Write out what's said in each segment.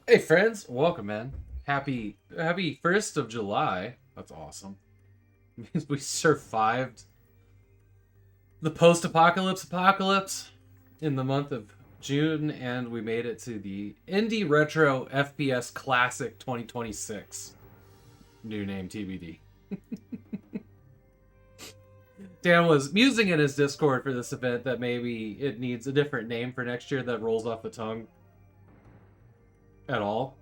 Hey friends, welcome man. Happy 1st of July. That's awesome. It means we survived the post-apocalypse in the month of June, and we made it to the Indie Retro FPS Classic 2026. New name TBD. Dan was musing in his Discord for this event that maybe it needs a different name for next year that rolls off the tongue at all.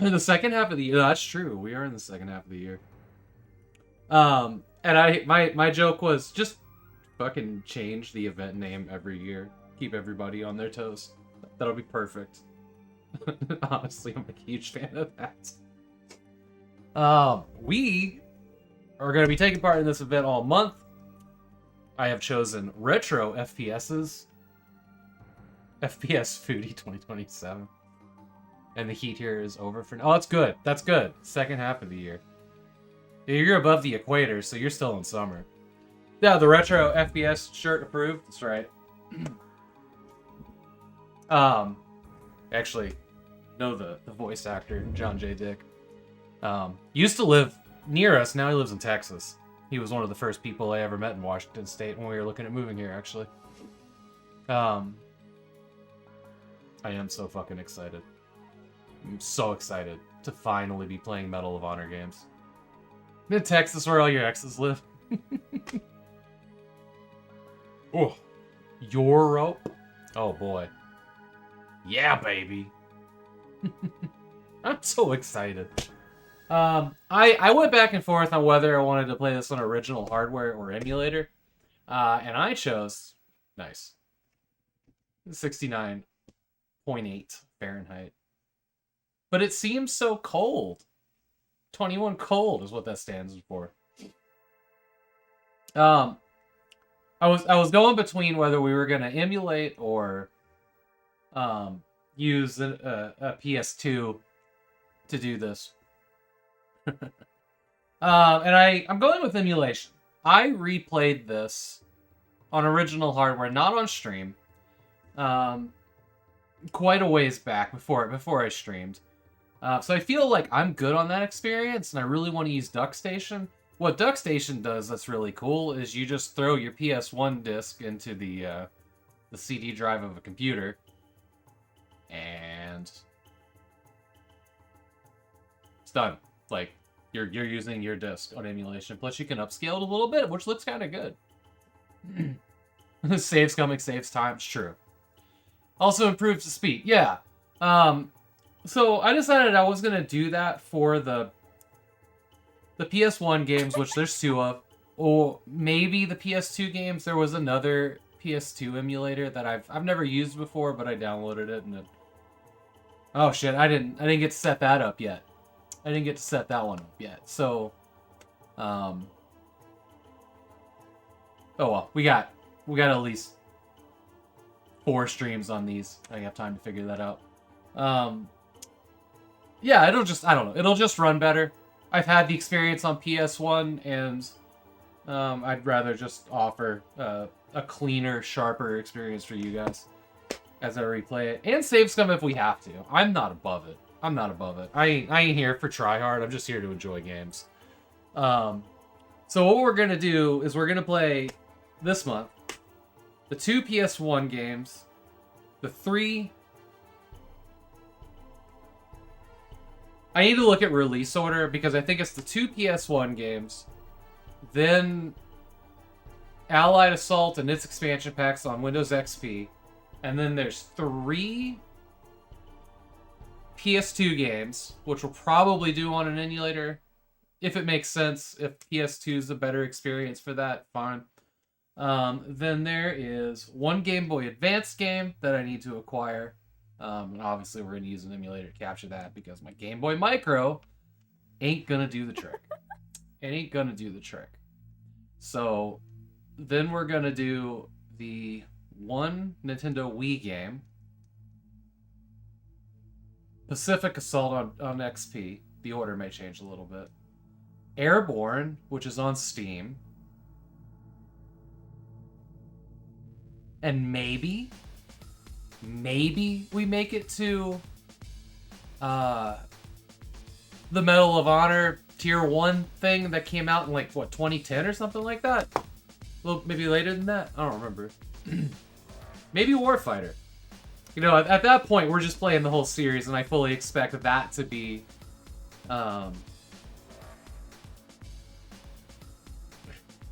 The second half of the year, that's true. We are in the second half of the year. And my joke was just fucking change the event name every year. Keep everybody on their toes. That'll be perfect. Honestly, I'm a huge fan of that. We are going to be taking part in this event all month. I have chosen retro FPSs. FPS Foodie 2027. And the heat here is over for now. Oh, that's good. That's good. Second half of the year. You're above the equator, so you're still in summer. Yeah, the retro FPS shirt approved. That's right. Actually, know the voice actor, John J. Dick. Used to live near us. Now he lives in Texas. He was one of the first people I ever met in Washington State when we were looking at moving here, actually. I am so fucking excited. I'm so excited to finally be playing Medal of Honor games. In Texas, where all your exes live. Oh, Europe. Oh boy. Yeah, baby. I'm so excited. I went back and forth on whether I wanted to play this on original hardware or emulator. And I chose, nice, 69.8 Fahrenheit. But it seems so cold. 21 cold is what that stands for. I was going between whether we were gonna emulate or use a PS2 to do this. And I'm going with emulation. I replayed this on original hardware, not on stream. Quite a ways back before I streamed. So I feel like I'm good on that experience, and I really want to use DuckStation. What DuckStation does that's really cool is you just throw your PS1 disc into the CD drive of a computer, and it's done. Like, you're using your disc on emulation. Plus, you can upscale it a little bit, which looks kind of good. Saves coming, saves time. It's true. Also improves the speed. Yeah. So I decided I was gonna do that for the PS1 games, which there's two of, or maybe the PS2 games. There was another PS2 emulator that I've never used before, but I downloaded it and oh shit, I didn't get to set that up yet. I didn't get to set that one up yet. So, oh well, we got at least 4 streams on these. I have time to figure that out. Yeah, I don't know. It'll just run better. I've had the experience on PS1, and I'd rather just offer a cleaner, sharper experience for you guys as I replay it. And save scum if we have to. I'm not above it. I ain't here for try hard. I'm just here to enjoy games. So what we're gonna do is we're gonna play this month the 2 PS1 games, the 3. I need to look at release order because I think it's the 2 PS1 games, then Allied Assault and its expansion packs on Windows XP, and then there's 3 PS2 games, which we'll probably do on an emulator, if it makes sense. If PS2 is a better experience for that, fine. Then there is 1 Game Boy Advance game that I need to acquire. And obviously we're going to use an emulator to capture that because my Game Boy Micro ain't going to do the trick. It ain't going to do the trick. So then we're going to do the 1 Nintendo Wii game, Pacific Assault on XP. The order may change a little bit. Airborne, which is on Steam. And maybe we make it to uh, the Medal of Honor Tier 1 thing that came out in, like, what, 2010 or something like that? Well, maybe later than that? I don't remember. Maybe Warfighter. You know, at that point, we're just playing the whole series, and I fully expect that to be...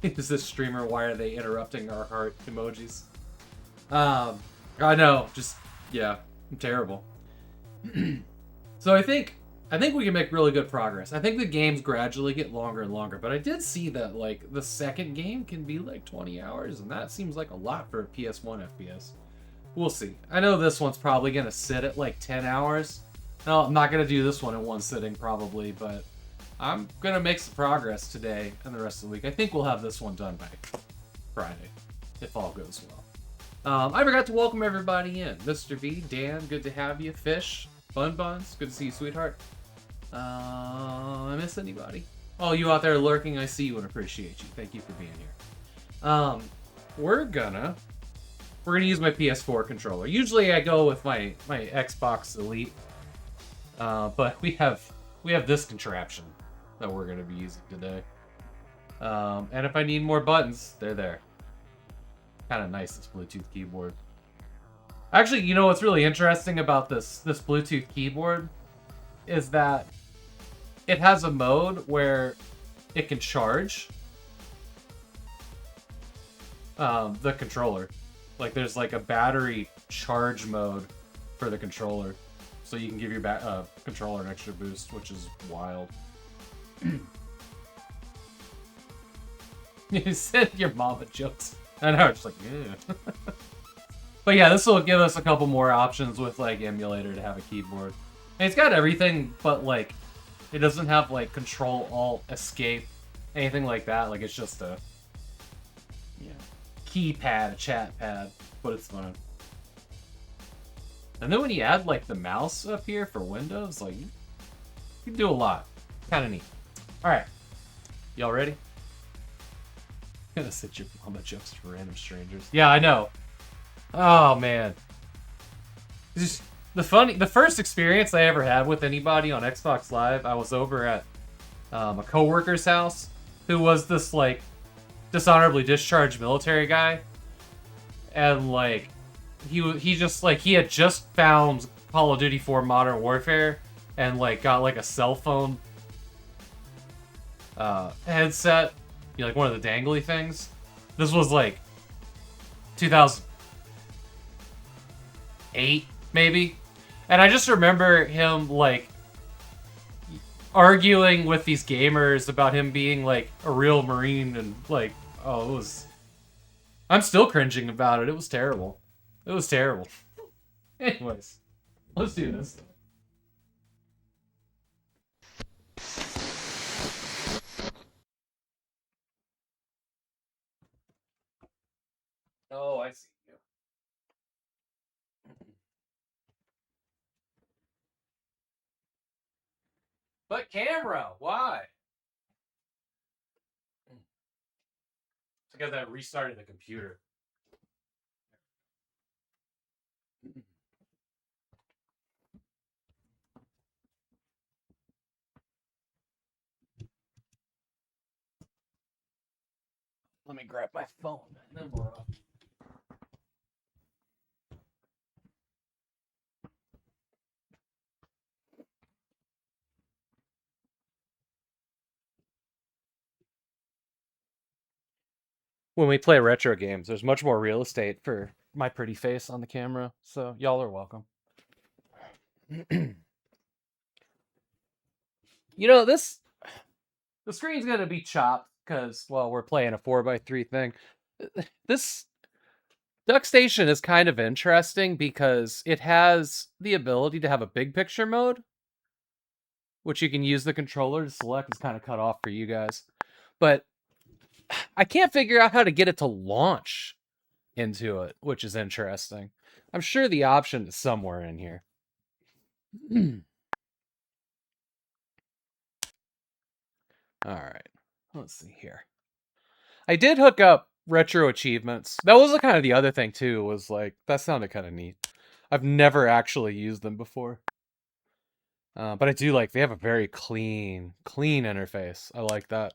Is this streamer, why are they interrupting our heart emojis? I know, just, yeah, I'm terrible. So I think we can make really good progress. I think the games gradually get longer and longer, but I did see that, like, the second game can be, like, 20 hours, and that seems like a lot for a PS1 FPS. We'll see. I know this one's probably going to sit at, like, 10 hours. No, I'm not going to do this one in one sitting, probably, but I'm going to make some progress today and the rest of the week. I think we'll have this one done by Friday, if all goes well. I forgot to welcome everybody in. Mr. V, Dan, good to have you. Fish, Bun Buns, good to see you, sweetheart. I miss anybody? Oh, you out there lurking, I see you and appreciate you. Thank you for being here. We're gonna use my PS4 controller. Usually I go with my Xbox Elite, but we have this contraption that we're gonna be using today. And if I need more buttons, they're there. Kind of nice, this Bluetooth keyboard. Actually, you know what's really interesting about this Bluetooth keyboard is that it has a mode where it can charge the controller. Like, there's like a battery charge mode for the controller, so you can give your controller an extra boost, which is wild. You said your mama jokes. I know, it's like, yeah. But yeah, this will give us a couple more options with, like, emulator to have a keyboard. And it's got everything, but, like, it doesn't have, like, Control, Alt, Escape, anything like that. Like, it's just a, you know, keypad, a chat pad, but it's fun. And then when you add, like, the mouse up here for Windows, like, you can do a lot. Kind of neat. Alright. Y'all ready? I'm gonna sit your mama jokes for random strangers. Yeah, I know. Oh, man. Just the first experience I ever had with anybody on Xbox Live, I was over at a coworker's house who was this, like, dishonorably discharged military guy. And, like, he just, like, he had just found Call of Duty 4 Modern Warfare and, like, got, like, a cell phone headset, you know, like one of the dangly things. This was, like, 2008, maybe. And I just remember him, like, arguing with these gamers about him being, like, a real Marine, and, like, oh, it was... I'm still cringing about it. It was terrible. It was terrible. Anyways, let's do this. Oh, I see you. But camera, why? It's because I restarted the computer. Let me grab my phone, and then we're off. When we play retro games, there's much more real estate for my pretty face on the camera, so y'all are welcome. You know, the screen's gonna be chopped because, well, we're playing a 4x3 thing. This DuckStation is kind of interesting because it has the ability to have a big picture mode, which you can use the controller to select. It's kind of cut off for you guys, but I can't figure out how to get it to launch into it, which is interesting. I'm sure the option is somewhere in here. All right, let's see here. I did hook up retro achievements. That was kind of the other thing too, was like, that sounded kind of neat. I've never actually used them before. But I do like, they have a very clean interface. I like that.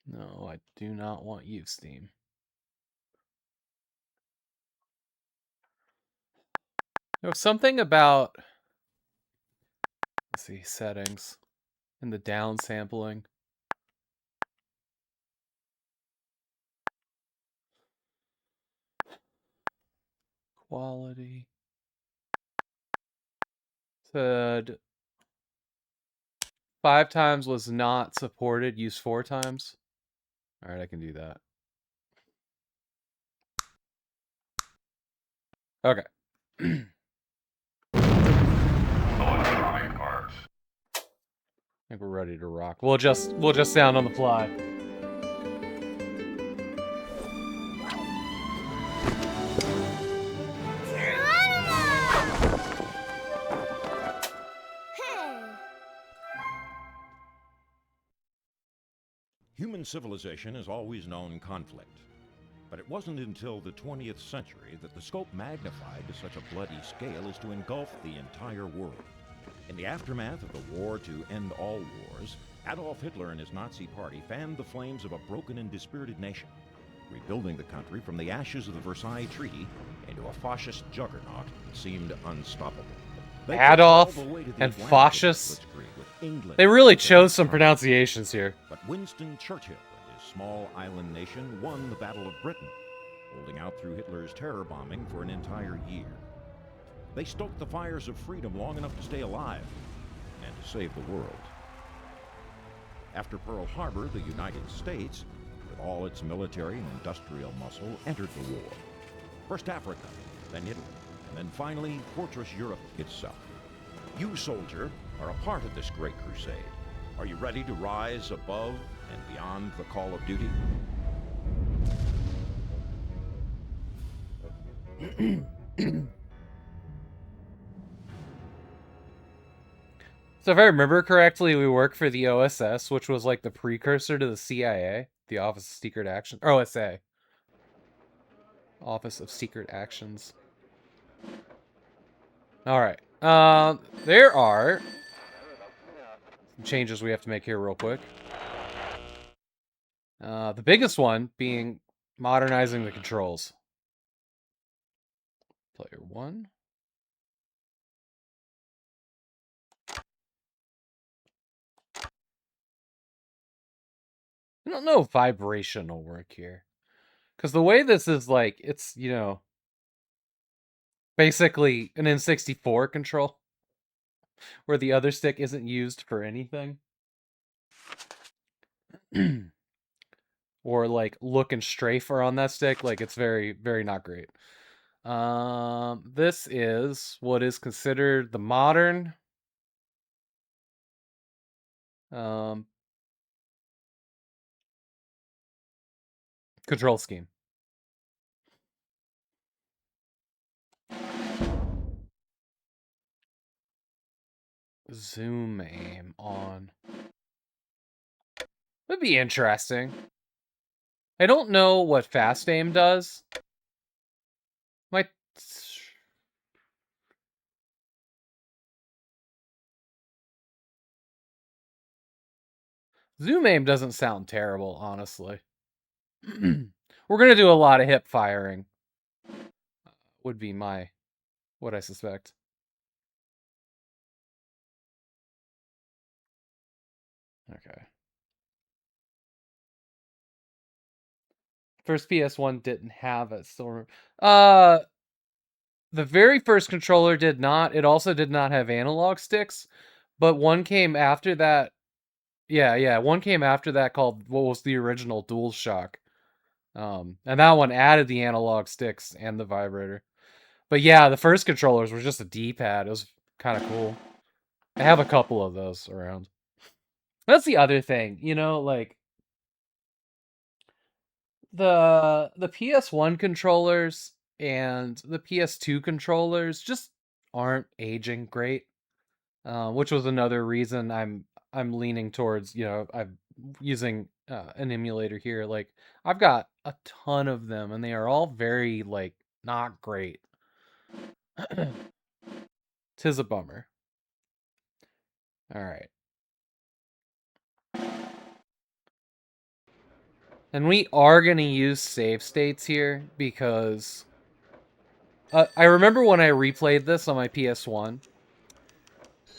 No, I do not want you, Steam. There was something about, let's see, settings and the down sampling. Quality. Said 5 times was not supported. Use 4 times. All right, I can do that. Okay. Electronic arts. I think we're ready to rock. We'll just sound on the fly. Human civilization has always known conflict. But it wasn't until the 20th century that the scope magnified to such a bloody scale as to engulf the entire world. In the aftermath of the war to end all wars, Adolf Hitler and his Nazi party fanned the flames of a broken and dispirited nation, rebuilding the country from the ashes of the Versailles Treaty into a fascist juggernaut that seemed unstoppable. Adolf and fascist. They really chose some pronunciations here. But Winston Churchill and his small island nation won the Battle of Britain, holding out through Hitler's terror bombing for an entire year. They stoked the fires of freedom long enough to stay alive and to save the world. After Pearl Harbor, the United States, with all its military and industrial muscle, entered the war. First Africa, then Italy, and then finally Fortress Europe itself. You, soldier, are a part of this great crusade. Are you ready to rise above and beyond the call of duty? So if I remember correctly, we work for the OSS, which was like the precursor to the CIA, the Office of Secret Action, or OSA, Office of Secret Actions. All right. There are some changes we have to make here real quick. The biggest one being modernizing the controls. Player 1. I don't know if vibration will work here. Because the way this is like, it's, you know, basically an N64 control, where the other stick isn't used for anything. Or like look and strafe are on that stick. Like it's very, very not great. This is what is considered the modern control scheme. Zoom aim on. Would be interesting. I don't know what fast aim does. Might. Zoom aim doesn't sound terrible, honestly. We're gonna do a lot of hip firing. Would be what I suspect. Okay. First PS1 didn't have it. Still, the very first controller did not. It also did not have analog sticks, but one came after that. Yeah, one came after that called what was the original DualShock. And that one added the analog sticks and the vibrator. But yeah, the first controllers were just a D-pad. It was kind of cool. I have a couple of those around. That's the other thing, you know, like the PS1 controllers and the PS2 controllers just aren't aging great. which was another reason I'm leaning towards, I'm using an emulator here. Like, I've got a ton of them, and they are all very, like, not great. Tis a bummer. All right. And we are going to use save states here because I remember when I replayed this on my PS1,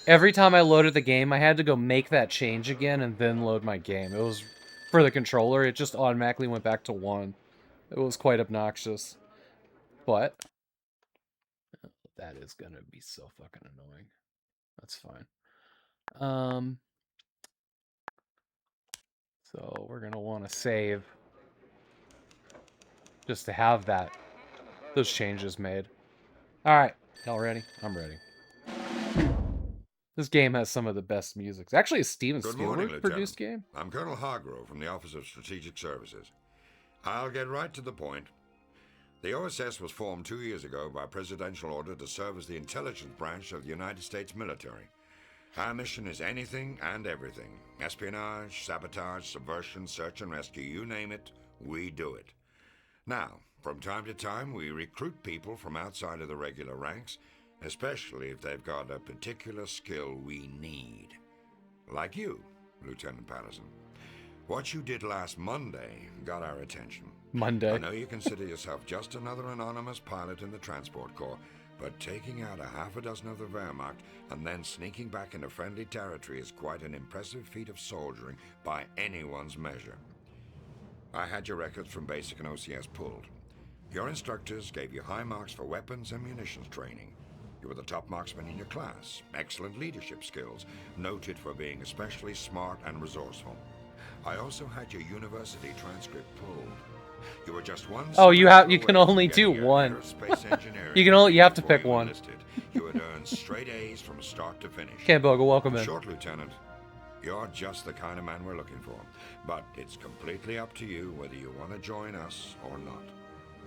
every time I loaded the game, I had to go make that change again and then load my game. It was for the controller. It just automatically went back to 1. It was quite obnoxious. But that is going to be so fucking annoying. That's fine. So we're going to want to save just to have those changes made. All right, y'all ready? I'm ready. This game has some of the best music. It's actually a Steven Spielberg produced game. I'm Colonel Hargrove from the Office of Strategic Services. I'll get right to the point. The OSS was formed 2 years ago by presidential order to serve as the intelligence branch of the United States military. Our mission is anything and everything. Espionage, sabotage, subversion, search and rescue, you name it, we do it. Now, from time to time, we recruit people from outside of the regular ranks, especially if they've got a particular skill we need. Like you, Lieutenant Patterson. What you did last Monday got our attention. Monday. I know you consider yourself just another anonymous pilot in the Transport Corps, but taking out a half a dozen of the Wehrmacht and then sneaking back into friendly territory is quite an impressive feat of soldiering by anyone's measure. I had your records from basic and OCS pulled. Your instructors gave you high marks for weapons and munitions training. You were the top marksman in your class, excellent leadership skills, noted for being especially smart and resourceful. I also had your university transcript pulled. You were just one. Oh, you can only do one. You have to pick one. You had earned straight A's from start to finish. Bogle, welcome in. Short, Lieutenant. You're just the kind of man we're looking for. But it's completely up to you whether you want to join us or not.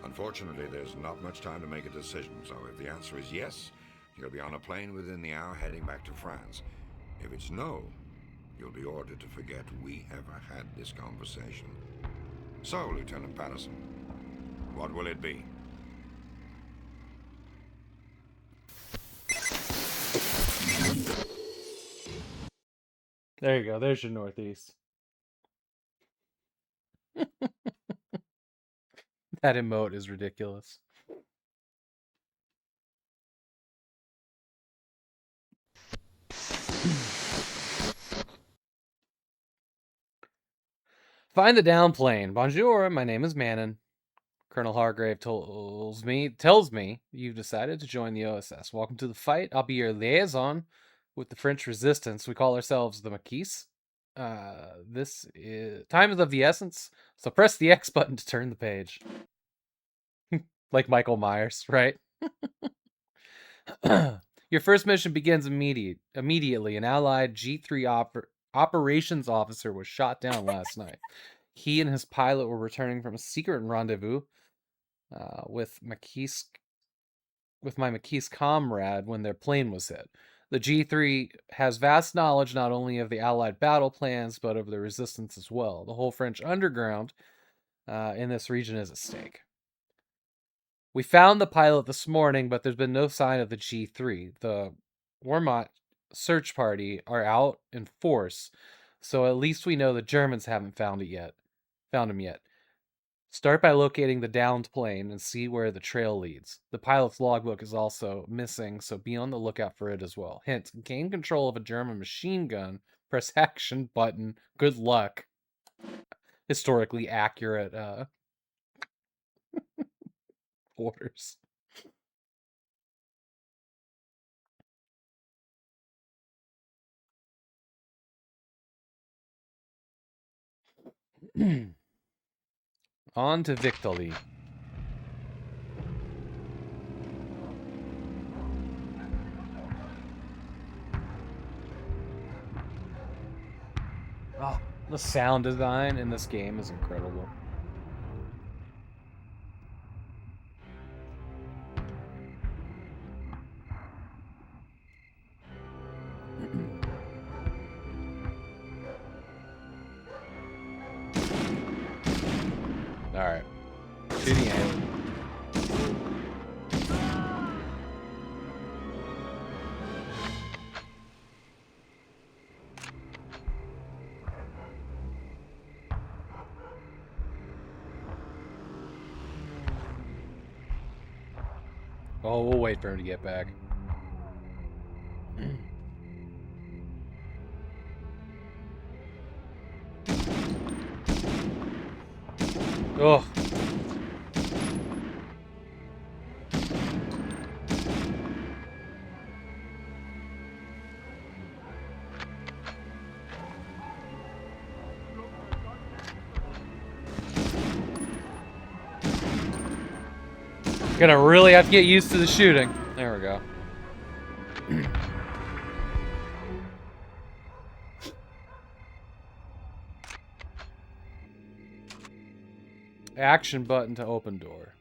Unfortunately, there's not much time to make a decision, so if the answer is yes, you'll be on a plane within the hour heading back to France. If it's no, you'll be ordered to forget we ever had this conversation. So, Lieutenant Patterson, what will it be? There you go. There's your Northeast. That emote is ridiculous. Find the down plane. Bonjour, my name is Manon. Colonel Hargrave tells me you've decided to join the OSS. Welcome to the fight. I'll be your liaison with the French resistance. We call ourselves the Maquis. This is time is of the essence, so press the X button to turn the page. Like Michael Myers, right? Your first mission begins immediately. An allied G3 operations officer was shot down last night. He and his pilot were returning from a secret rendezvous with my Maquis comrade when their plane was hit. The G3 has vast knowledge not only of the Allied battle plans, but of the resistance as well. The whole French underground in this region is at stake. We found the pilot this morning, but there's been no sign of the G3. The Wehrmacht search party are out in force, so at least we know the Germans haven't found him yet. Start by locating the downed plane and see where the trail leads. The pilot's logbook is also missing, so be on the lookout for it as well. Hint, gain control of a German machine gun. Press action button. Good luck. Historically accurate orders. On to victory. Oh, the sound design in this game is incredible. Alright. To the end. Oh, we'll wait for him to get back. Oh. Gonna really have to get used to the shooting. There we go. Action button to open door.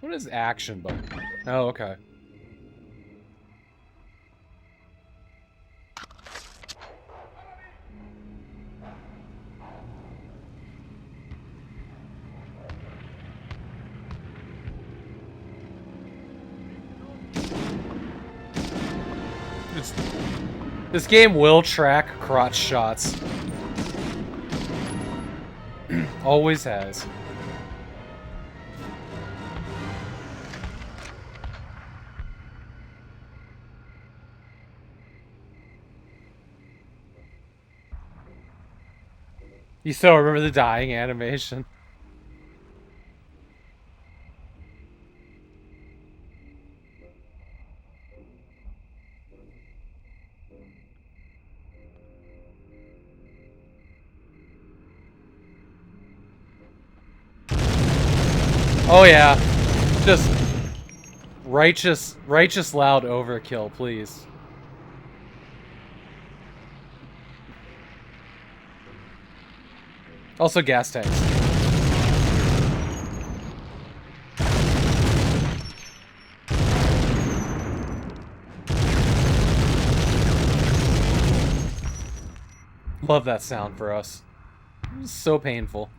What is action button? Oh, okay. This game will track crotch shots. Always has. You still remember the dying animation? Oh yeah. Just righteous loud overkill, please. Also gas tanks. Love that sound for us. It's so painful.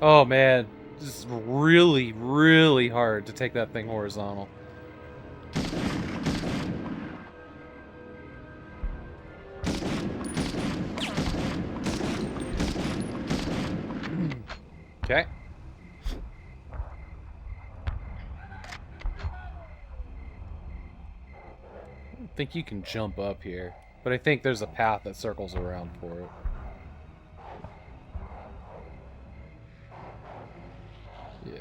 Oh man, this is really, really hard to take that thing horizontal. Okay. I don't think you can jump up here, but I think there's a path that circles around for it. Yeah.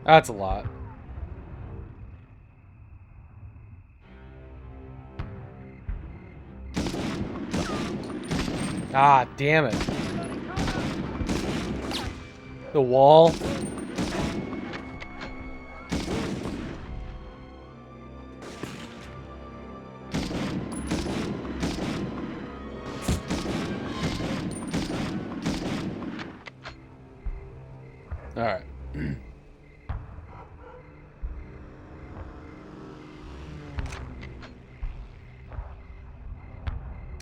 That's a lot. Ah, damn it. The wall. All right.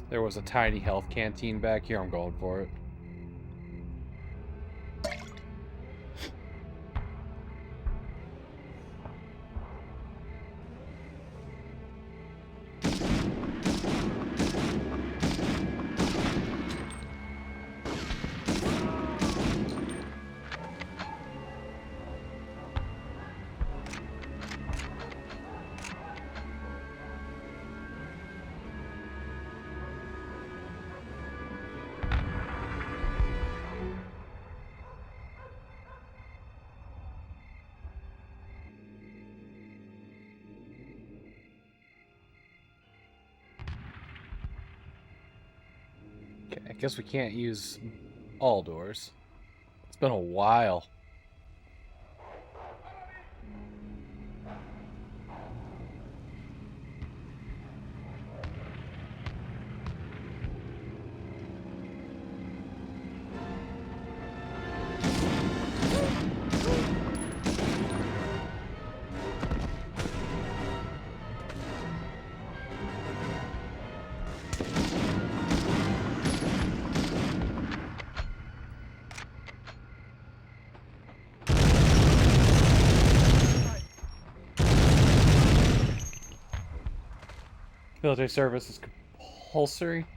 There was a tiny health canteen back here. I'm going for it. Okay, I guess we can't use all doors. It's been a while. Military service is compulsory.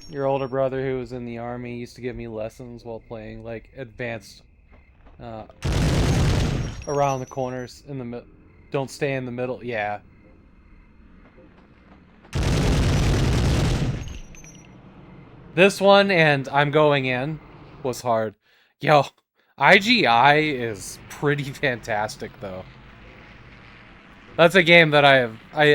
Your older brother who was in the army used to give me lessons while playing, like, advanced, around the corners, in the don't stay in the middle, yeah. This one, and I'm going in, was hard. Yo, IGI is pretty fantastic, though. That's a game that I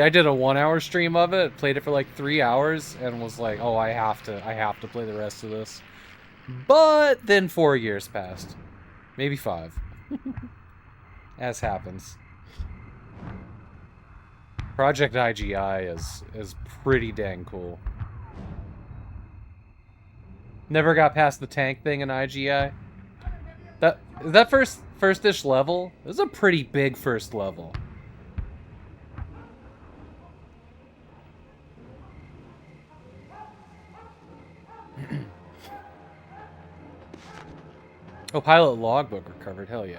did a 1-hour stream of it, played it for like 3 hours, and was like, oh, I have to play the rest of this. But then 4 years passed. Maybe 5. As happens. Project IGI is pretty dang cool. Never got past the tank thing in IGI. That first-ish level, it was a pretty big first level. Oh, pilot logbook recovered. Hell yeah.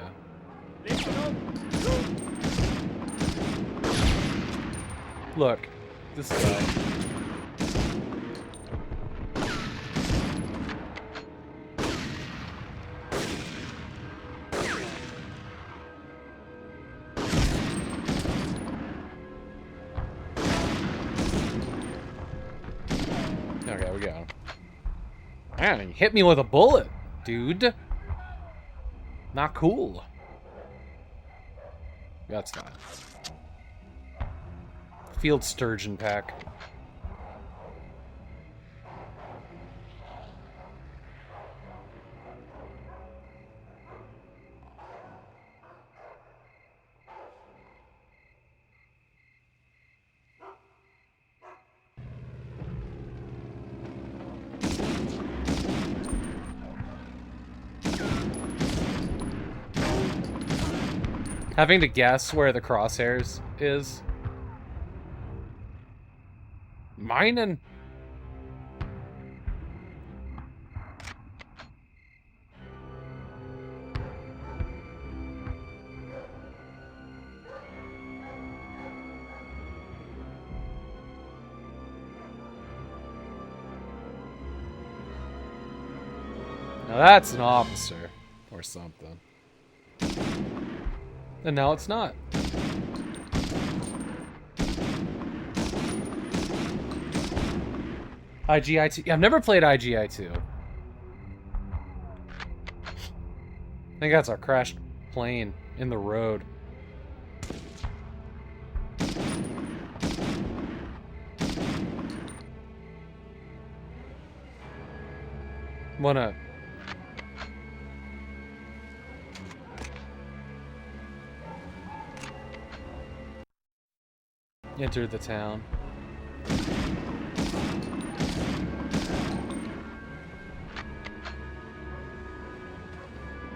Look, this guy. Okay, we got him. Man, he hit me with a bullet, dude. Not cool. That's fine. Field sturgeon pack. Having to guess where the crosshairs is. Mining. Now that's an officer or something. And now it's not. IGI2. I've never played IGI2. I think that's our crashed plane in the road. Wanna... enter the town.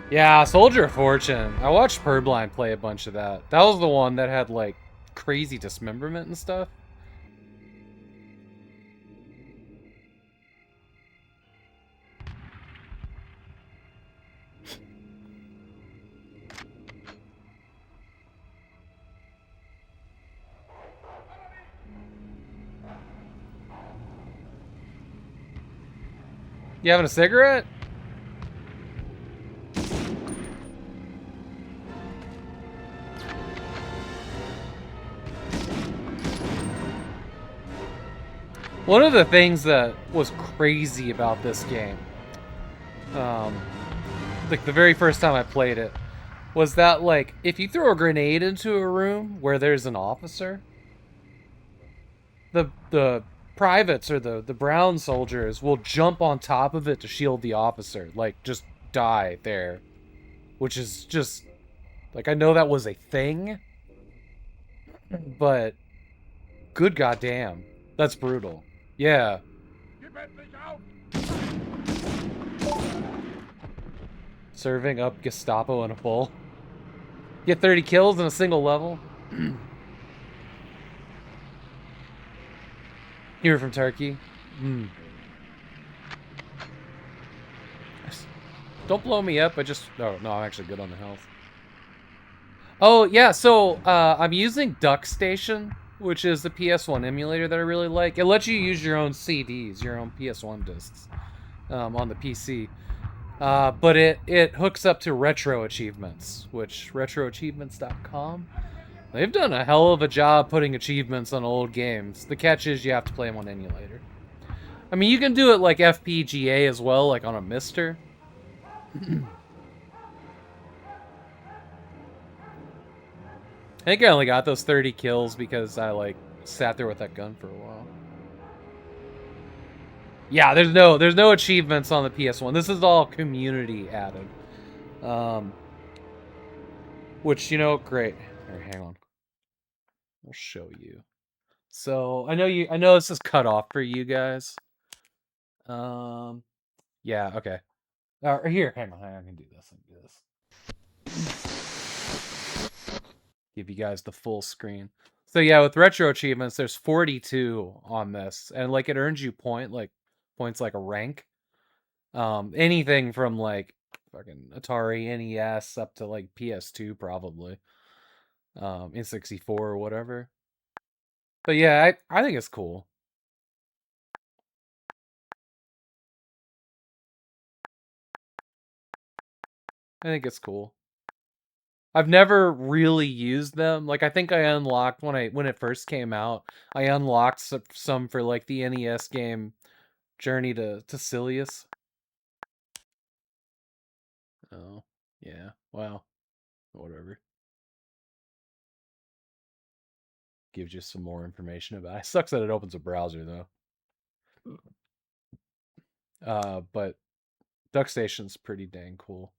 Yeah, Soldier of Fortune. I watched Purblind play a bunch of that. That was the one that had, like, crazy dismemberment and stuff. You having a cigarette? One of the things that was crazy about this game, like the very first time I played it, was that, like, if you throw a grenade into a room where there's an officer, the privates or the brown soldiers will jump on top of it to shield the officer, like just die there, which is just like, I know that was a thing, but good goddamn, that's brutal. Yeah. Serving up Gestapo in a bowl. Get 30 kills in a single level. You're from Turkey. Don't blow me up. Oh no, I'm actually good on the health. Oh yeah, so I'm using DuckStation, which is the PS1 emulator that I really like. It lets you use your own CDs, your own PS1 discs, on the PC. But it hooks up to Retro Achievements, which retroachievements.com. They've done a hell of a job putting achievements on old games. The catch is you have to play them on emulator. I mean, you can do it like FPGA as well, like on a Mister. I think I only got those 30 kills because I like sat there with that gun for a while. Yeah, there's no achievements on the PS1. This is all community added. Which, you know, great. Here, hang on. We'll show you. So I know this is cut off for you guys. Yeah, okay. Here, hang on, I can do this. Give you guys the full screen. So yeah, with retro achievements, there's 42 on this, and like it earns you points like a rank. Anything from like fucking Atari NES up to like PS2 probably. N64 or whatever. But yeah, I think it's cool. I think it's cool. I've never really used them. Like I think I unlocked when it first came out. I unlocked some for like the NES game Journey to Silius. Oh, yeah. Well, whatever. Gives you some more information about it. Sucks that it opens a browser though. But DuckStation's pretty dang cool.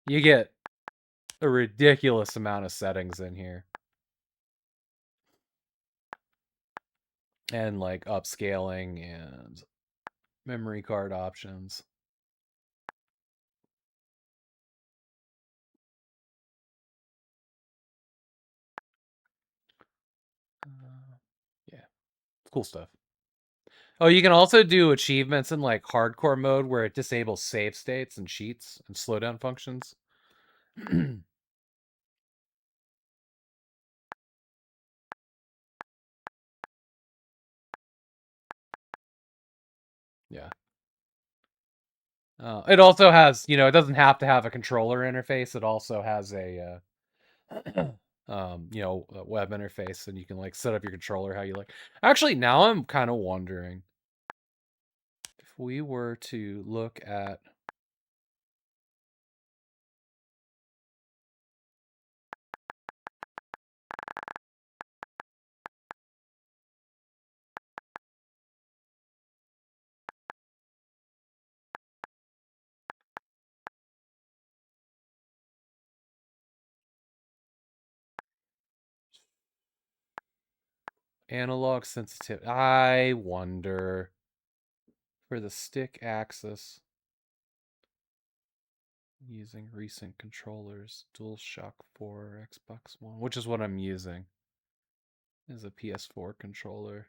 You get a ridiculous amount of settings in here. And like upscaling and memory card options. Yeah, cool stuff. Oh, you can also do achievements in like hardcore mode where it disables save states and cheats and slowdown functions. Yeah. It also has, you know, it doesn't have to have a controller interface. It also has a, you know, a web interface, and you can like set up your controller how you like. Actually, now I'm kind of wondering if we were to look at. Analog sensitivity. I wonder for the stick axis using recent controllers, DualShock 4, Xbox One, which is what I'm using, is a PS4 controller.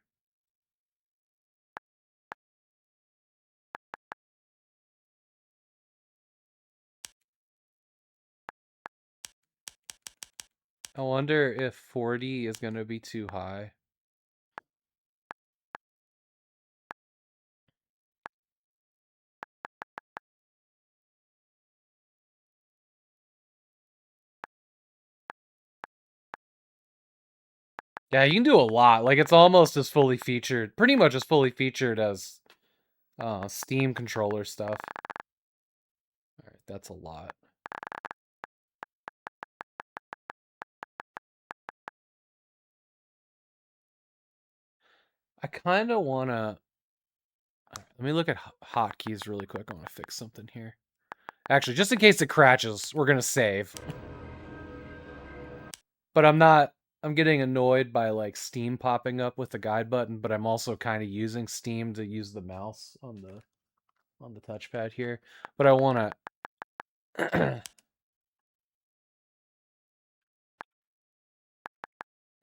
I wonder if 40 is going to be too high. Yeah, you can do a lot. Like, it's almost as fully featured, pretty much as fully featured as Steam controller stuff. Alright, that's a lot. I kind of want to... Let me look at hotkeys really quick. I want to fix something here. Actually, just in case it crashes, we're going to save. But I'm not... I'm getting annoyed by like Steam popping up with the guide button, but I'm also kind of using Steam to use the mouse on the touchpad here. But I want to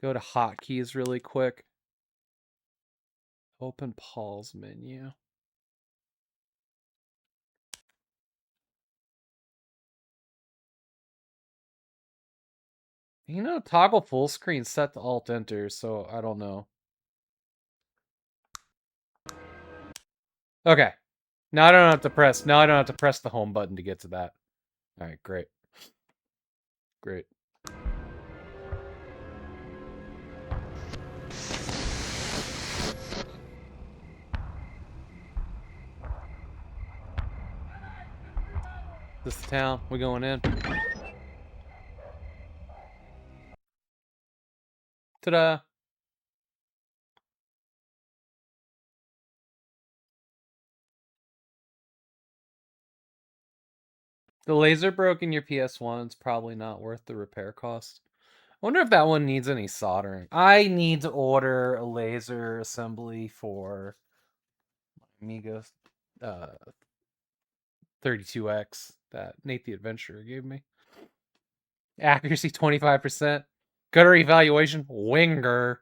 go to hotkeys really quick. Open Paul's menu. You know, toggle full screen set to Alt Enter, so I don't know. Okay. Now I don't have to press. Now I don't have to press the home button to get to that. All right, great. Great. This the town. We going in. Ta-da. The laser broke in your PS1. It's probably not worth the repair cost. I wonder if that one needs any soldering. I need to order a laser assembly for Amiga 32X that Nate the Adventurer gave me. Accuracy 25%. Gutter evaluation, winger.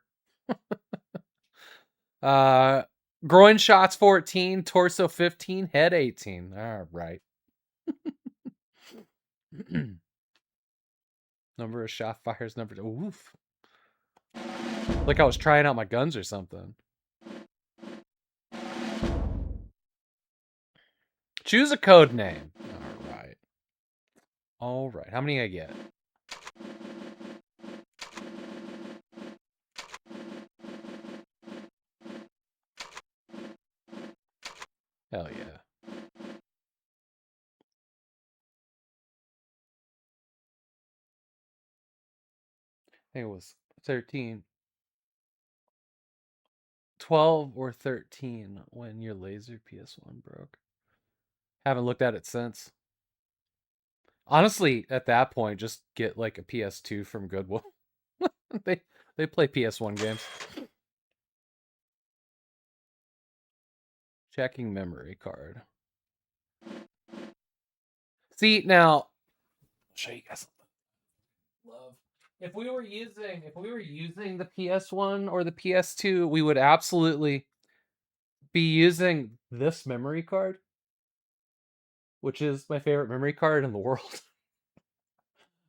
Groin shots 14, torso 15, head 18. All right. Number of shot fires, number. Oof. Like I was trying out my guns or something. Choose a code name. All right. All right. How many I get? Hell yeah. I think it was 13. 12 or 13 when your laser PS1 broke. Haven't looked at it since. Honestly, at that point, just get like a PS2 from Goodwill. they play PS1 games. Checking memory card. See, now I'll show you guys something. Love. If we were using the PS1 or the PS2, we would absolutely be using this memory card, which is my favorite memory card in the world.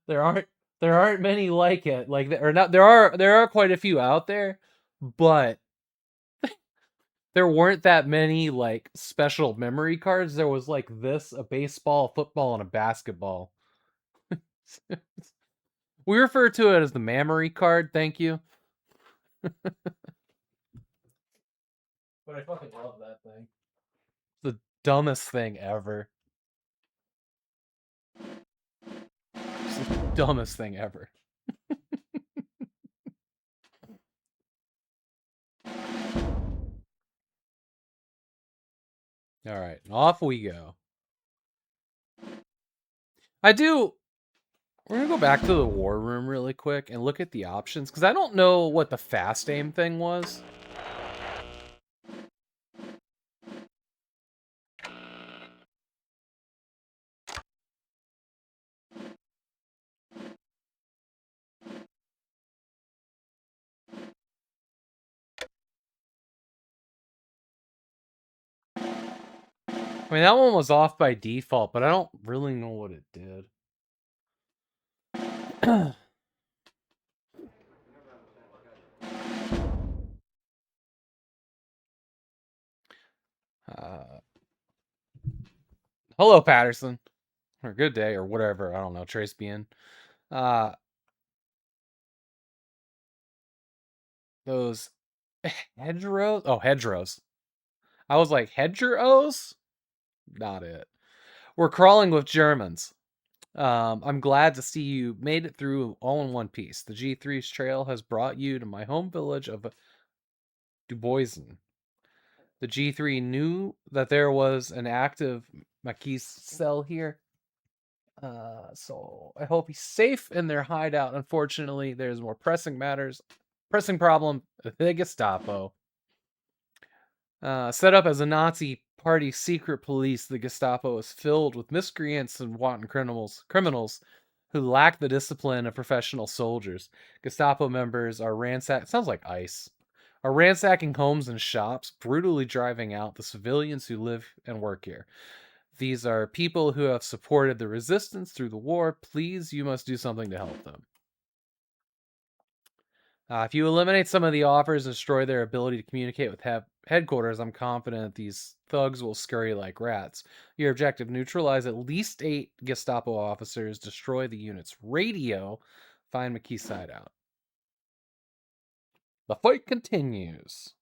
There aren't many like it. Like or not there are quite a few out there, but there weren't that many like special memory cards. There was like this, a baseball, a football, and a basketball. We refer to it as the memory card, thank you. But I fucking love that thing. It's the dumbest thing ever. It's the dumbest thing ever. All right, off we go. We're gonna go back to the war room really quick and look at the options, because I don't know what the fast aim thing was. I mean, that one was off by default, but I don't really know what it did. Hello, Patterson. Or good day, or whatever. I don't know. Trace being. Those hedgerows. Oh, hedgerows. I was like, hedgerows? Not it. We're crawling with Germans. I'm glad to see you made it through all in one piece. The G3's trail has brought you to my home village of Duboisen. The G3 knew that there was an active Maquis cell here. So I hope he's safe in their hideout. Unfortunately, there's more pressing problem, the Gestapo. Set up as a Nazi party secret police, the Gestapo is filled with miscreants and wanton criminals who lack the discipline of professional soldiers. Gestapo members are sounds like ICE. Are ransacking homes and shops, brutally driving out the civilians who live and work here. These are people who have supported the resistance through the war. Please, you must do something to help them. If you eliminate some of the offers and destroy their ability to communicate with headquarters, I'm confident these thugs will scurry like rats. Your objective: neutralize at least 8 Gestapo officers, destroy the unit's radio, find McKee's side out. The fight continues.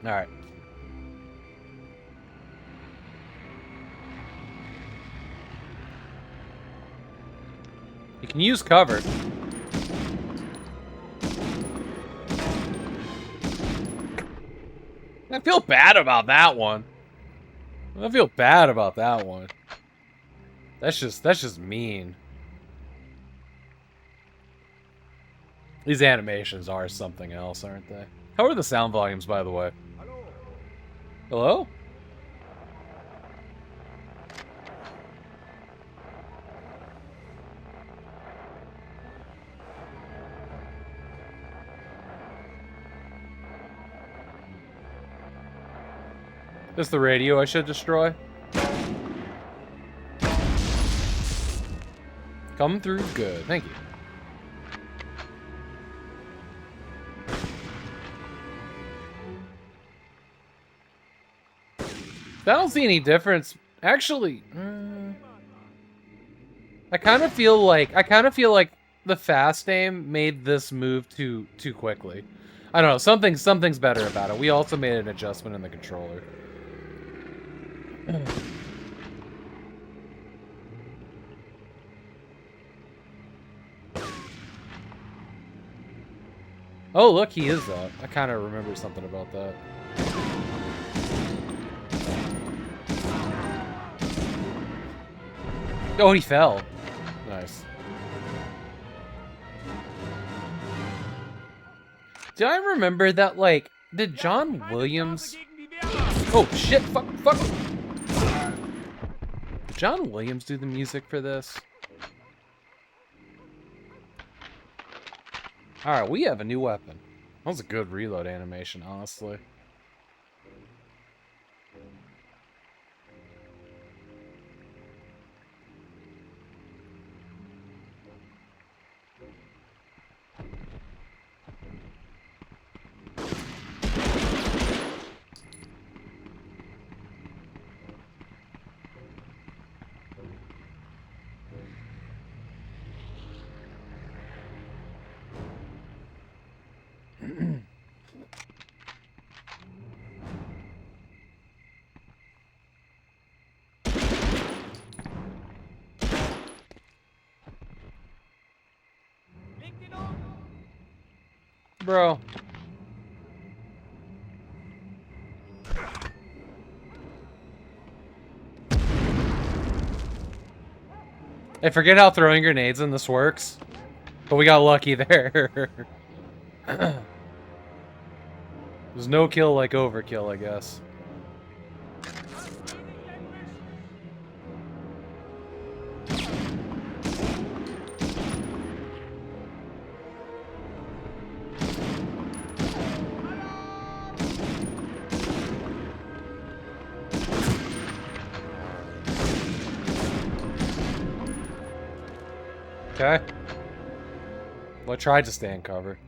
All right. You can use cover. I feel bad about that one. I feel bad about that one. That's just mean. These animations are something else, aren't they? How are the sound volumes, by the way? Hello? This the radio I should destroy? Come through good. Thank you. I don't see any difference. Actually, I kind of feel like the fast aim made this move too quickly. I don't know. Something's better about it. We also made an adjustment in the controller. Oh, look, he is that. I kind of remember something about that. Oh, he fell. Nice. Do I remember that, like, did John Williams... Oh, shit, fuck. Did John Williams do the music for this? Alright, we have a new weapon. That was a good reload animation, honestly. Bro. I forget how throwing grenades in this works, but we got lucky there. There's no kill like overkill, I guess. Okay. Well, I tried to stay in cover.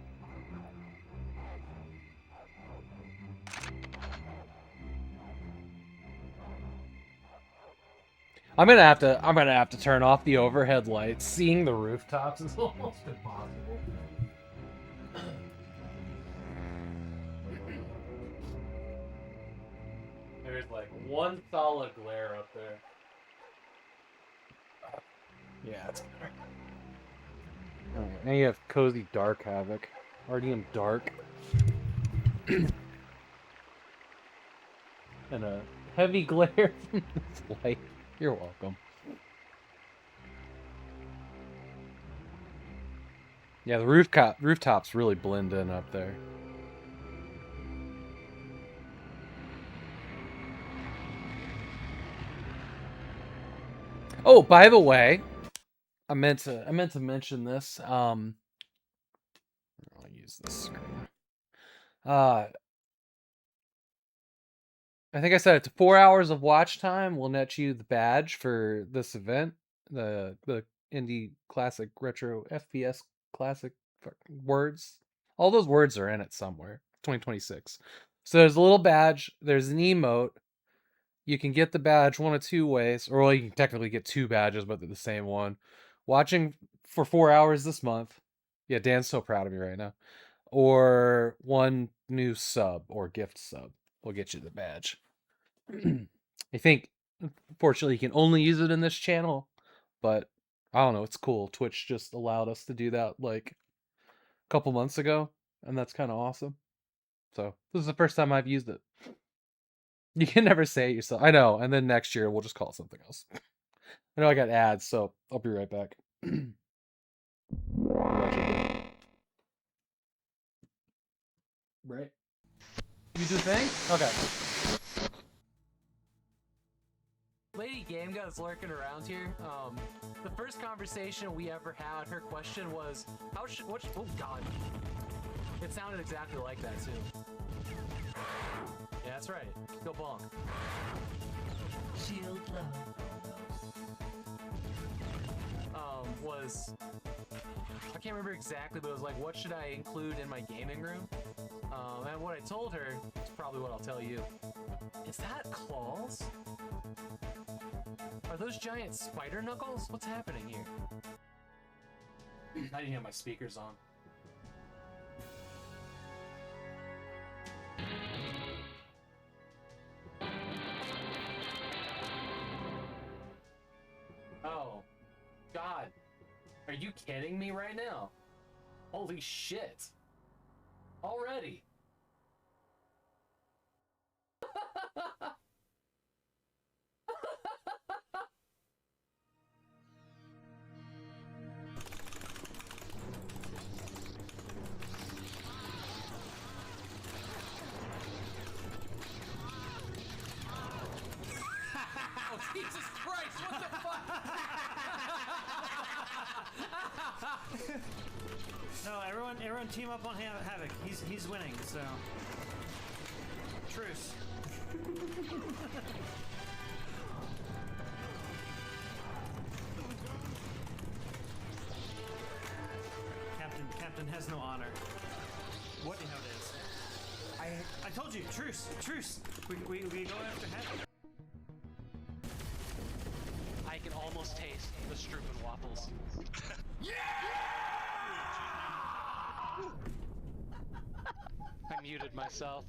I'm gonna have to turn off the overhead lights. Seeing the rooftops is almost impossible. There's like one solid glare up there. Yeah, it's better. Alright, now you have Cozy Dark Havoc. Artyom Dark. And a heavy glare from this light. You're welcome. Yeah, the rooftops really blend in up there. Oh, by the way, I meant to mention this. I'll use this screen. I think I said it's 4 hours of watch time will net you the badge for this event. The indie classic retro FPS classic words. All those words are in it somewhere. 2026. So there's a little badge. There's an emote. You can get the badge one of two ways, or well, you can technically get two badges, but they're the same one. Watching for 4 hours this month. Yeah, Dan's so proud of me right now. Or one new sub or gift sub will get you the badge. I think, unfortunately, you can only use it in this channel, but I don't know. It's cool. Twitch just allowed us to do that like a couple months ago, and that's kind of awesome. So this is the first time I've used it. You can never say it yourself. I know. And then next year we'll just call it something else. I know I got ads, so I'll be right back. Right. You do thing? Okay. Lady Game Gut's lurking around here. The first conversation we ever had, her question was, oh god. It sounded exactly like that too. Yeah, that's right. Go bonk. Shield low. I can't remember exactly, but it was like, what should I include in my gaming room? And what I told her is probably what I'll tell you. Is that claws? Are those giant spider knuckles? What's happening here? I didn't have my speakers on. Oh, God. Are you kidding me right now? Holy shit. Already. Oh, Jesus Christ, what the fuck? No, everyone team up on Havoc. He's winning, so truce. Captain has no honor. What you know it is. I told you, truce. We go after Havoc. I can almost taste the Stroopin' waffles. I muted myself.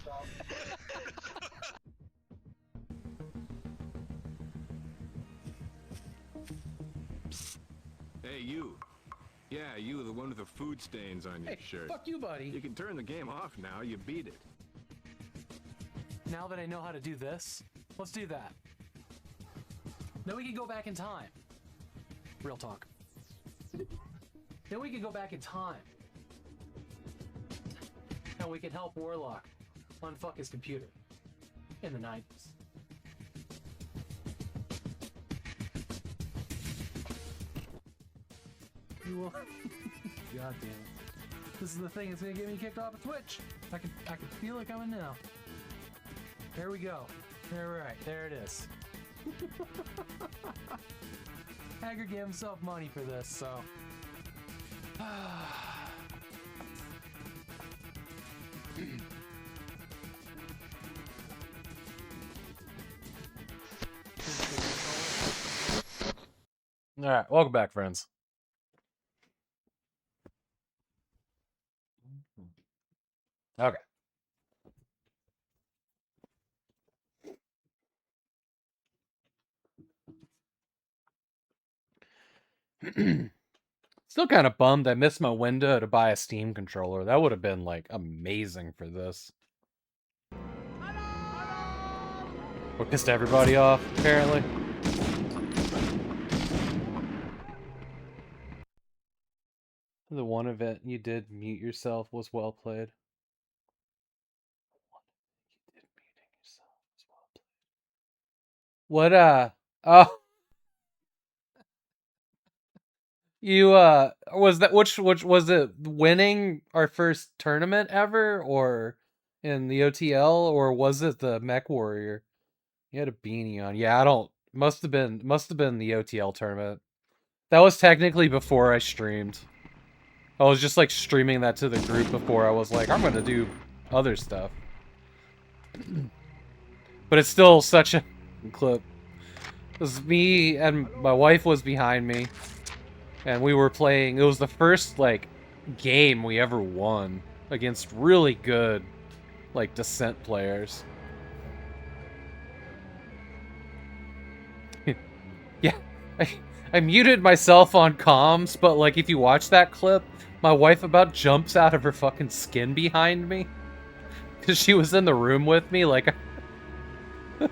Hey, you. Yeah, you, the one with the food stains on your shirt. Fuck you, buddy. You can turn the game off now. You beat it. Now that I know how to do this, let's do that. Then we can go back in time. Real talk. Then we can go back in time. And we can help Warlock unfuck his computer. In the 90s. You will. God damn it. This is the thing that's gonna get me kicked off of Twitch. I can feel it coming now. There we go. Right, there it is. Hager gave himself money for this, so All right, welcome back, friends. Okay. Still kind of bummed I missed my window to buy a Steam controller. That would have been like amazing for this. What pissed everybody off, apparently. The one event you did mute yourself was well played. What oh, you was that which was it winning our first tournament ever or in the OTL, or was it the Mech Warrior? You had a beanie on. Yeah, I don't must have been the OTL tournament. That was technically before I streamed. I was just like streaming that to the group before I was like, I'm gonna do other stuff. But it's still such a clip. It was me and my wife was behind me, and we were playing. It was the first like game we ever won against really good like Descent players. Yeah, I muted myself on comms, but like if you watch that clip, my wife about jumps out of her fucking skin behind me because she was in the room with me. Like, it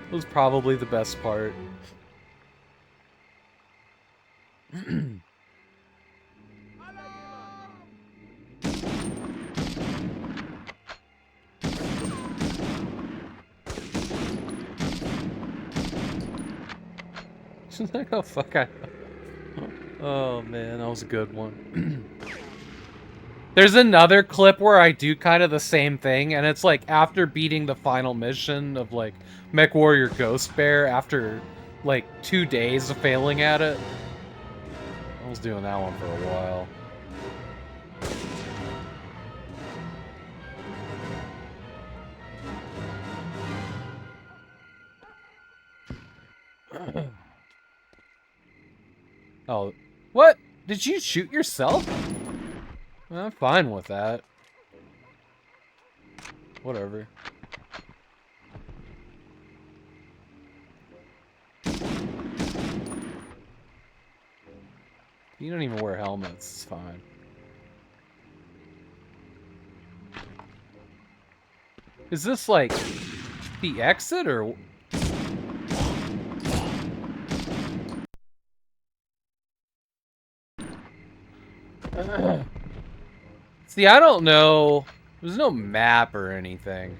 was probably the best part. She's like, oh fuck, oh man, that was a good one. There's another clip where I do kind of the same thing, and it's like after beating the final mission of like Mech Warrior Ghost Bear after like 2 days of failing at it. I was doing that one for a while. Oh, what? Did you shoot yourself? I'm fine with that. Whatever. You don't even wear helmets, it's fine. Is this like the exit or? See, I don't know. There's no map or anything.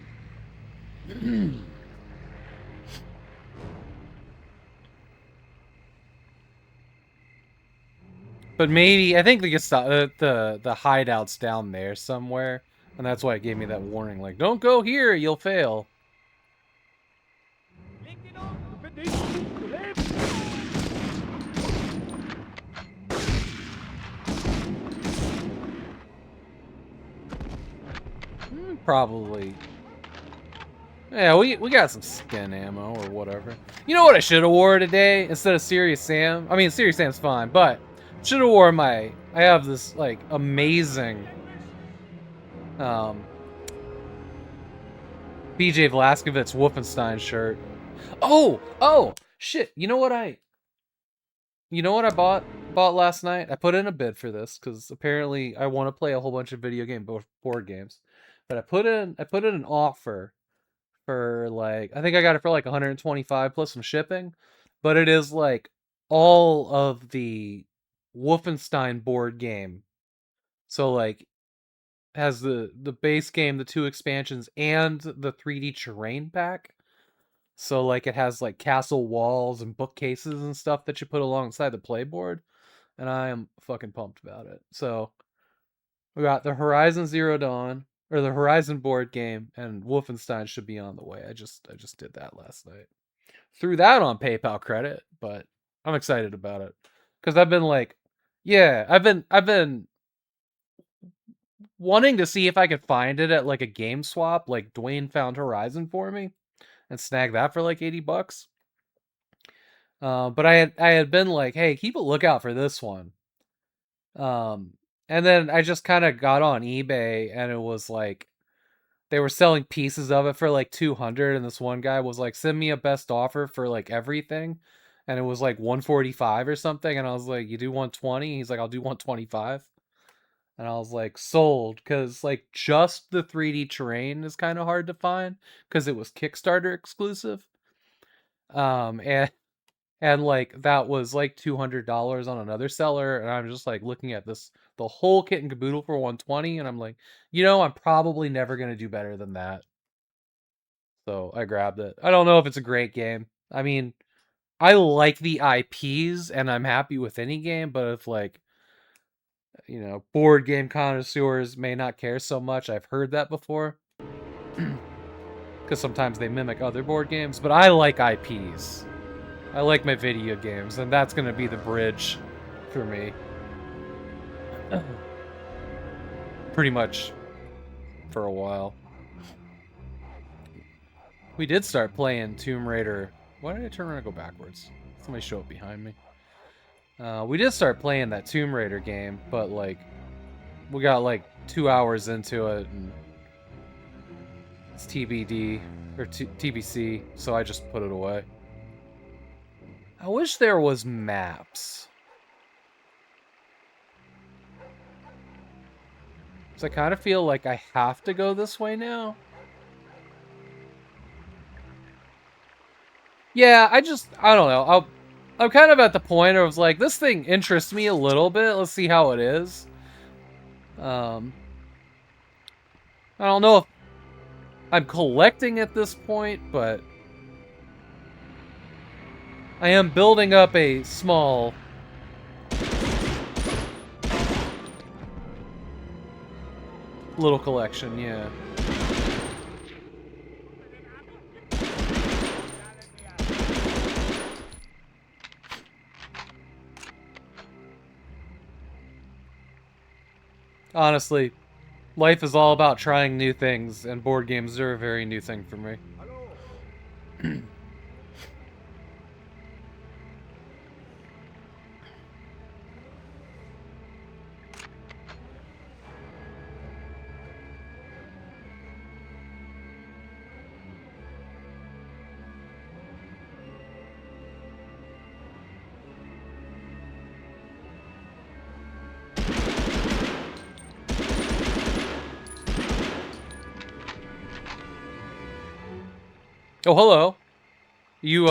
But maybe I think the hideout's down there somewhere, and that's why it gave me that warning. Like, don't go here, you'll fail. Probably. Yeah, we got some skin ammo or whatever. You know what I should have wore today instead of Serious Sam? I mean, Serious Sam's fine, but should have worn my. I have this like amazing BJ Vlaskovitz Wolfenstein shirt. Oh shit! You know what I bought last night? I put in a bid for this because apparently I want to play a whole bunch of video game board games. But I put in an offer for like, I think I got it for like 125 plus some shipping, but it is like all of the Wolfenstein board game. So like has the base game, the 2 expansions, and the 3D terrain pack. So like it has like castle walls and bookcases and stuff that you put alongside the playboard, and I am fucking pumped about it. So we got the Horizon Zero Dawn, or the Horizon board game, and Wolfenstein should be on the way. I just did that last night. Threw that on PayPal credit, but I'm excited about it because I've been like Yeah, I've been wanting to see if I could find it at like a game swap, like Dwayne found Horizon for me and snag that for like $80. But I had been like, hey, keep a lookout for this one. And then I just kind of got on eBay and it was like they were selling pieces of it for like 200, and this one guy was like, send me a best offer for like everything. And it was like 145 or something, and I was like, you do 120? He's like, I'll do 125. And I was like, sold, because like just the 3D terrain is kind of hard to find because it was Kickstarter exclusive. And like that was like $200 on another seller, and I'm just like looking at this the whole kit and caboodle for 120, and I'm like, I'm probably never gonna do better than that. So I grabbed it. I don't know if it's a great game. I mean, I like the IPs and I'm happy with any game, but if like, board game connoisseurs may not care so much. I've heard that before. Because sometimes they mimic other board games, but I like IPs. I like my video games, and that's going to be the bridge for me. Pretty much for a while. We did start playing Tomb Raider. Why did I turn around and go backwards? Somebody show up behind me. We did start playing that Tomb Raider game, but like, we got like 2 hours into it, and it's TBD, or TBC, so I just put it away. I wish there was maps. So I kind of feel like I have to go this way now. Yeah, I don't know. I'm kind of at the point where I was like, this thing interests me a little bit. Let's see how it is. I don't know if I'm collecting at this point, but I am building up a small little collection, yeah. Honestly, life is all about trying new things, and board games are a very new thing for me. Oh, hello. You,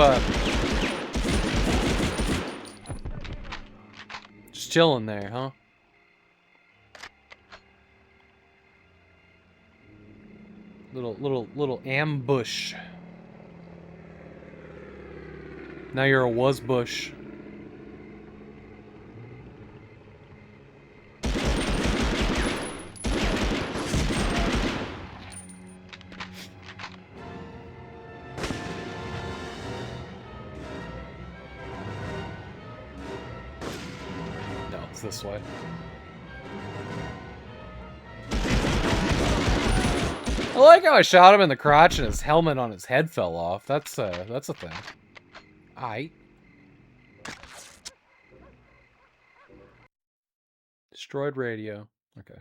just chilling there, huh? Little ambush. Now you're a was-bush. No, it's this way. I like how I shot him in the crotch and his helmet on his head fell off. That's a thing. Aight. Destroyed radio. Okay.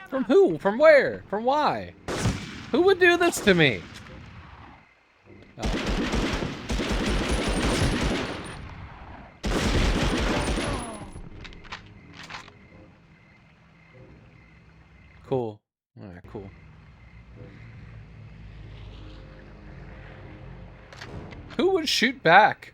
From who? From where? From why? Who would do this to me? Oh. Cool. Alright, cool. Who would shoot back?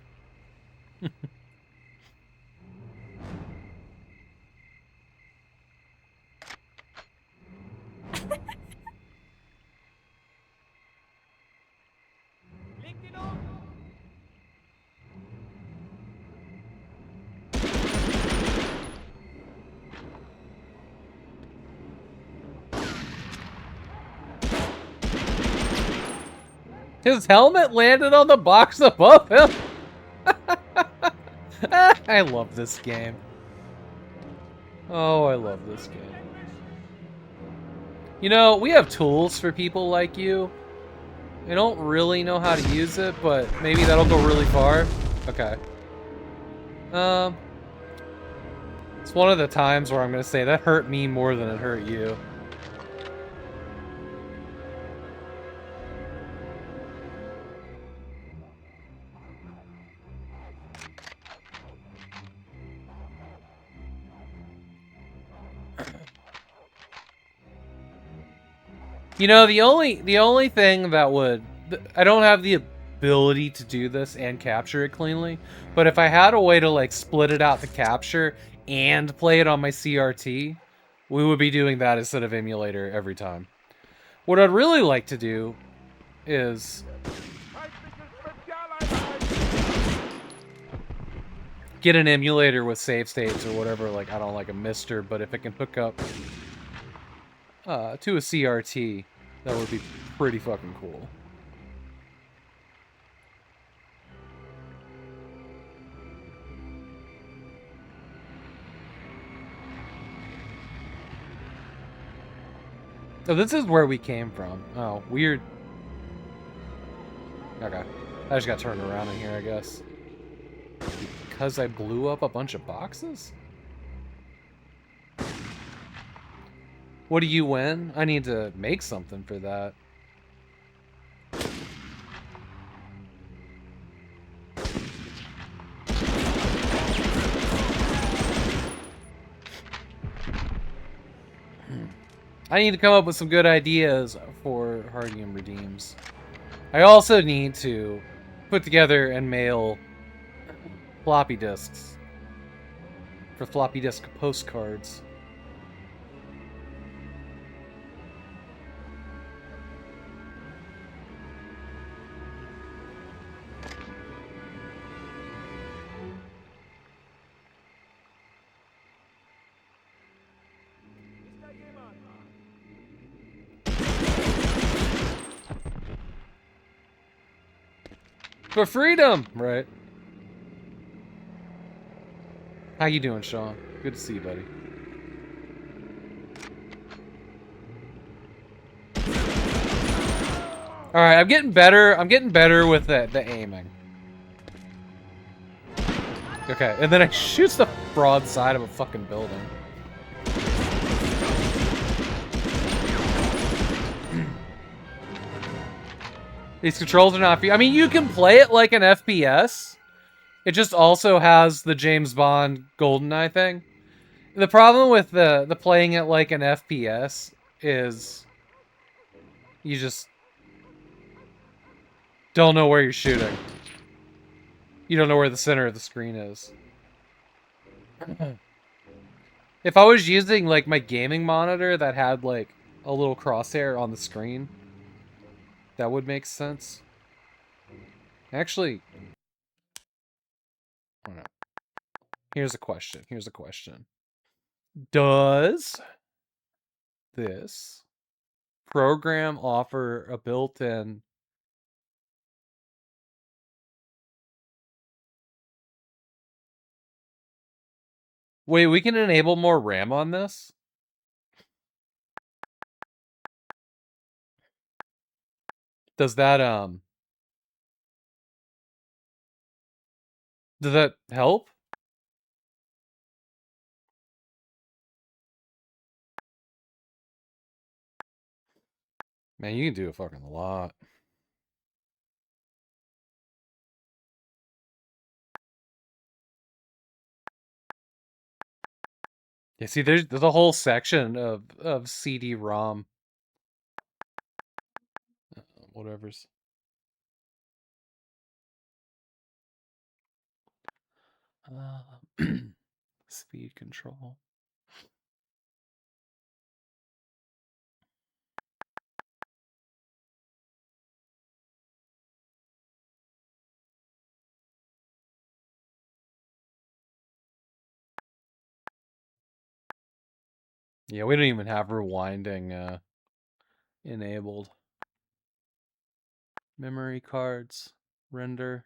His helmet landed on the box above him. I love this game. Oh, I love this game. You know, we have tools for people like you. I don't really know how to use it, but maybe that'll go really far. Okay. It's one of the times where I'm gonna say that hurt me more than it hurt you. You know, the only thing that would... I don't have the ability to do this and capture it cleanly, but if I had a way to, like, split it out to capture and play it on my CRT, we would be doing that instead of emulator every time. What I'd really like to do is... get an emulator with save states or whatever, like, I don't like a Mister, but if it can hook up to a CRT, that would be pretty fucking cool. So this is where we came from. Oh, weird. Okay. I just got turned around in here, I guess. Because I blew up a bunch of boxes? What do you win? I need to make something for that. I need to come up with some good ideas for Artyom Redeems. I also need to put together and mail floppy disks for floppy disk postcards. For freedom! Right. How you doing, Sean? Good to see you, buddy. Alright, I'm getting better. I'm getting better with the aiming. Okay, and then I shoots the broadside of a fucking building. These controls are not... I mean, you can play it like an FPS. It just also has the James Bond GoldenEye thing. The problem with the playing it like an FPS is... you just... don't know where you're shooting. You don't know where the center of the screen is. If I was using, like, my gaming monitor that had, like, a little crosshair on the screen... that would make sense. Actually, I don't know. Here's a question. Here's a question. Does this program offer a built-in... Wait, we can enable more RAM on this? Does that, does that help? Man, you can do a fucking lot. Yeah, see, there's a whole section of CD-ROM. Whatever's. Speed control. Yeah, we don't even have rewinding enabled. Memory cards, render,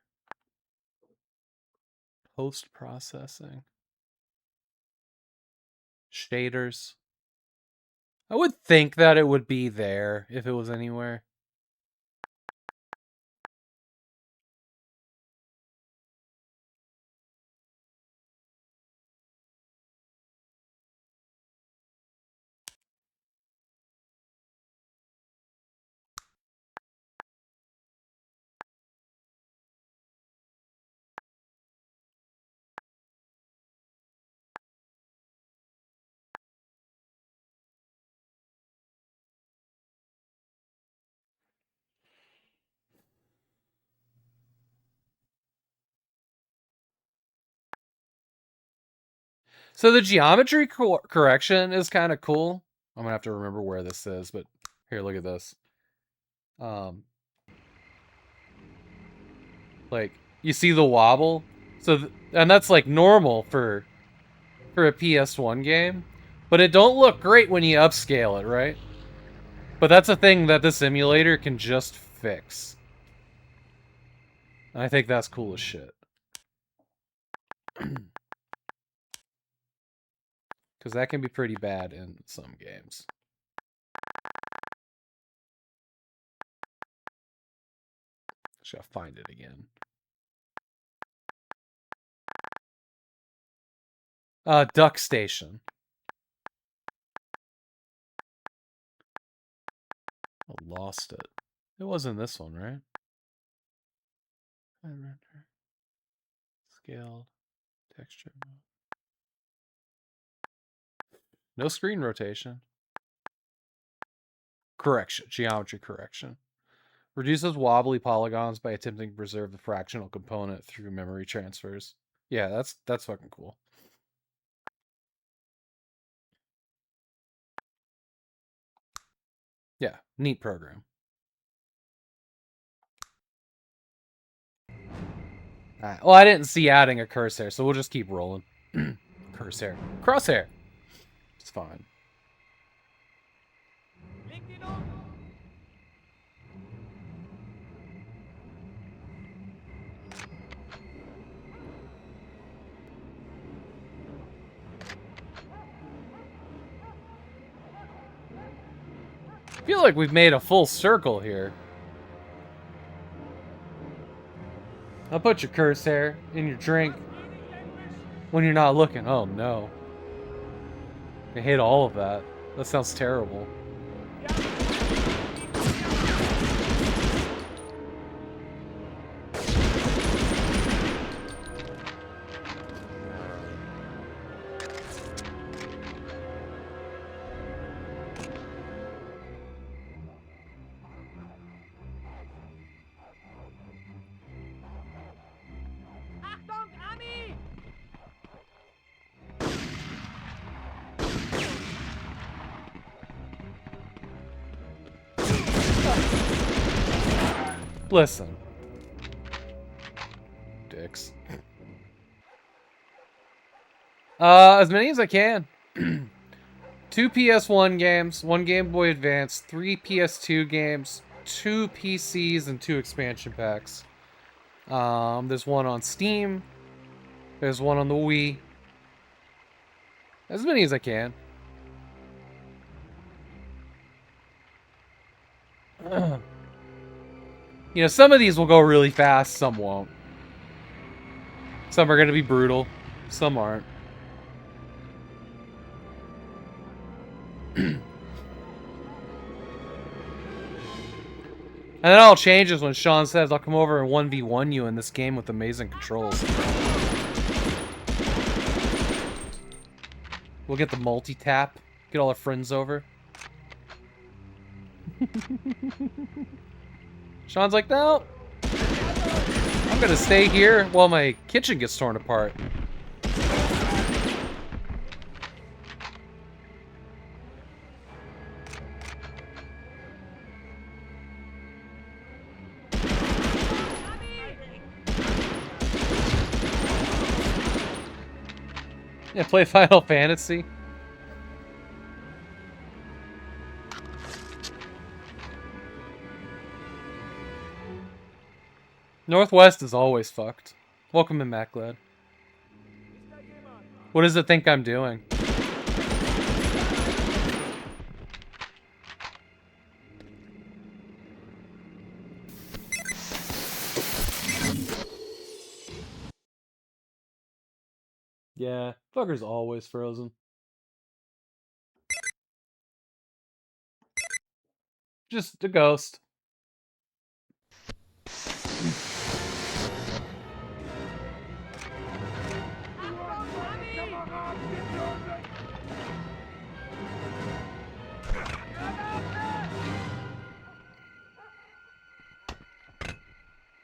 post-processing, shaders. I would think that it would be there if it was anywhere. So the geometry correction is kind of cool. I'm gonna have to remember where this is, but here, look at this. Like you see the wobble, so and that's like normal for a PS1 game, but it don't look great when you upscale it, right? But that's a thing that this emulator can just fix. And I think that's cool as shit. Because that can be pretty bad in some games. Should find it again. Duck Station. I lost it. It wasn't this one, right? Scaled. Texture. No screen rotation. Correction. Geometry correction. Reduces wobbly polygons by attempting to preserve the fractional component through memory transfers. Yeah, that's fucking cool. Yeah, neat program. Alright, well, I didn't see adding a cursor, so we'll just keep rolling. Cursor. Crosshair. It's fine. I feel like we've made a full circle here. I'll put your cursor in your drink when you're not looking. Oh no. I hate all of that. That sounds terrible. Listen. Dicks. As many as I can. 2 PS1 games, 1 Game Boy Advance, 3 PS2 games, 2 PCs, and 2 expansion packs. There's one on Steam. There's one on the Wii. As many as I can. You know, some of these will go really fast, some won't. Some are going to be brutal, some aren't. And it all changes when Sean says, I'll come over and 1v1 you in this game with amazing controls. We'll get the multi-tap, get all our friends over. Sean's like, no, I'm gonna stay here while my kitchen gets torn apart. Yeah, play Final Fantasy. Northwest is always fucked. Welcome in, MacLad. What does it think I'm doing? Yeah, fucker's always frozen. Just a ghost.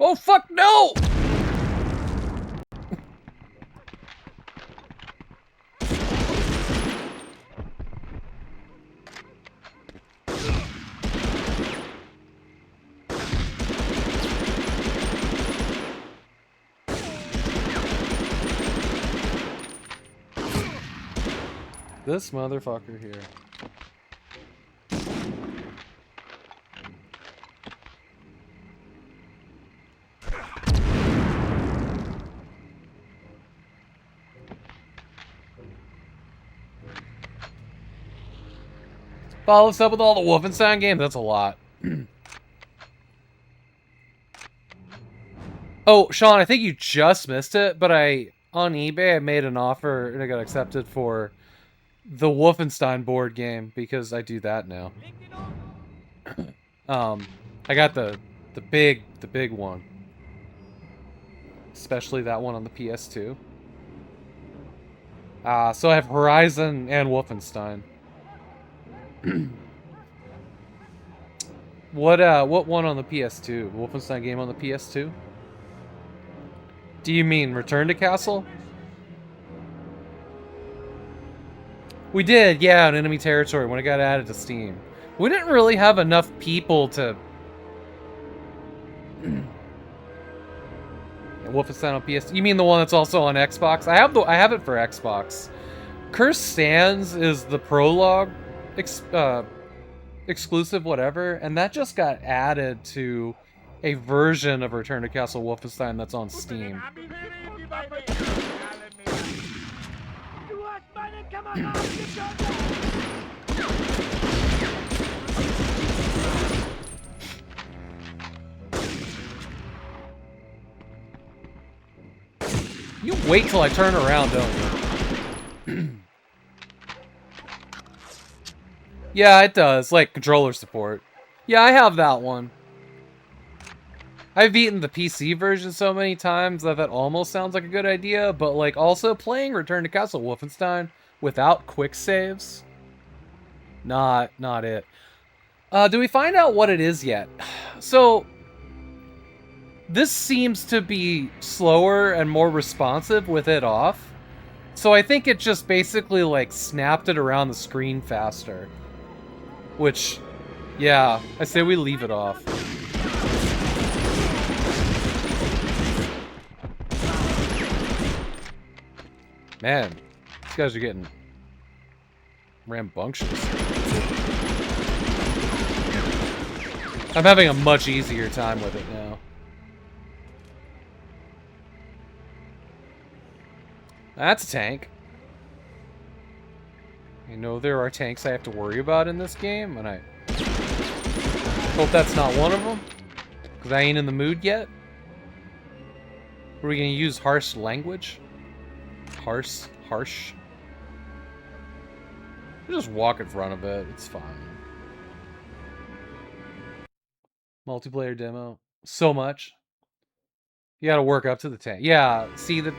Oh fuck no! This motherfucker here. Follow us up with all the Wolfenstein games? That's a lot. Oh, Sean, I think you just missed it, but on eBay, I made an offer and I got accepted for the Wolfenstein board game because I do that now. I got the big one. Especially that one on the PS2. So I have Horizon and Wolfenstein. What one on the PS2? Wolfenstein game on the PS2? Do you mean Return to Castle? We did, yeah, on enemy territory when it got added to Steam. We didn't really have enough people to... Wolfenstein on PS2. You mean the one that's also on Xbox? I have it for Xbox. Cursed Sands is the prologue exclusive whatever, and that just got added to a version of Return to Castle Wolfenstein that's on Steam. You wait till I turn around, don't you? Yeah, it does. Like, controller support. Yeah, I have that one. I've beaten the PC version so many times that almost sounds like a good idea, but, like, also playing Return to Castle Wolfenstein without quick saves? Not it. Do we find out what it is yet? So, this seems to be slower and more responsive with it off. So I think it just basically, like, snapped it around the screen faster. Which, yeah, I say we leave it off. Man, these guys are getting rambunctious. I'm having a much easier time with it now. That's a tank. I know there are tanks I have to worry about in this game, and I hope that's not one of them, because I ain't in the mood yet. Are we gonna use harsh language? Harsh? We'll just walk in front of it, it's fine. Multiplayer demo. So much. You gotta work up to the tank. Yeah, see the...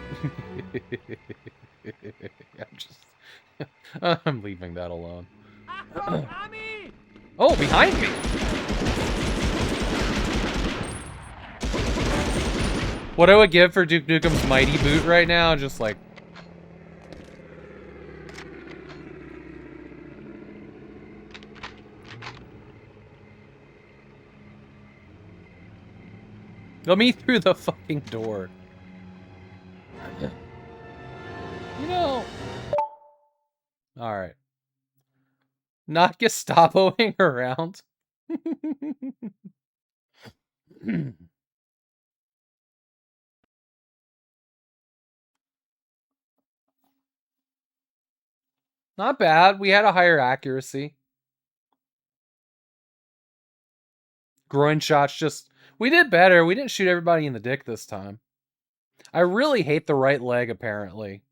I'm leaving that alone. Oh, behind me! What I would give for Duke Nukem's Mighty Boot right now, just like... Let me through the fucking door. You know... Alright. Not Gestapoing around. Not bad. We had a higher accuracy. Groin shots just... We did better. We didn't shoot everybody in the dick this time. I really hate the right leg, apparently.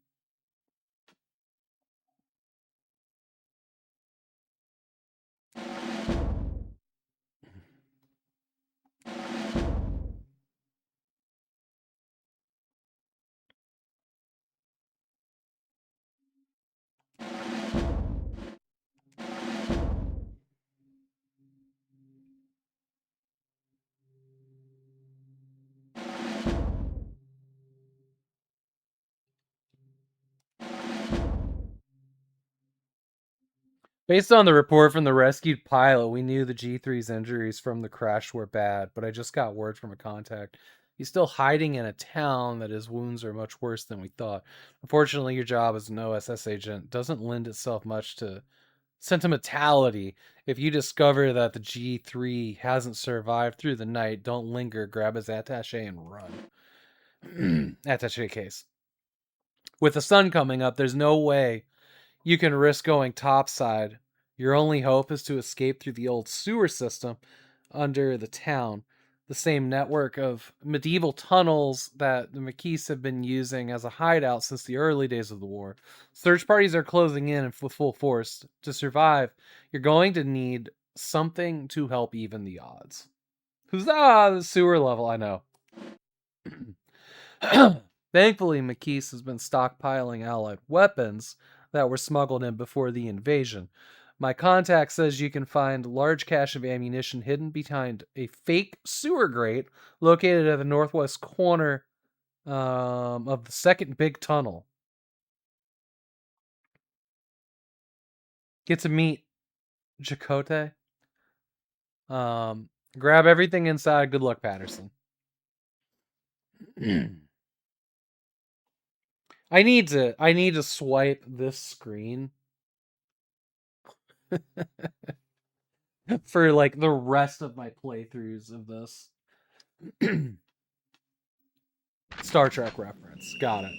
Based on the report from the rescued pilot, we knew the G3's injuries from the crash were bad, but I just got word from a contact. He's still hiding in a town that his wounds are much worse than we thought. Unfortunately, your job as an OSS agent doesn't lend itself much to sentimentality. If you discover that the G3 hasn't survived through the night, don't linger, grab his attaché and run. Attaché case. With the sun coming up, there's no way you can risk going topside. Your only hope is to escape through the old sewer system under the town. The same network of medieval tunnels that the McKees have been using as a hideout since the early days of the war. Search parties are closing in with full force. To survive, you're going to need something to help even the odds. Huzzah! The sewer level, I know. Thankfully, McKees has been stockpiling allied weapons that were smuggled in before the invasion. My contact says you can find a large cache of ammunition hidden behind a fake sewer grate located at the northwest corner of the second big tunnel. Get to meet Jacote. Grab everything inside. Good luck, Patterson. I need to swipe this screen for like the rest of my playthroughs of this. Star Trek reference. Got it.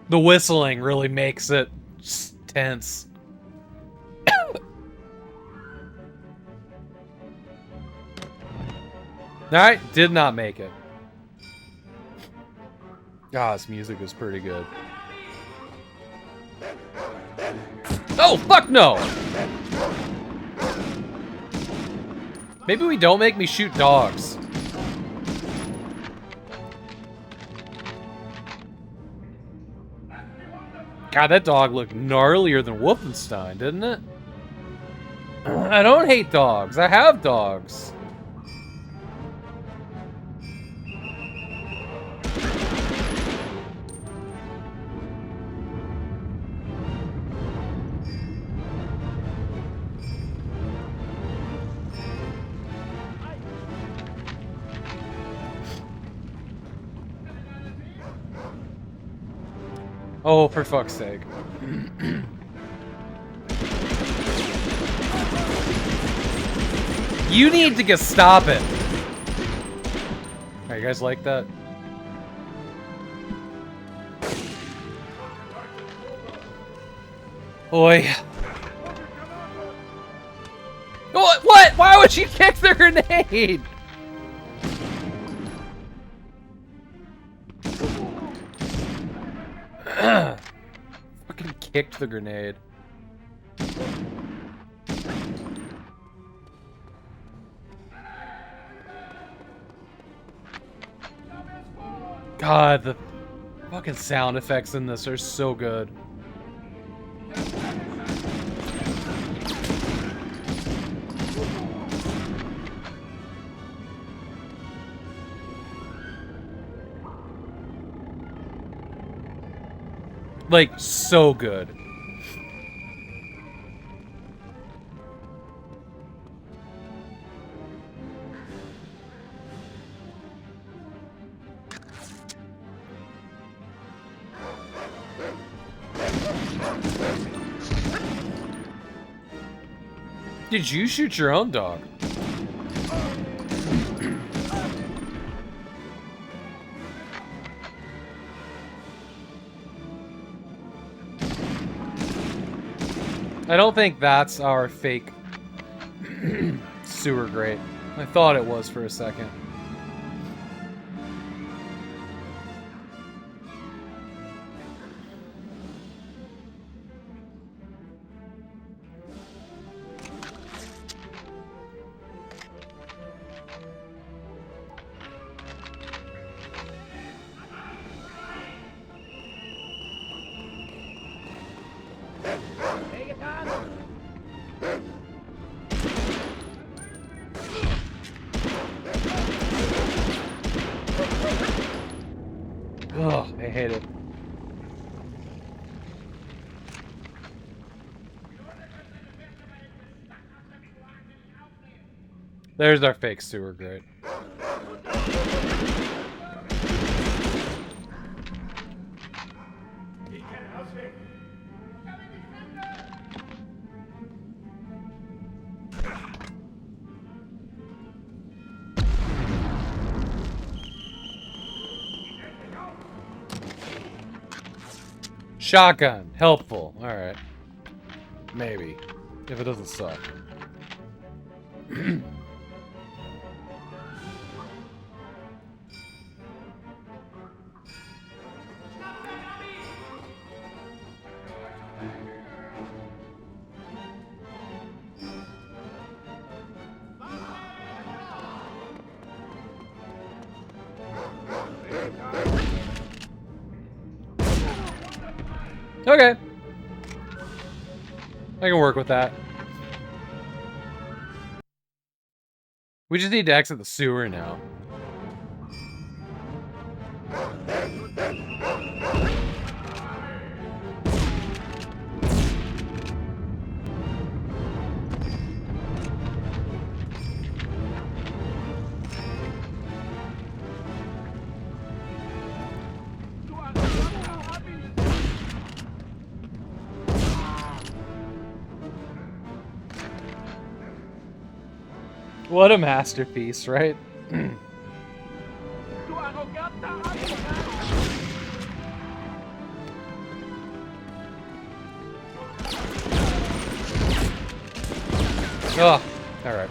The whistling really makes it tense. Alright, did not make it. Ah, this music is pretty good. Oh, fuck no! Maybe we don't make me shoot dogs. God, that dog looked gnarlier than Wolfenstein, didn't it? I don't hate dogs. I have dogs. Oh, for fuck's sake. You need to stop it. Alright, you guys like that? Oi. What? Why would she kick the grenade? Fucking kicked the grenade. God, the fucking sound effects in this are so good. Like, so good. Did you shoot your own dog? I don't think that's our fake sewer grate. I thought it was for a second. Ugh, I hate it. There's our fake sewer grate. Shotgun, helpful. All right, maybe if it doesn't suck. Okay. I can work with that. We just need to exit the sewer now. What a masterpiece, right? Oh, all right.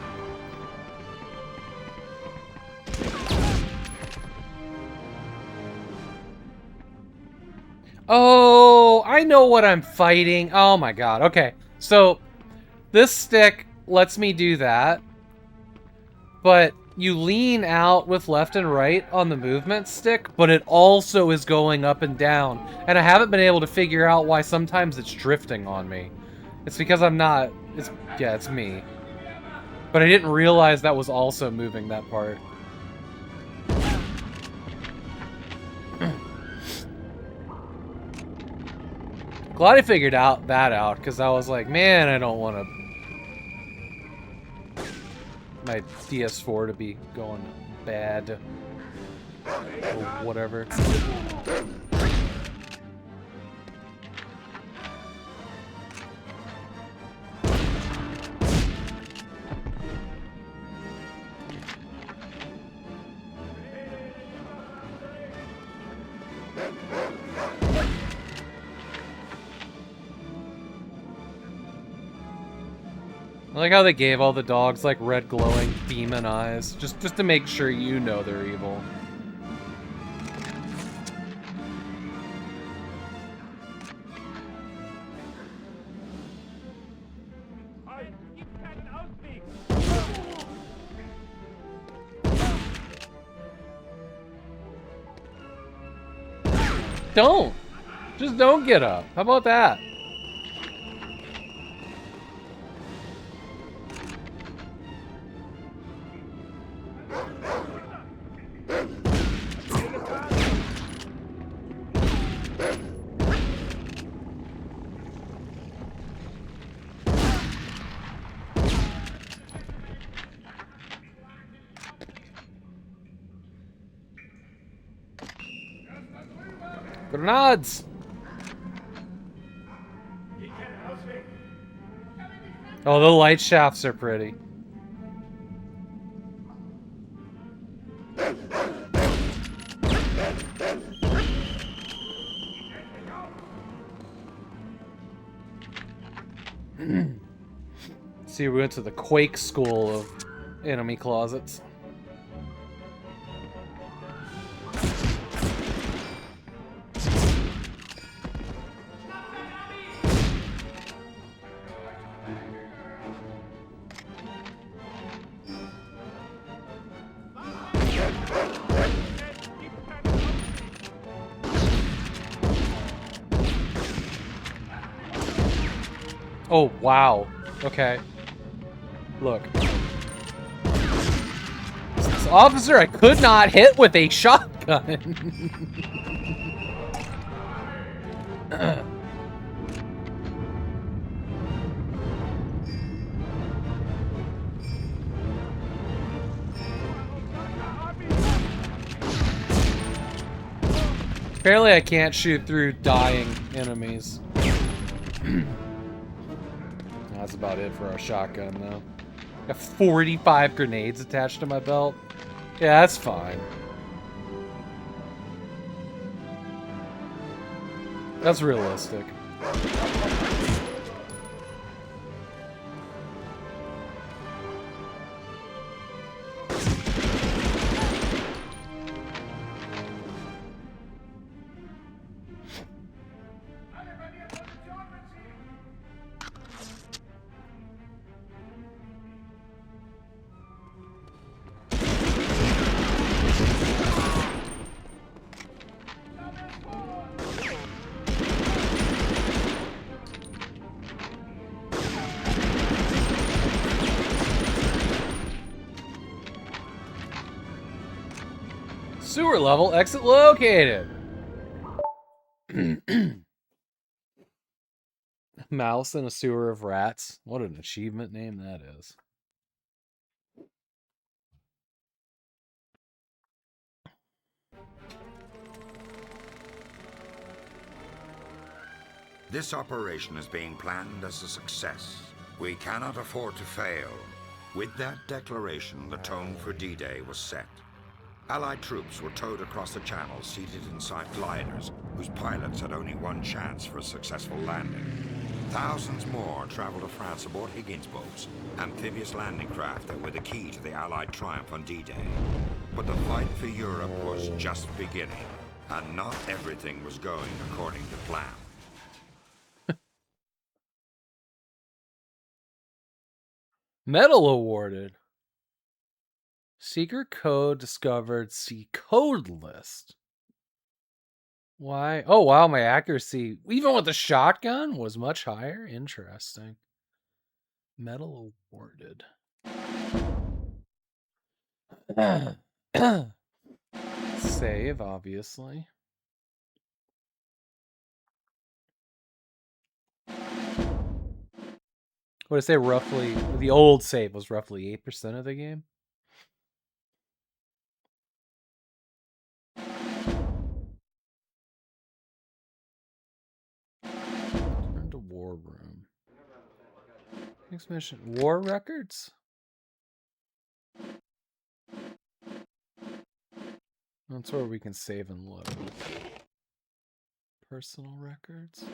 Oh, I know what I'm fighting. Oh my god. Okay, so this stick lets me do that. But you lean out with left and right on the movement stick, but it also is going up and down. And I haven't been able to figure out why sometimes it's drifting on me. It's because I'm not... it's me. But I didn't realize that was also moving that part. Glad I figured that out, because I was like, man, I don't want to... my DS4 to be going bad or whatever. I like how they gave all the dogs like red glowing demon eyes, just to make sure you know they're evil. Don't! Just don't get up. How about that? Grenades! Oh, the light shafts are pretty. See, we went to the Quake school of enemy closets. Oh, wow. Okay. Look. This officer I could not hit with a shotgun. Apparently I can't shoot through dying enemies. That's about it for our shotgun, though. Got 45 grenades attached to my belt. Yeah, that's fine. That's realistic. Sewer level, exit located. Mouse in a sewer of rats. What an achievement name that is. This operation is being planned as a success. We cannot afford to fail. With that declaration, the tone for D-Day was set. Allied troops were towed across the channel, seated inside gliders, whose pilots had only one chance for a successful landing. Thousands more traveled to France aboard Higgins boats, amphibious landing craft that were the key to the Allied triumph on D-Day. But the fight for Europe was just beginning, and not everything was going according to plan. Medal awarded. Secret code discovered. See code list. Why? Oh, wow, my accuracy, even with the shotgun, was much higher. Interesting. Medal awarded. Save, obviously. What did I say? Roughly, the old save was roughly 8% of the game. Turn to war room. Next mission, war records. That's where we can save and load. Personal records.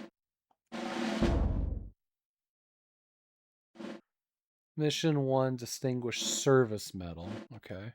Mission 1, Distinguished Service Medal. Okay.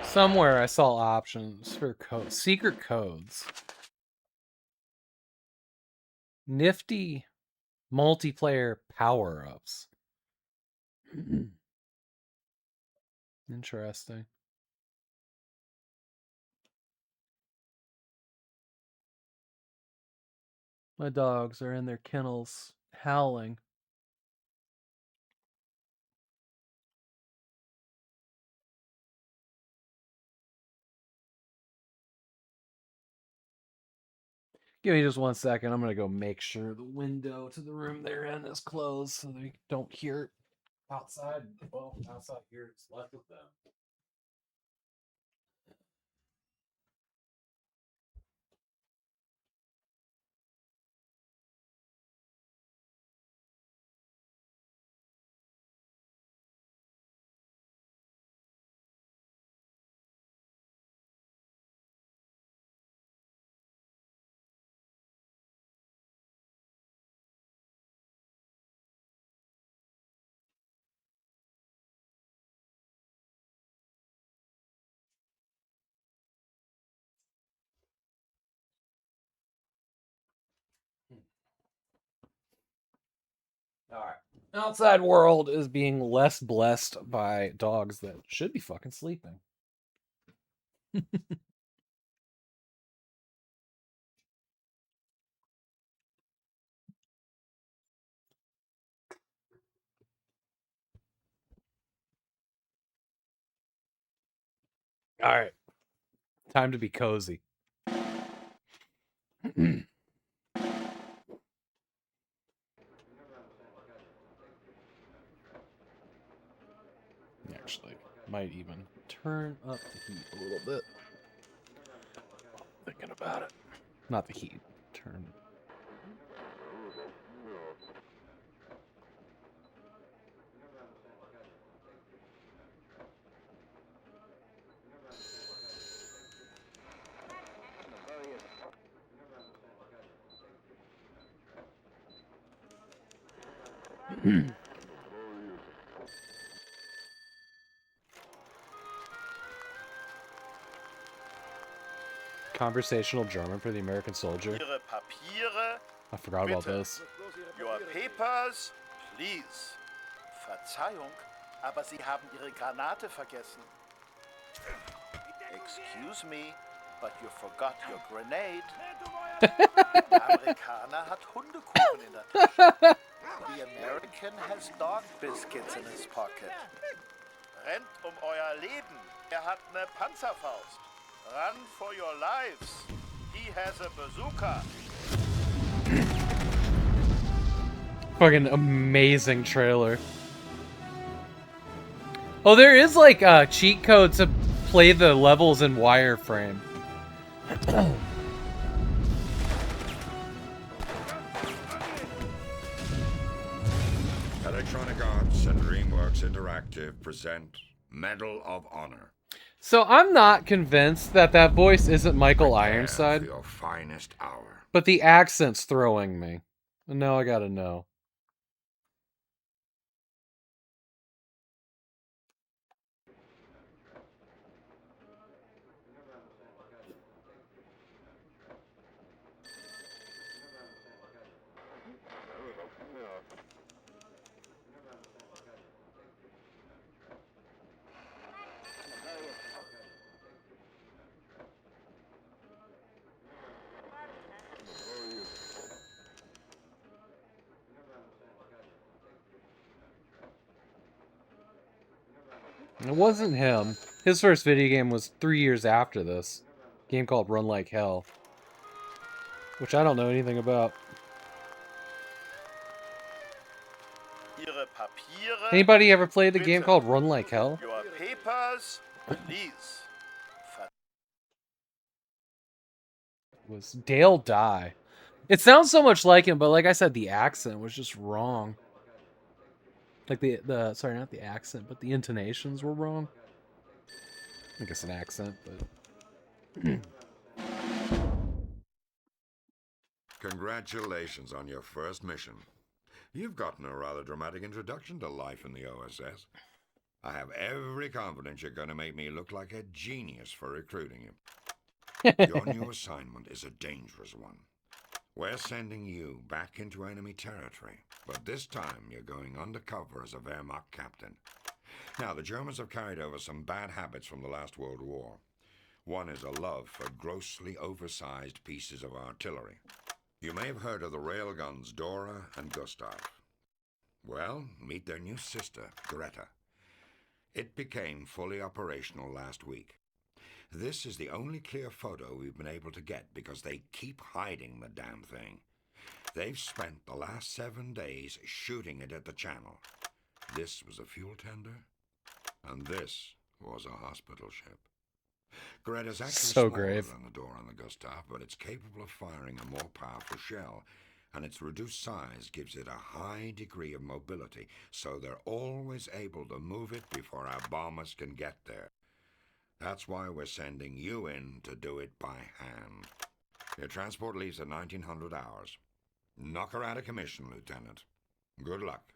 Somewhere I saw options for secret codes. Nifty multiplayer power-ups. Interesting. My dogs are in their kennels howling. Give me just 1 second. I'm gonna go make sure the window to the room they're in is closed so they don't hear it outside. Well, outside here it's left with them. All right. Outside world is being less blessed by dogs that should be fucking sleeping. All right. Time to be cozy. Actually, might even turn up the heat a little bit. Thinking about it. Not the heat. Turn. Conversational German for the American soldier. Ihre Papiere, I forgot about bitte. this. Your papers, please. Verzeihung, aber Sie haben Ihre Granate vergessen. Excuse me, but you forgot your grenade. Der Amerikaner hat Hundekuchen in der Tasche. The American has dog biscuits in his pocket. Rennt euer Leben. Hat eine Panzerfaust. Run for your lives. He has a bazooka. Fucking amazing trailer. Oh, there is like a cheat code to play the levels in wireframe. Electronic Arts and DreamWorks Interactive present Medal of Honor. So I'm not convinced that that voice isn't Michael Prepare Ironside, for your finest hour. but the accent's throwing me. And now I gotta know. It wasn't him. His first video game was 3 years after this. A game called Run Like Hell. Which I don't know anything about. Ihre Papiere. Anybody ever played a game called Run Like Hell? Your papers, please. Was Dale Dye. It sounds so much like him, but like I said, the accent was just wrong. Like the sorry, not the accent, but the intonations were wrong. I guess an accent, but Congratulations on your first mission. You've gotten a rather dramatic introduction to life in the OSS. I have every confidence you're going to make me look like a genius for recruiting you. Your new assignment is a dangerous one. We're sending you back into enemy territory, but this time you're going undercover as a Wehrmacht captain. Now, the Germans have carried over some bad habits from the last World War. One is a love for grossly oversized pieces of artillery. You may have heard of the railguns Dora and Gustav. Well, meet their new sister, Greta. It became fully operational last week. This is the only clear photo we've been able to get because they keep hiding the damn thing. They've spent the last 7 days shooting it at the channel. This was a fuel tender, and this was a hospital ship. Greta's actually So smaller grave. than the Dora and the Gustav, but it's capable of firing a more powerful shell, and its reduced size gives it a high degree of mobility, so they're always able to move it before our bombers can get there. That's why we're sending you in to do it by hand. Your transport leaves at 1900 hours. Knock her out of commission, Lieutenant. Good luck.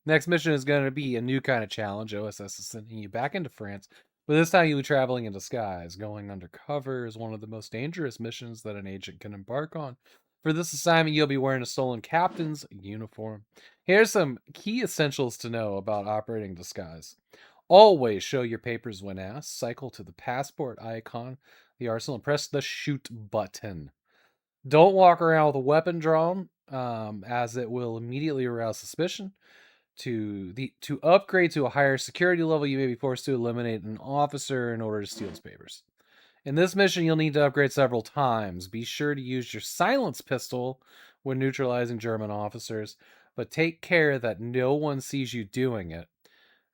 Next mission is going to be a new kind of challenge. OSS is sending you back into France, but this time you'll be traveling in disguise. Going undercover is one of the most dangerous missions that an agent can embark on. For this assignment, you'll be wearing a stolen captain's uniform. Here's some key essentials to know about operating disguise. Always show your papers when asked. Cycle to the passport icon, the arsenal, and press the shoot button. Don't walk around with a weapon drawn, as it will immediately arouse suspicion. To upgrade to a higher security level, you may be forced to eliminate an officer in order to steal his papers. In this mission, you'll need to upgrade several times. Be sure to use your silence pistol when neutralizing German officers, but take care that no one sees you doing it.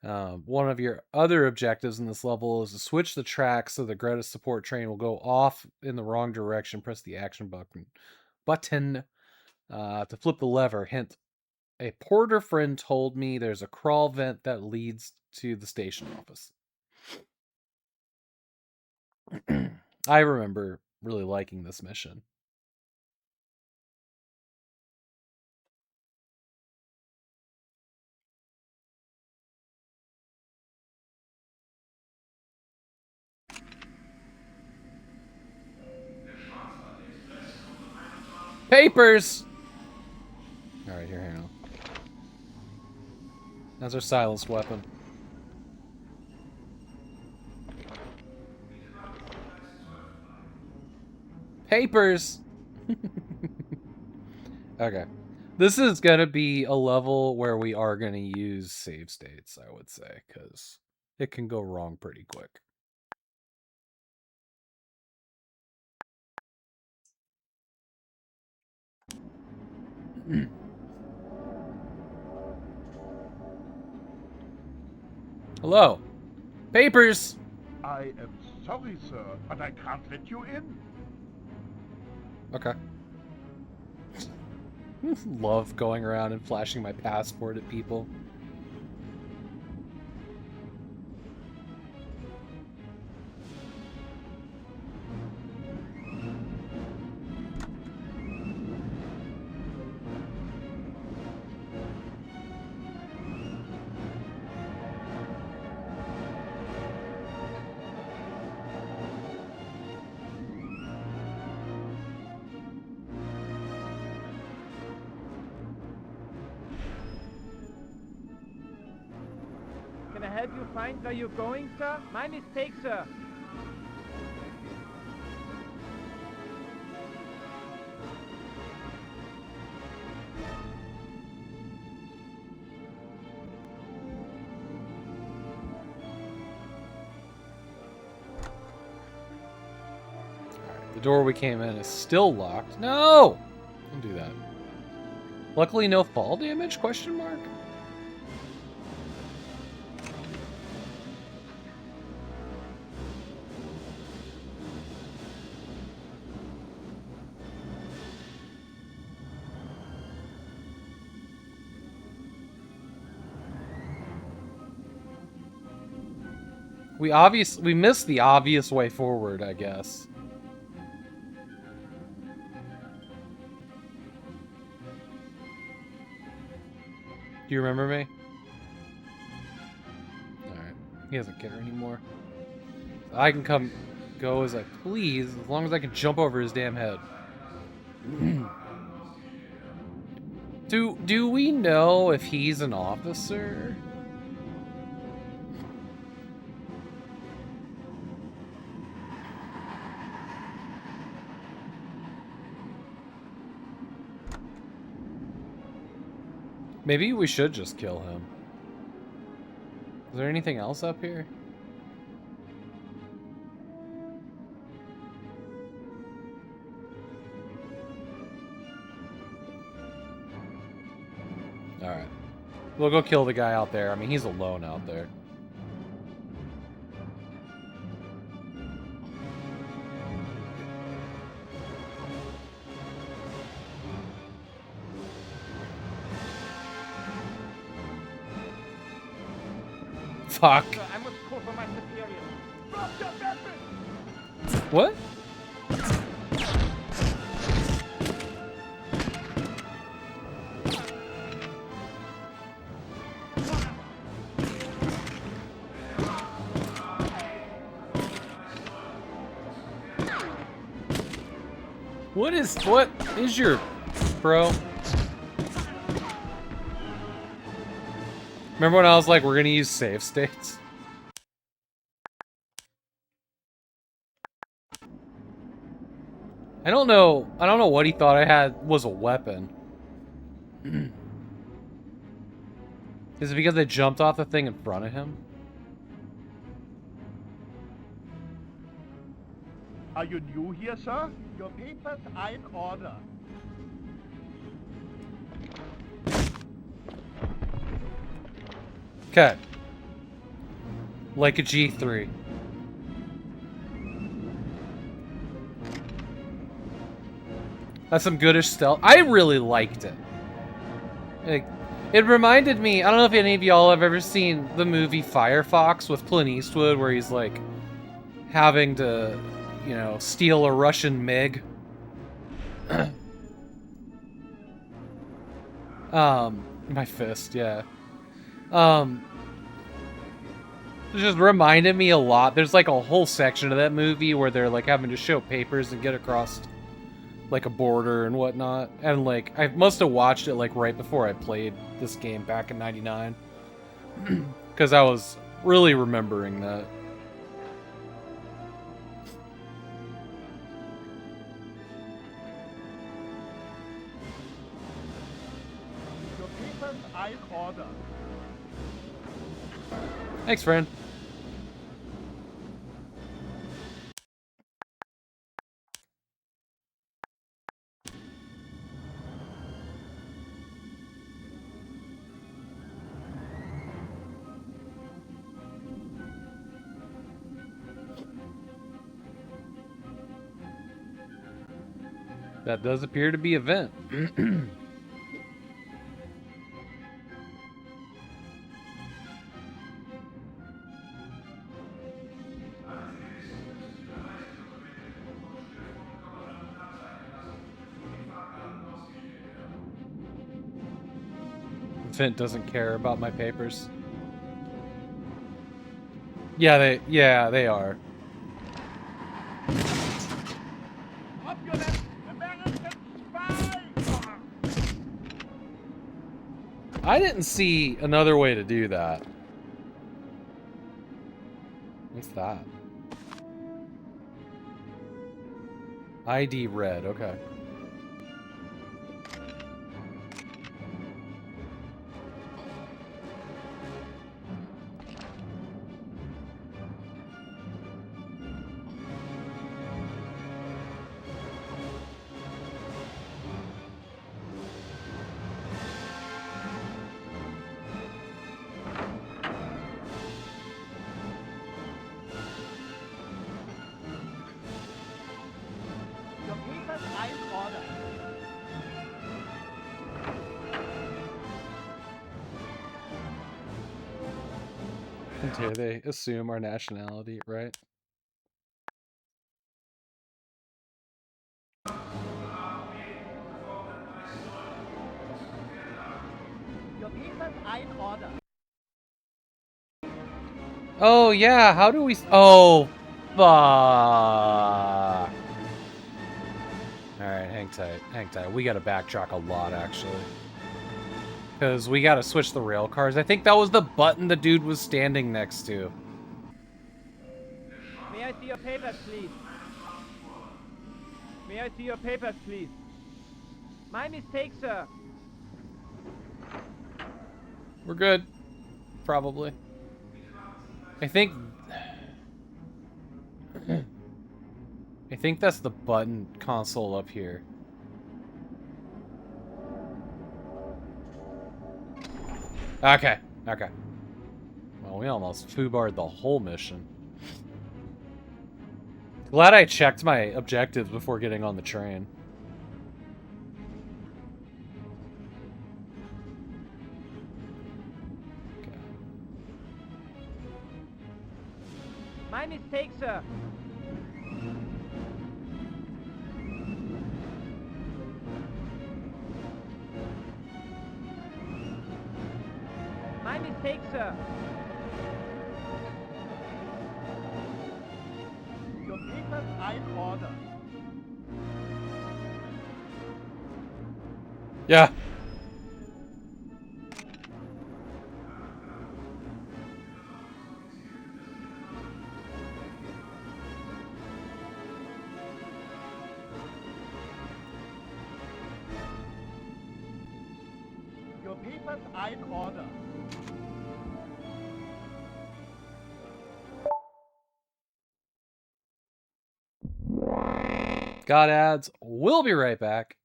One of your other objectives in this level is to switch the track so the Greta support train will go off in the wrong direction. Press the action button to flip the lever. Hint, a porter friend told me there's a crawl vent that leads to the station office. I remember really liking this mission. Papers! Alright, here, hang on. That's our silenced weapon. Papers! Okay. This is gonna be a level where we are gonna use save states, I would say, because it can go wrong pretty quick. Hello. Papers! I am sorry, sir, but I can't let you in. Okay. Love going around and flashing my passport at people. Can I help you find where you're going, sir? My mistake, sir. Alright, the door we came in is still locked. No! Don't do that. Luckily, no fall damage? Question mark? We missed the obvious way forward, I guess. Do you remember me? Alright. He doesn't care anymore. I can come go as I please, as long as I can jump over his damn head. Do we know if he's an officer? Maybe we should just kill him. Is there anything else up here? Alright. We'll go kill the guy out there. I mean, he's alone out there. Fuck. I must call for my superior. Drop your weapon! What? What is your bro? Remember when I was like, we're gonna use save states? I don't know what he thought I had was a weapon. Is it because I jumped off the thing in front of him? Are you new here, sir? Your papers are in order. Okay. Like a G3. That's some goodish stealth. I really liked it. Like, it reminded me, I don't know if any of y'all have ever seen the movie Firefox with Clint Eastwood, where he's like having to, you know, steal a Russian MiG. My fist, yeah. It just reminded me a lot. There's like a whole section of that movie where they're like having to show papers and get across like a border and whatnot. And like, I must have watched it like right before I played this game back in '99. Because I was really remembering that. Your papers are in order. Thanks, friend. That does appear to be a vent. Vent doesn't care about my papers. Yeah, they are. Opulent American spy! I didn't see another way to do that. What's that? ID red, okay. Your papers are in order. Until they assume our nationality, right? Your papers are in order. Oh yeah, how do we? Oh, Alright, hang tight. Hang tight. We gotta backtrack a lot, actually. Because we gotta switch the rail cars. I think that was the button the dude was standing next to. May I see your papers, please? May I see your papers, please? My mistake, sir. We're good. Probably. I think that's the button console up here. Okay. Okay. Well, we almost foobarred the whole mission. Glad I checked my objectives before getting on the train. Okay. My mistake, sir. My mistake, sir. Your papers are in order. Yeah. Your papers are in order. Got ads. We'll be right back.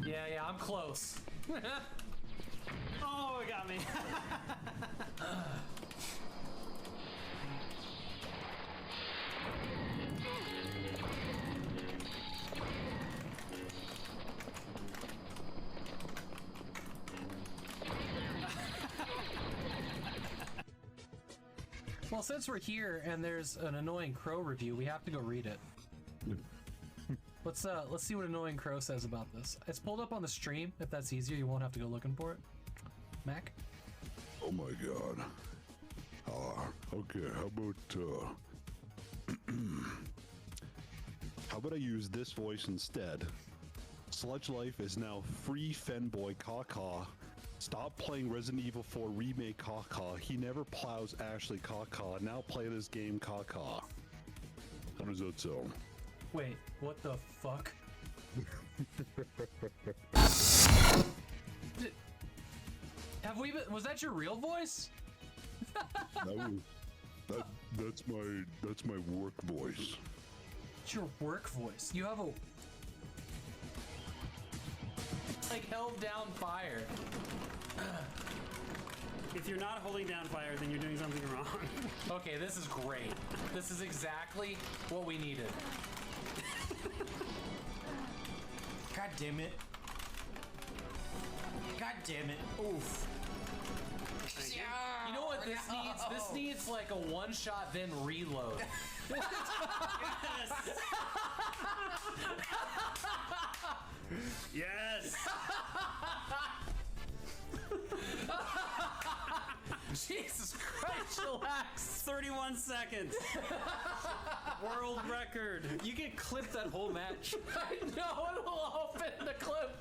Yeah, I'm close. Oh, it got me. Well, since we're here and there's an Annoying Crow review, we have to go read it. Let's see what Annoying Crow says about this. It's pulled up on the stream. If that's easier, you won't have to go looking for it. Mac? Oh my god. Okay, how about I use this voice instead? Sludge Life is now free Fenboy Kaka. Stop playing Resident Evil 4 Remake Kaka. He never plows Ashley Kaka. Now play this game Kaka. How does that sound? Wait, what the fuck? Was that your real voice? That's my work voice. It's your work voice. You have a like held down fire. If you're not holding down fire, then you're doing something wrong. Okay, this is great. This is exactly what we needed. God damn it. God damn it. Oof. You know what this needs? This needs like a one-shot, then reload. Yes! Jesus Christ, relax. 31 seconds. World record. You can clip that whole match. I know, it'll all fit in the clip.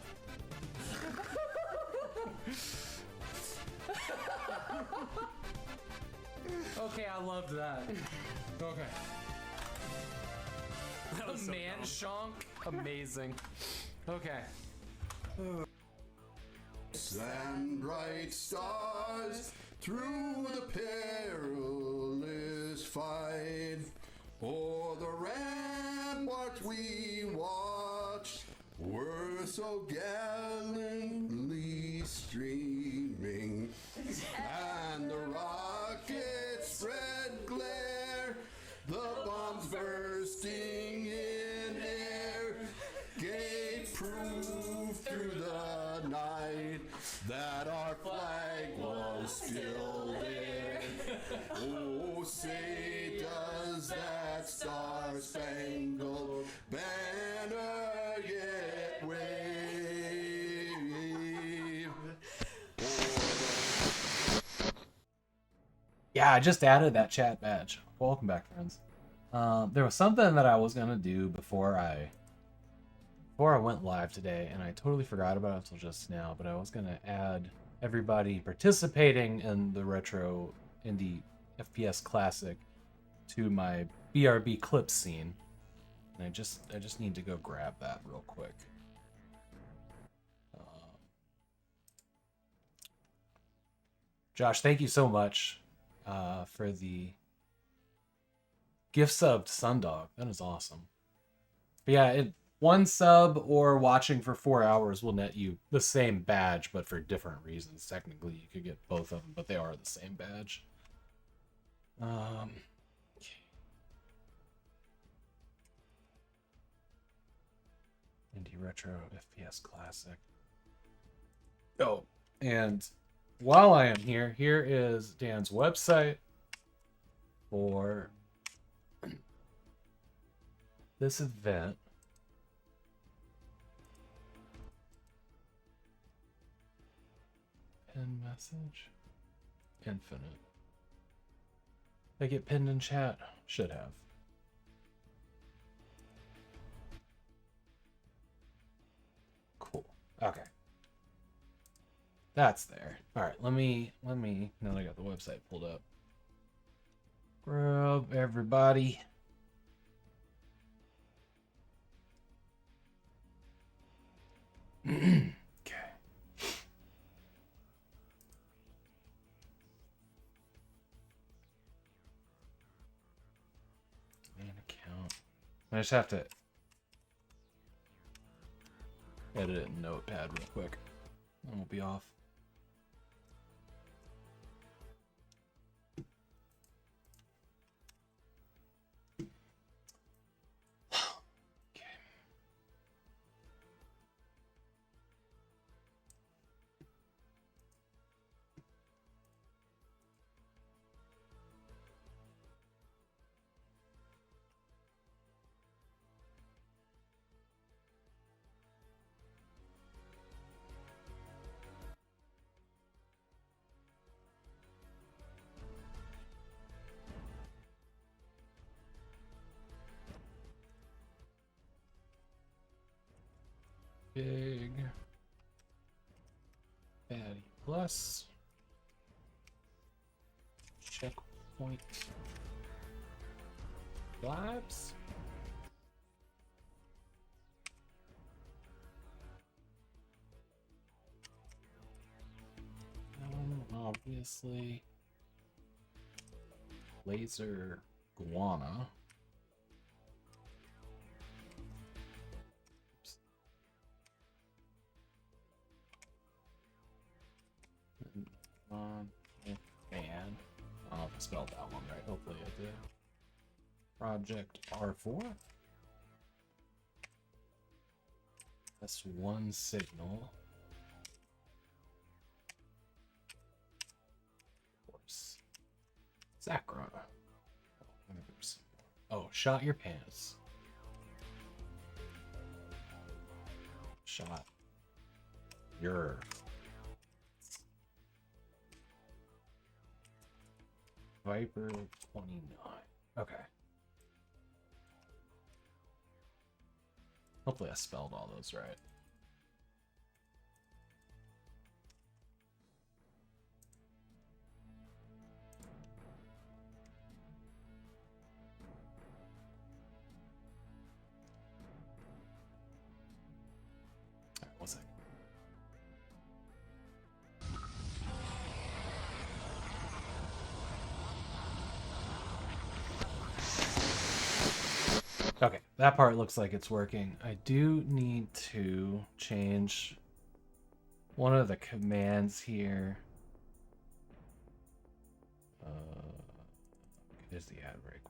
Okay, I loved that. Okay. That was The so man dumb. shonk. Amazing. Okay. And bright stars through the perilous fight. O'er the ramparts we watched were so gallantly streaming, and the rockets spread glare, the bombs bursting in air gave proof through the night that our flag was still there. Oh, say does star-spangled banner yet wave. Yeah, I just added that chat badge. Welcome back, friends. There was something that I was gonna do before I went live today, and I totally forgot about it until just now. But I was gonna add everybody participating in the Retro Indie FPS Classic to my BRB clip scene, and I just need to go grab that real quick. Josh, thank you so much for the gift sub to Sundog. That is awesome. But yeah, one sub or watching for 4 hours will net you the same badge, but for different reasons. Technically, you could get both of them, but they are the same badge. Indie Retro FPS Classic. Oh, and while I am here, here is Dan's website for this event. Pin message. Infinite. They get pinned in chat. Should have. Cool. Okay. That's there. All right, let me, now that I got the website pulled up, grab everybody. Okay. Main account. I just have to edit it in Notepad real quick, and we'll be off. Big Baddie Plus Checkpoint Labs. Obviously Laser Guana. And I don't know if I spelled that one right. Hopefully I did. Project R4. That's one signal. Of course. Sakura. Oh, shot your pants. Shot your Viper 29. Okay. Hopefully I spelled all those right. All right, one second. Okay, that part looks like it's working. I do need to change one of the commands here. There's the ad break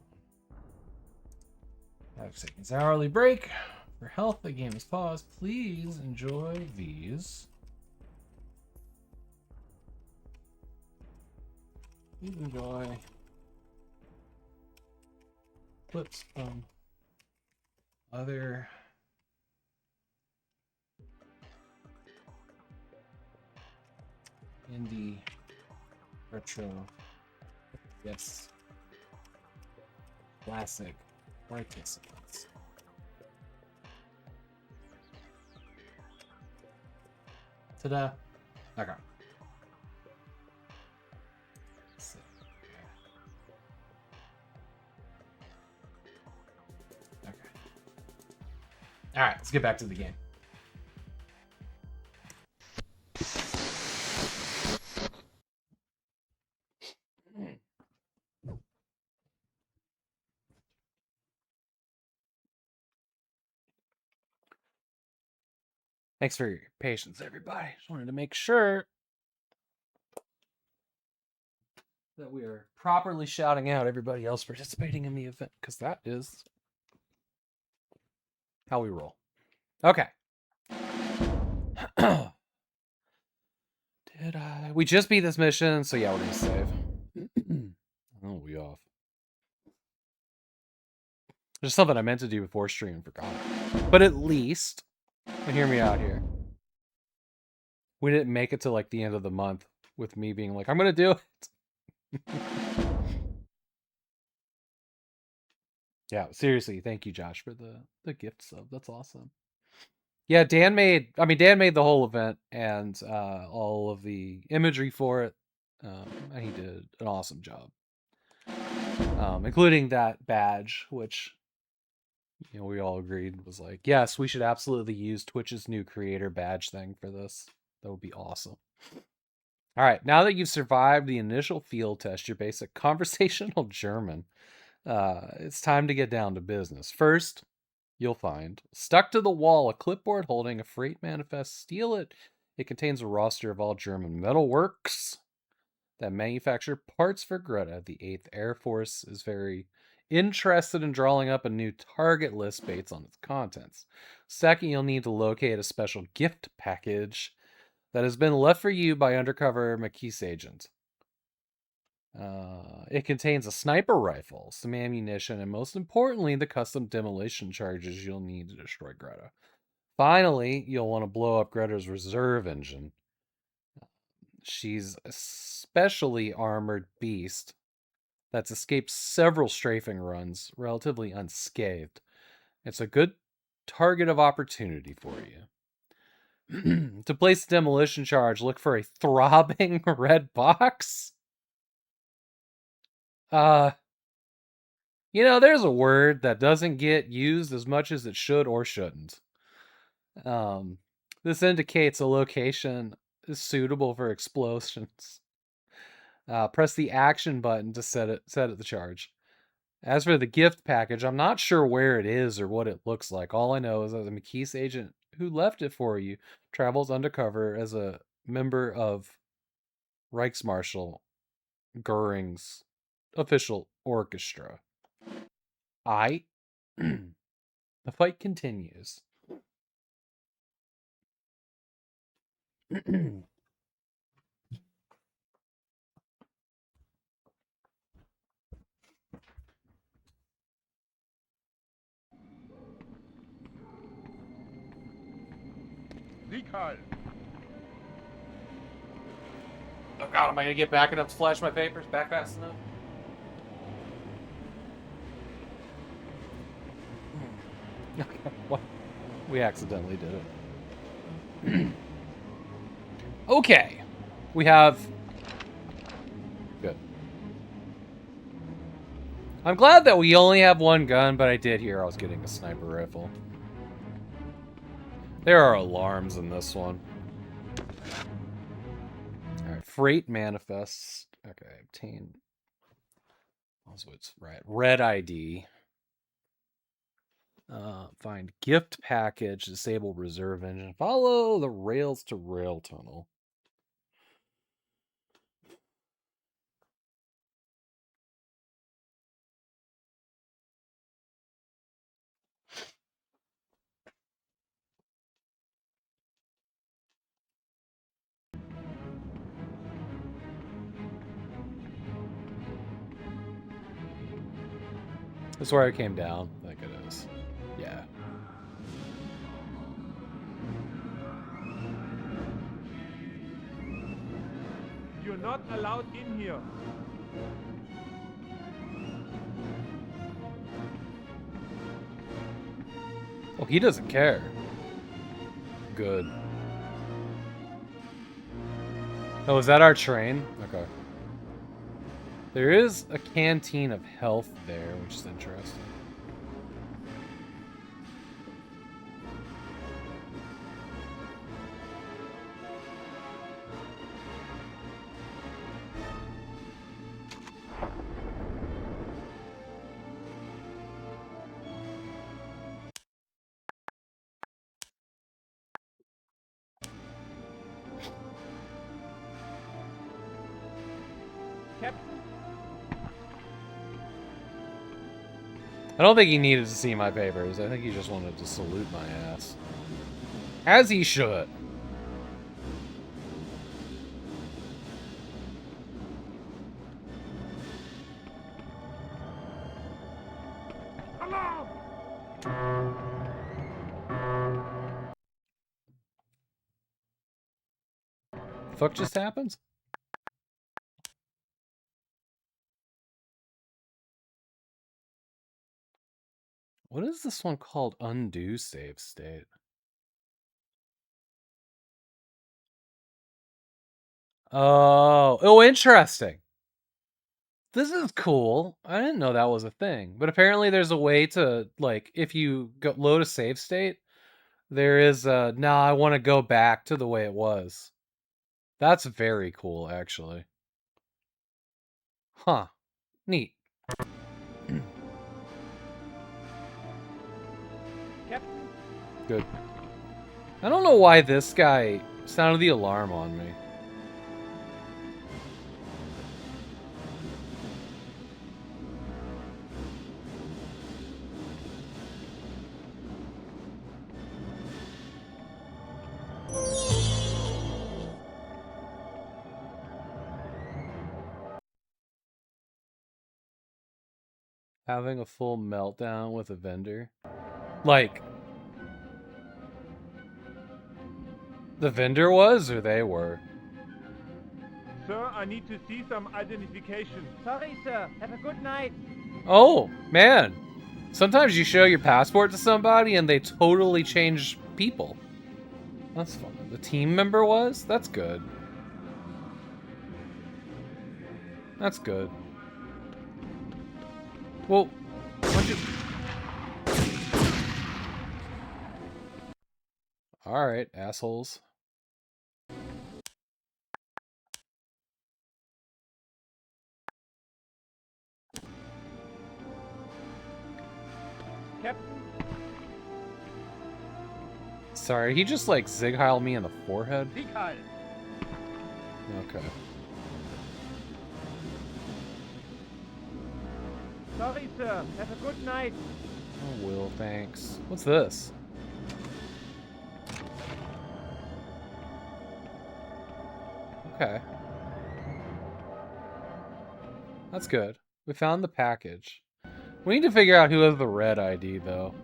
one. 5 seconds hourly break. For health, the game is paused. Please enjoy these. Please enjoy clips from other indie retro, yes, classic participants. Ta-da. Okay. Let's see. Okay. All right, let's get back to the game. Thanks for your patience, everybody. Just wanted to make sure that we are properly shouting out everybody else participating in the event, because that is how we roll. Okay. Did I? We just beat this mission, so yeah, we're gonna save. Oh, we off. There's something I meant to do before stream and forgot. But at least, and hear me out here, we didn't make it to like the end of the month with me being like, I'm gonna do it. Yeah, seriously, thank you, Josh, for the gift sub. That's awesome. Yeah, Dan made the whole event and all of the imagery for it. And he did an awesome job. Including that badge, which we all agreed was like, yes, we should absolutely use Twitch's new creator badge thing for this. That would be awesome. All right, now that you've survived the initial field test, your basic conversational German, it's time to get down to business. First, you'll find stuck to the wall a clipboard holding a freight manifest. Steal it. It contains a roster of all German metalworks that manufacture parts for Greta. The 8th Air Force is very interested in drawing up a new target list based on its contents. Second, you'll need to locate a special gift package that has been left for you by undercover McKees agent. It contains a sniper rifle, some ammunition, and most importantly, the custom demolition charges you'll need to destroy Greta. Finally, you'll want to blow up Greta's reserve engine. She's a specially armored beast that's escaped several strafing runs relatively unscathed. It's a good target of opportunity for you. To place the demolition charge, look for a throbbing red box. There's a word that doesn't get used as much as it should or shouldn't. This indicates a location is suitable for explosions. Press the action button to set it the charge. As for the gift package, I'm not sure where it is or what it looks like. All I know is that the McKees agent who left it for you travels undercover as a member of Reichsmarshal Goering's official orchestra. The fight continues. Sieg-Heil! Oh god, am I gonna get back enough to flash my papers back fast enough? What? We accidentally did it. Okay. We have... Good. I'm glad that we only have one gun, but I did hear I was getting a sniper rifle. There are alarms in this one. Alright, freight manifests. Okay, obtain... Also, it's right. Red ID. Find gift package, disable reserve engine. Follow the rails to rail tunnel. That's where I came down. I think it is. Yeah. You're not allowed in here. Oh, he doesn't care. Good. Oh, is that our train? Okay. There is a canteen of health there, which is interesting. I don't think he needed to see my papers. I think he just wanted to salute my ass. As he should. The fuck just happened? What is this one called? Undo save state. Oh, interesting. This is cool. I didn't know that was a thing. But apparently there's a way to, like, if you load a save state, there is a, nah, I want to go back to the way it was. That's very cool, actually. Huh. Neat. Captain? Good. I don't know why this guy sounded the alarm on me. Having a full meltdown with a vendor. Like, the vendor was, or they were? Sir, I need to see some identification. Sorry, sir. Have a good night. Oh, man. Sometimes you show your passport to somebody and they totally change people. That's fun. The team member was? That's good. That's good. Well, why'd you... Alright, assholes. Captain? Sorry, he just like Zig Heil me in the forehead? Zig Heil. Okay. Sorry, sir. Have a good night. Oh, Will, thanks. What's this? Okay. That's good. We found the package. We need to figure out who has the red ID, though.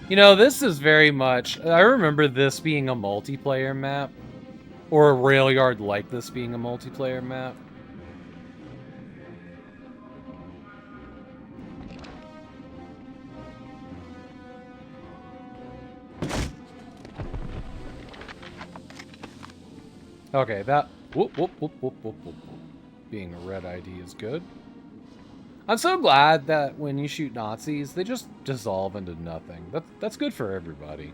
You know, this is very much... I remember this being a multiplayer map. Or a rail yard like this being a multiplayer map. Okay, that... Whoop, whoop, whoop, whoop, whoop, whoop, whoop. Being a red ID is good. I'm so glad that when you shoot Nazis, they just dissolve into nothing. That's good for everybody.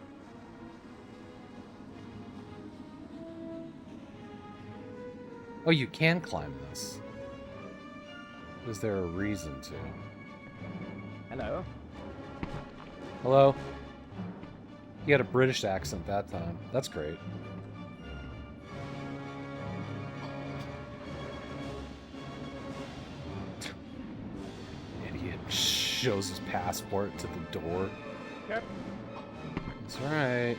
Oh, you can climb this. Is there a reason to? Hello. Hello? You had a British accent that time. That's great. Idiot shows his passport to the door. Captain. That's right.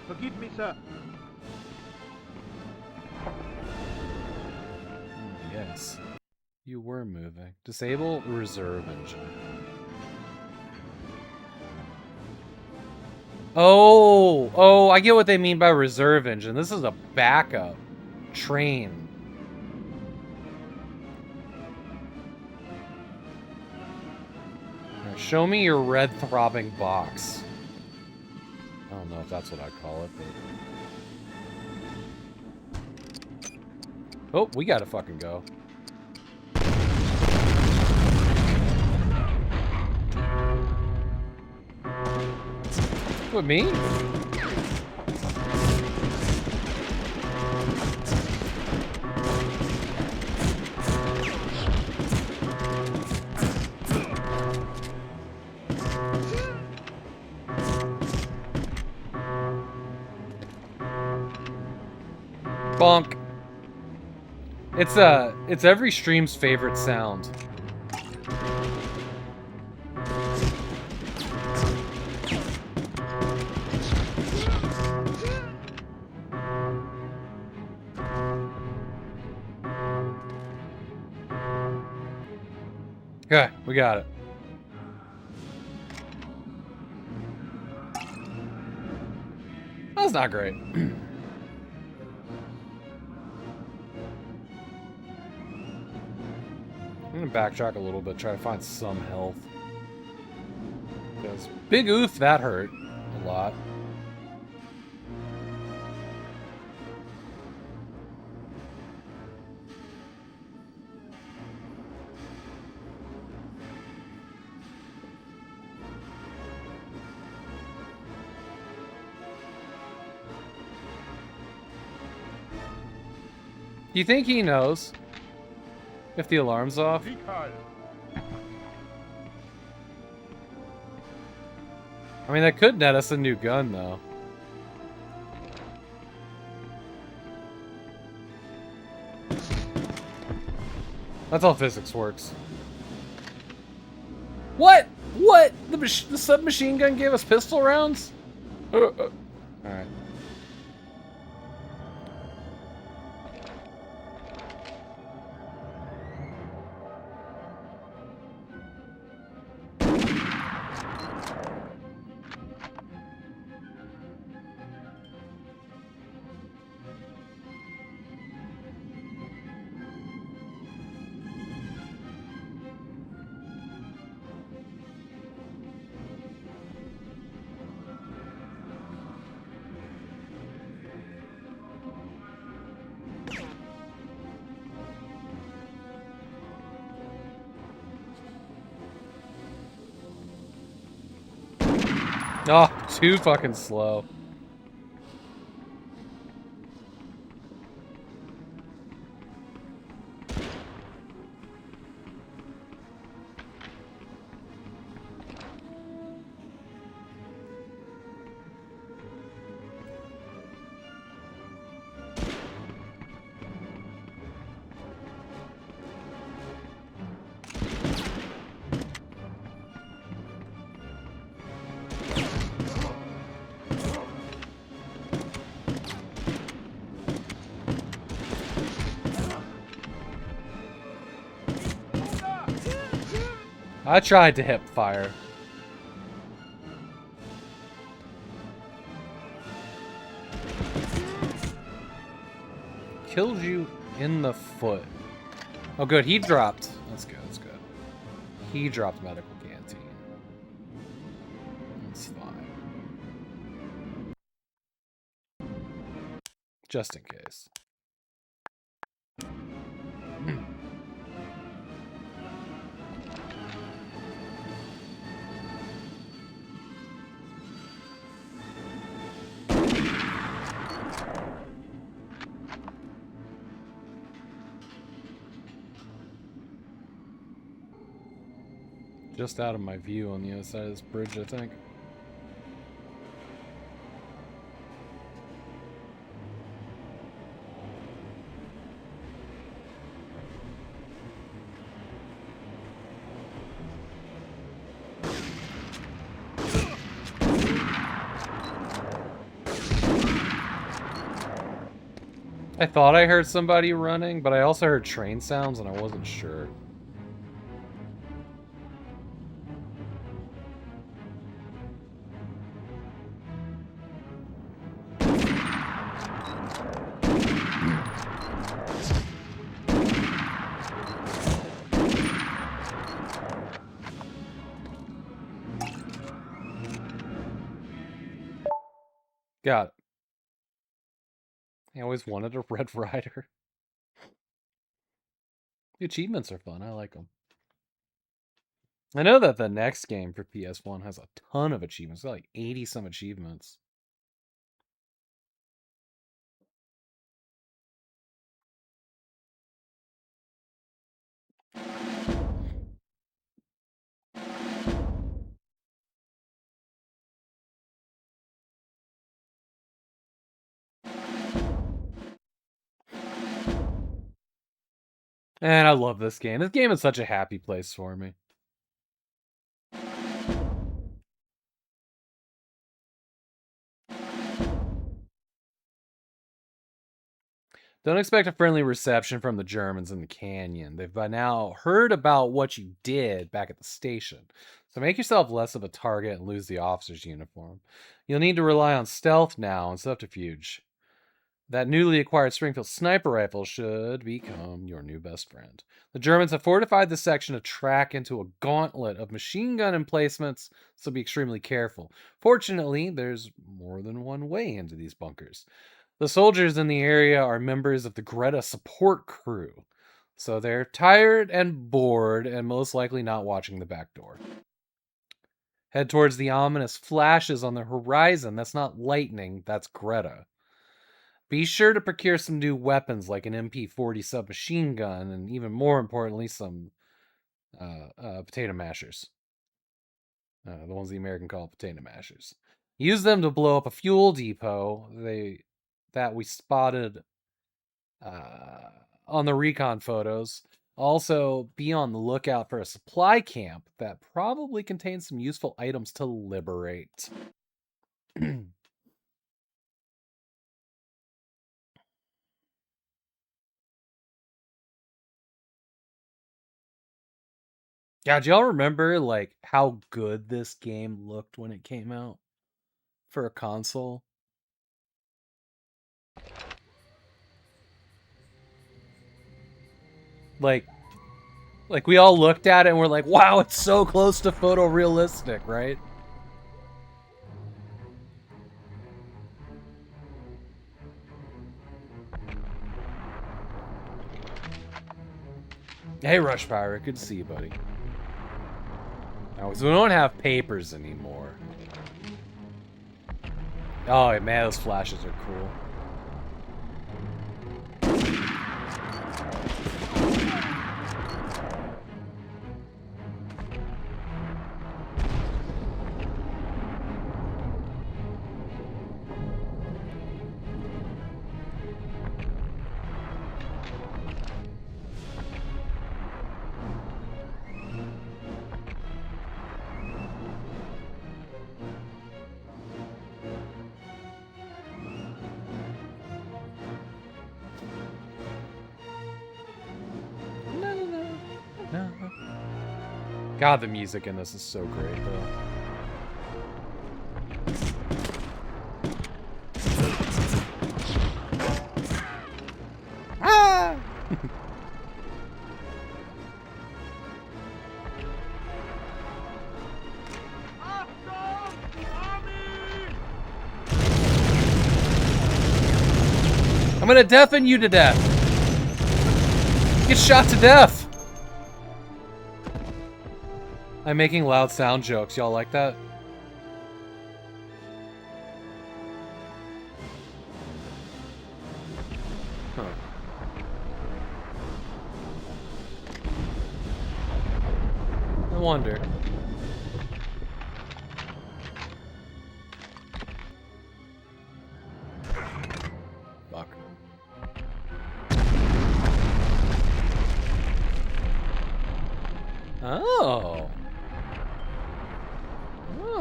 Forgive me, sir. Yes. You were moving. Disable reserve engine. Oh, I get what they mean by reserve engine. This is a backup train. Now show me your red throbbing box. I don't know if that's what I'd call it, but... Oh, we gotta fucking go. What, me? Bonk. It's every stream's favorite sound. Okay, we got it. That's not great. I'm gonna backtrack a little bit, try to find some health. Because big oof, that hurt a lot. Do you think he knows if the alarm's off? I mean, that could net us a new gun, though. That's how physics works. What? What? The submachine gun gave us pistol rounds? Alright. Oh, too fucking slow. I tried to hip fire. Killed you in the foot. Oh good, he dropped. That's good, that's good. He dropped medical canteen. That's fine. Just in case. Just out of my view on the other side of this bridge, I think. I thought I heard somebody running, but I also heard train sounds and I wasn't sure. Got it. I always wanted a Red Rider. The achievements are fun. I like them. I know that the next game for PS1 has a ton of achievements. Like 80 some achievements. And I love this game. This game is such a happy place for me. Don't expect a friendly reception from the Germans in the canyon. They've by now heard about what you did back at the station. So make yourself less of a target and lose the officer's uniform. You'll need to rely on stealth now and subterfuge. That newly acquired Springfield sniper rifle should become your new best friend. The Germans have fortified this section of track into a gauntlet of machine gun emplacements, so be extremely careful. Fortunately, there's more than one way into these bunkers. The soldiers in the area are members of the Greta support crew, so they're tired and bored and most likely not watching the back door. Head towards the ominous flashes on the horizon. That's not lightning, that's Greta. Be sure to procure some new weapons like an MP40 submachine gun and even more importantly, some potato mashers. The ones the American call potato mashers. Use them to blow up a fuel depot that we spotted on the recon photos. Also, be on the lookout for a supply camp that probably contains some useful items to liberate. Yeah, do y'all remember like how good this game looked when it came out for a console? Like we all looked at it and we're like, wow, it's so close to photorealistic, right? Hey, Rush Pirate, good to see you, buddy. Oh, so we don't have papers anymore. Oh, man, those flashes are cool. God, the music in this is so great, though. Ah! I'm gonna deafen you to death. Get shot to death. I'm making loud sound jokes. Y'all like that? Huh. I wonder. Fuck. Oh.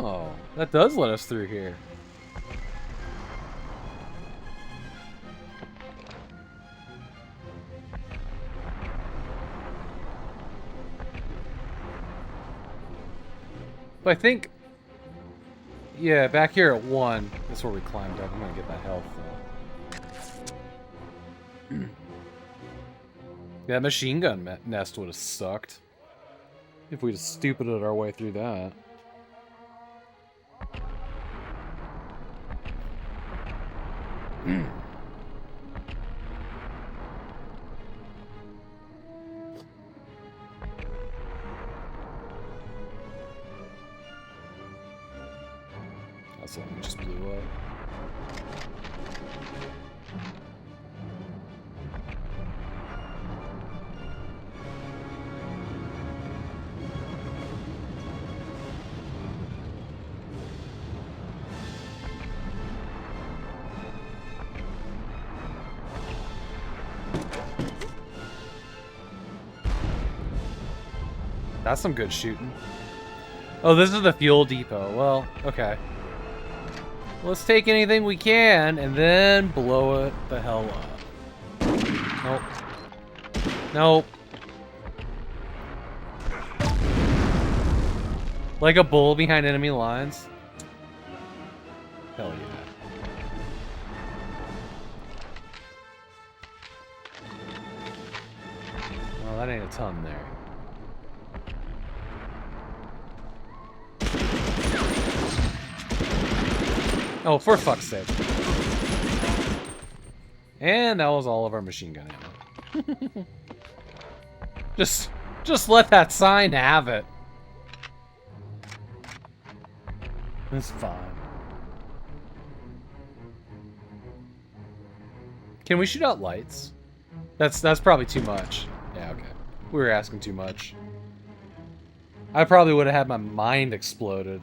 Oh, that does let us through here. But I think... Yeah, back here at 1. That's where we climbed up. I'm gonna get that health, though. That machine gun nest would have sucked. If we'd have stupided our way through that. That's the one we just blew up. That's some good shooting. Oh, this is the fuel depot. Well, okay. Let's take anything we can and then blow it the hell up. Nope. Nope. Like a bull behind enemy lines. Hell yeah. Well, that ain't a ton there. Oh, for fuck's sake. And that was all of our machine gun ammo. Just let that sign have it. It's fine. Can we shoot out lights? That's probably too much. Yeah, okay. We were asking too much. I probably would have had my mind exploded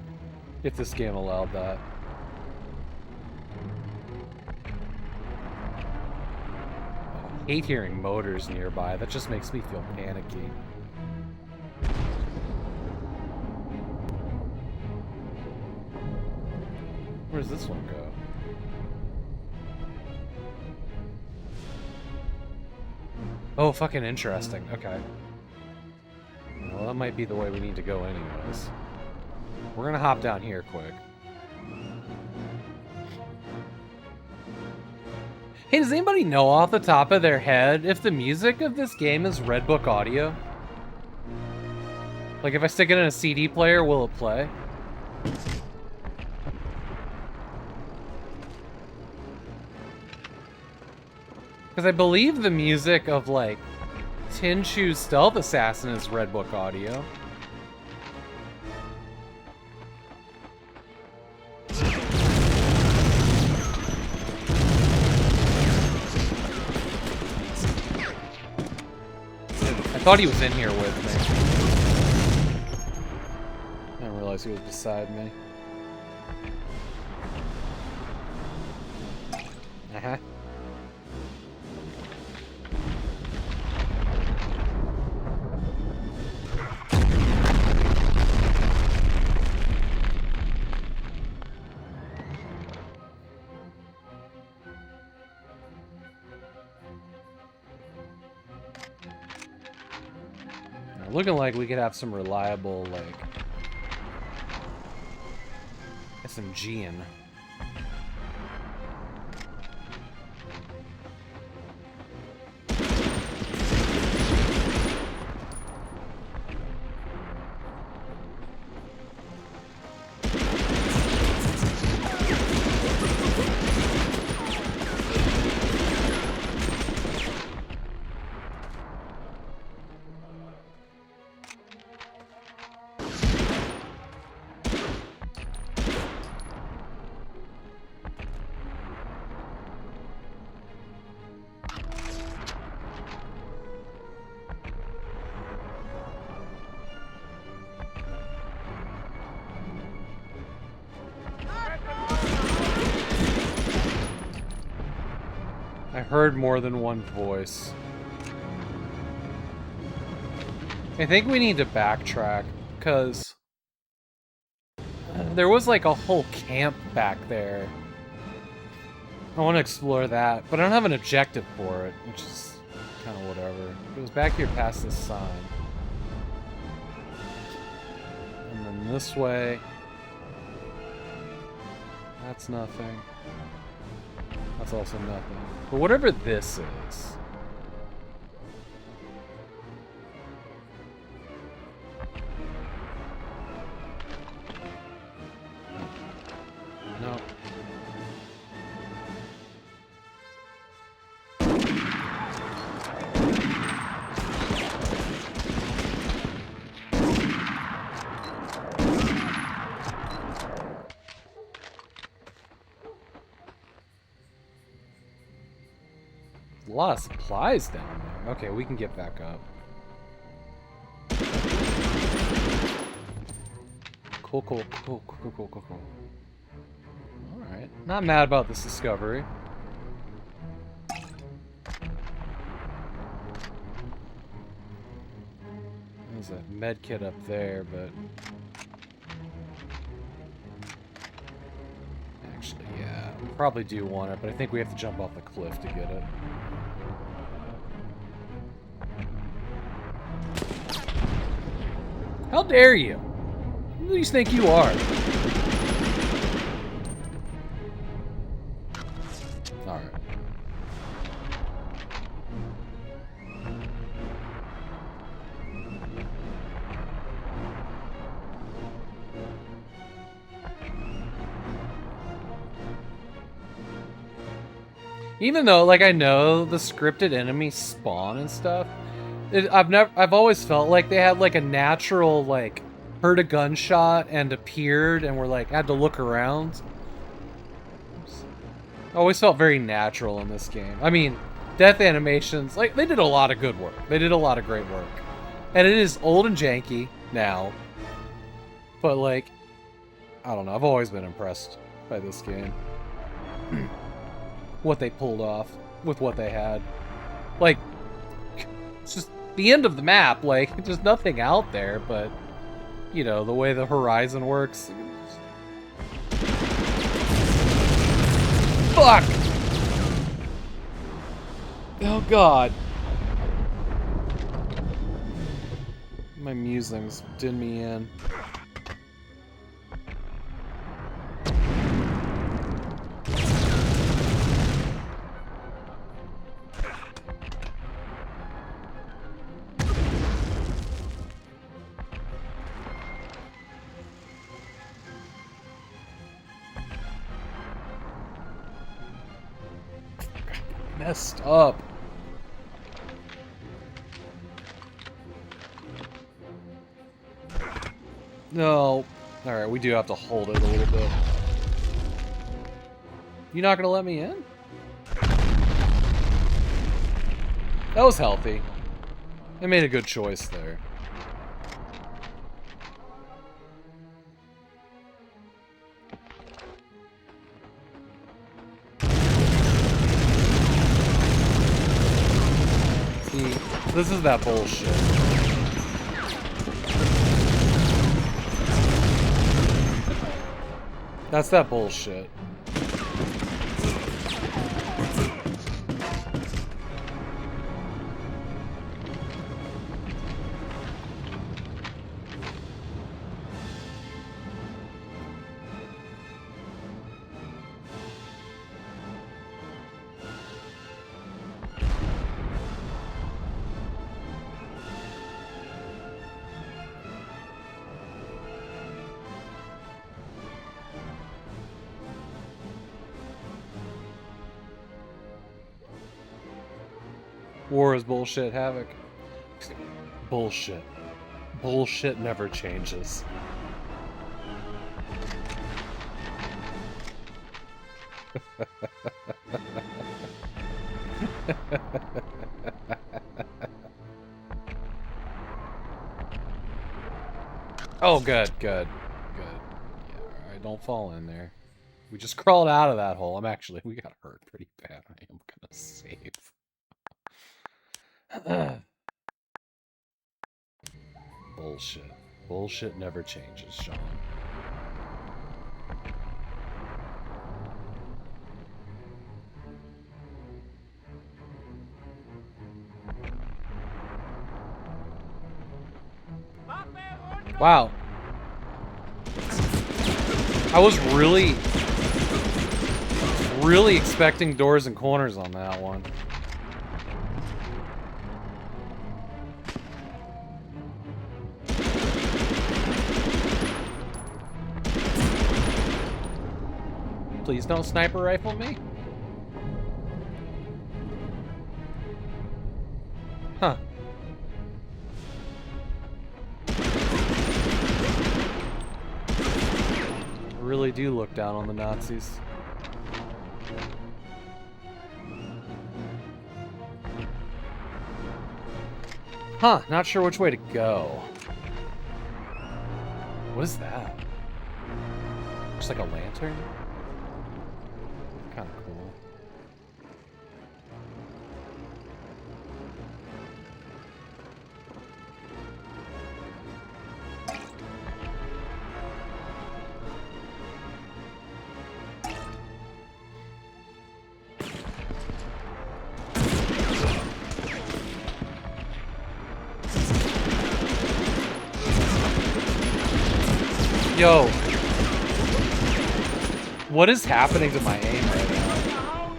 if this game allowed that. I hate hearing motors nearby. That just makes me feel panicky. Where does this one go? Oh, fucking interesting. Okay. Well, that might be the way we need to go anyways. We're gonna hop down here quick. Hey, does anybody know off the top of their head if the music of this game is Red Book audio? Like, if I stick it in a CD player, will it play? Because I believe the music of, like, Tin Shoe's Stealth Assassin is Red Book audio. I thought he was in here with me. I didn't realize he was beside me. Uh-huh. Looking like we could have some reliable, like, SMGing. I heard more than one voice. I think we need to backtrack, because there was like a whole camp back there. I want to explore that, but I don't have an objective for it, which is kind of whatever. It was back here past this sign. And then this way. That's nothing. That's also nothing. But whatever this is... No. A lot of supplies down there. Okay, we can get back up. Cool. Alright. Not mad about this discovery. There's a med kit up there, but... Actually, yeah. We probably do want it, but I think we have to jump off the cliff to get it. How dare you? Who do you think you are? Alright. Even though, like, I know the scripted enemies spawn and stuff, I've always felt like they had, like, a natural, like, heard a gunshot and appeared and were, like, had to look around. Always felt very natural in this game. I mean, death animations, like, they did a lot of good work. They did a lot of great work. And it is old and janky now. But, like, I don't know, I've always been impressed by this game. What they pulled off with what they had. Like, it's just the end of the map, like, there's nothing out there, but, you know, the way the horizon works. Fuck! Oh god. My musings did me in. Messed up. No. Alright, we do have to hold it a little bit. You not gonna let me in? That was healthy. I made a good choice there. This is that bullshit. That's that bullshit. War is bullshit, Havok. Bullshit. Bullshit never changes. Oh, good. Yeah, alright, don't fall in there. We just crawled out of that hole. We got hurt pretty bad. I am gonna save. Bullshit. Bullshit never changes, Sean. Wow. I was really expecting doors and corners on that one. Please don't sniper rifle me. Huh. I really do look down on the Nazis. Huh, not sure which way to go. What is that? Just like a lantern? Kind of cool. Yo. What is happening to my aim right now?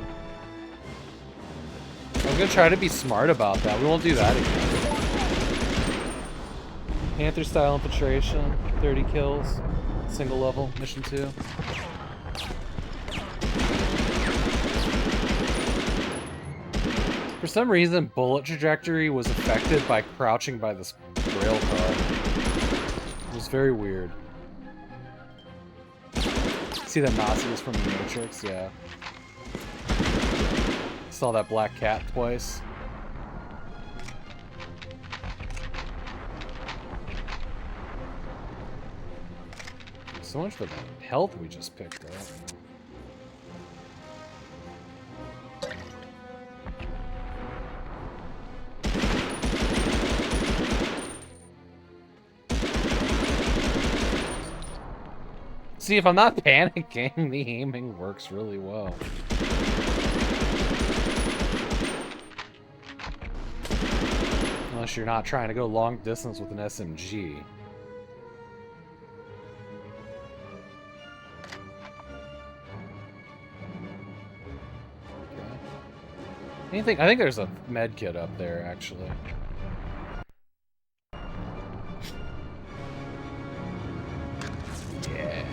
I'm gonna try to be smart about that. We won't do that again. Panther style infiltration, 30 kills, single level, mission 2. For some reason, bullet trajectory was affected by crouching by this rail car. It was very weird. See the Nazis from the Matrix? Yeah. Saw that black cat twice. So much for the health we just picked up. See, if I'm not panicking, the aiming works really well. Unless you're not trying to go long distance with an SMG. Anything? I think there's a med kit up there, actually. Yeah.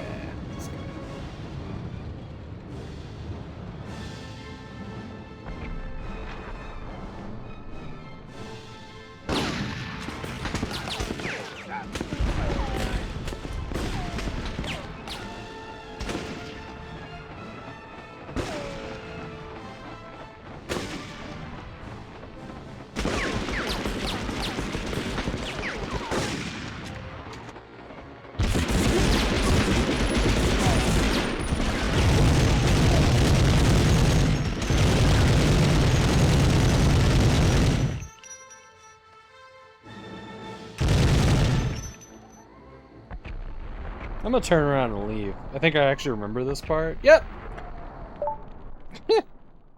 I'm gonna turn around and leave. I think I actually remember this part. Yep!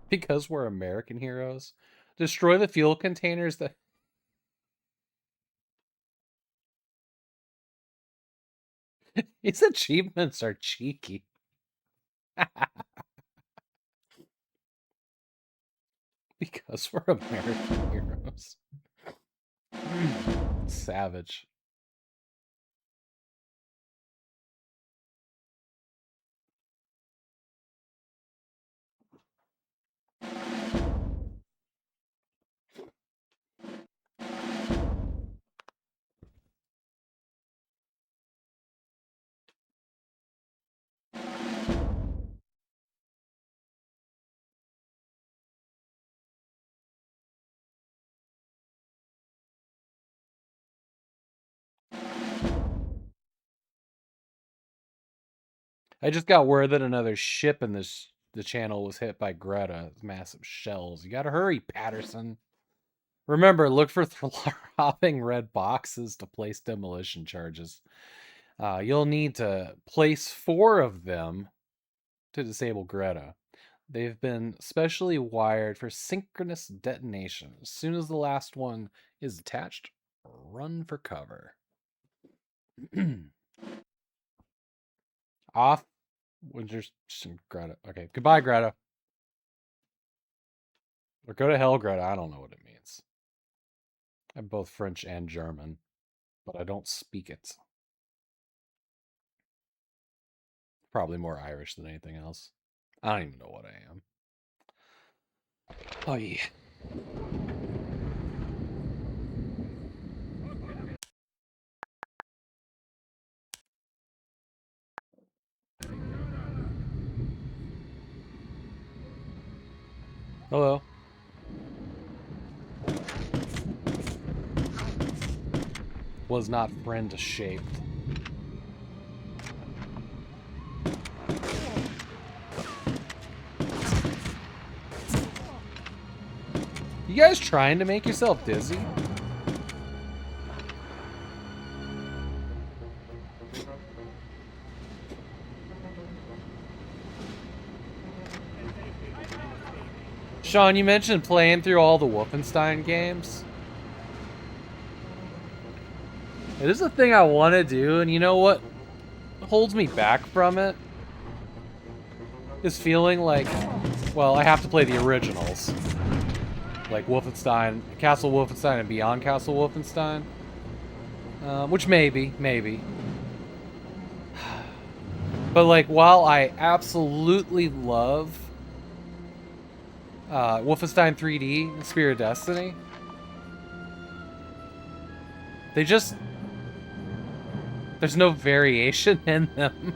Because we're American heroes. Destroy the fuel containers that... These achievements are cheeky. Because we're American heroes. Savage. I just got word that another ship in the channel was hit by Greta. Massive shells. You gotta hurry, Patterson. Remember, look for throbbing red boxes to place demolition charges. You'll need to place 4 of them to disable Greta. They've been specially wired for synchronous detonation. As soon as the last one is attached, run for cover. Off. Winter's Greta. Okay, goodbye, Greta. Or go to hell, Greta. I don't know what it means. I'm both French and German, but I don't speak it. Probably more Irish than anything else. I don't even know what I am. Oh, yeah. Hello. Was not friend shaped. You guys trying to make yourself dizzy? Sean, you mentioned playing through all the Wolfenstein games. It is a thing I want to do, and you know what holds me back from it? Is feeling like, well, I have to play the originals. Like Wolfenstein, Castle Wolfenstein and Beyond Castle Wolfenstein. Which maybe. But like, while I absolutely love Wolfenstein 3D and Spear of Destiny, they just... there's no variation in them.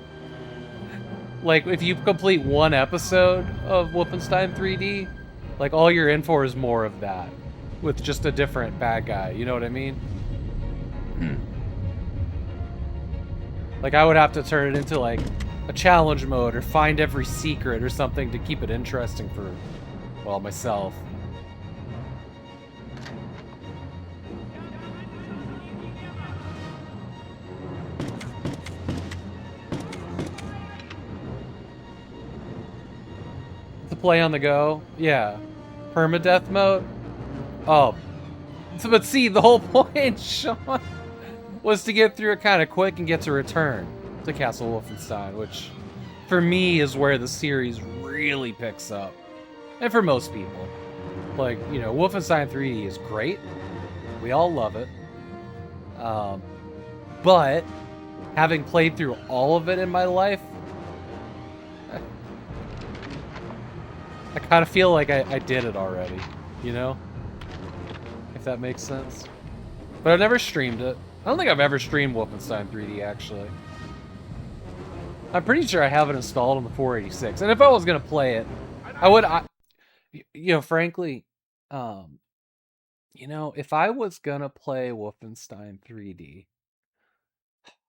Like, if you complete one episode of Wolfenstein 3D, like, all you're in for is more of that. With just a different bad guy, you know what I mean? Like, I would have to turn it into, like, a challenge mode or find every secret or something to keep it interesting for, well, myself. To play on the go? Yeah. Permadeath mode? Oh. So, but see, the whole point, Sean, was to get through it kind of quick and get to return to Castle Wolfenstein, which, for me, is where the series really picks up. And for most people. Like, you know, Wolfenstein 3D is great. We all love it. But, having played through all of it in my life, I kind of feel like I did it already, you know? If that makes sense. But I've never streamed it. I don't think I've ever streamed Wolfenstein 3D, actually. I'm pretty sure I have it installed on the 486. And if I was going to play it, I would... you know, frankly, you know, if I was going to play Wolfenstein 3D,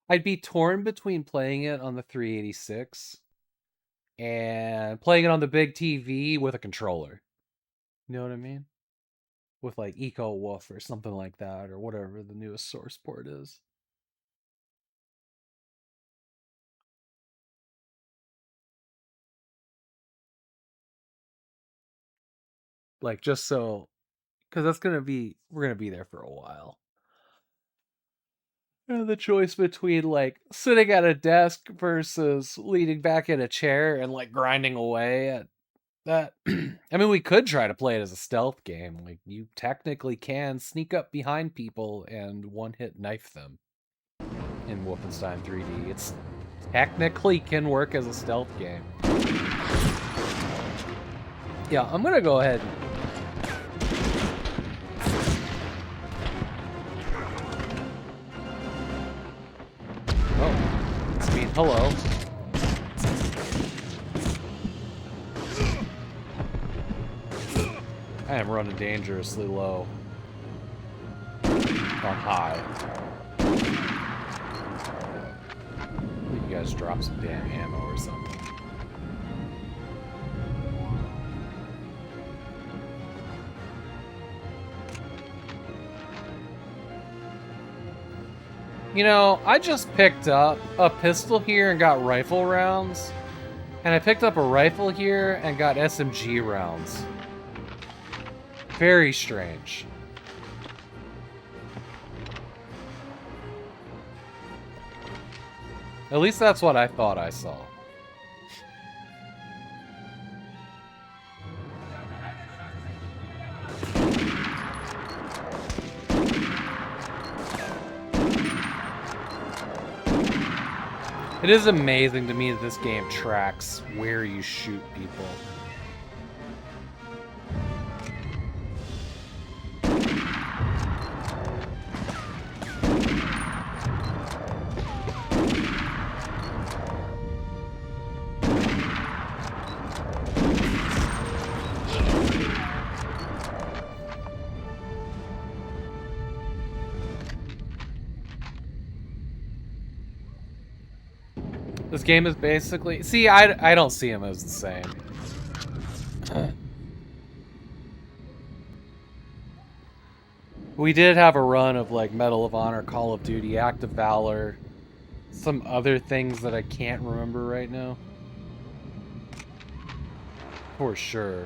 I'd be torn between playing it on the 386 and playing it on the big TV with a controller. You know what I mean? With like Eco Wolf or something like that, or whatever the newest source port is. Like, just so, because that's gonna be, we're gonna be there for a while. And the choice between like sitting at a desk versus leaning back in a chair and like grinding away at that. I mean, we could try to play it as a stealth game. Like, you technically can sneak up behind people and one-hit knife them in Wolfenstein 3D. It's technically can work as a stealth game. Yeah, I'm gonna go ahead. Oh, I mean, hello. I am running dangerously low. On high. You guys drop some damn ammo or something. You know, I just picked up a pistol here and got rifle rounds. And I picked up a rifle here and got SMG rounds. Very strange. At least that's what I thought I saw. It is amazing to me that this game tracks where you shoot people. This game is basically... See, I don't see him as the same. We did have a run of, like, Medal of Honor, Call of Duty, Act of Valor, some other things that I can't remember right now. For sure.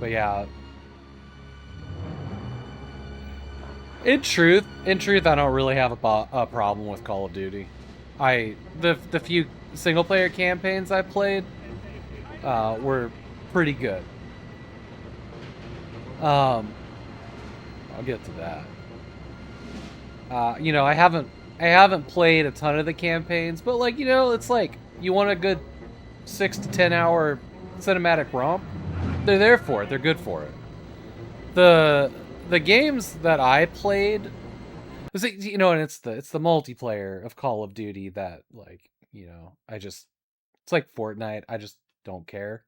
But yeah... In truth, I don't really have a problem with Call of Duty. The few single-player campaigns I played were pretty good. I'll get to that. You know, I haven't played a ton of the campaigns, but like, you know, it's like you want a good 6 to 10 hour cinematic romp. They're there for it. They're good for it. The games that I played, you know, and it's the multiplayer of Call of Duty that, like, you know, it's like Fortnite. I just don't care.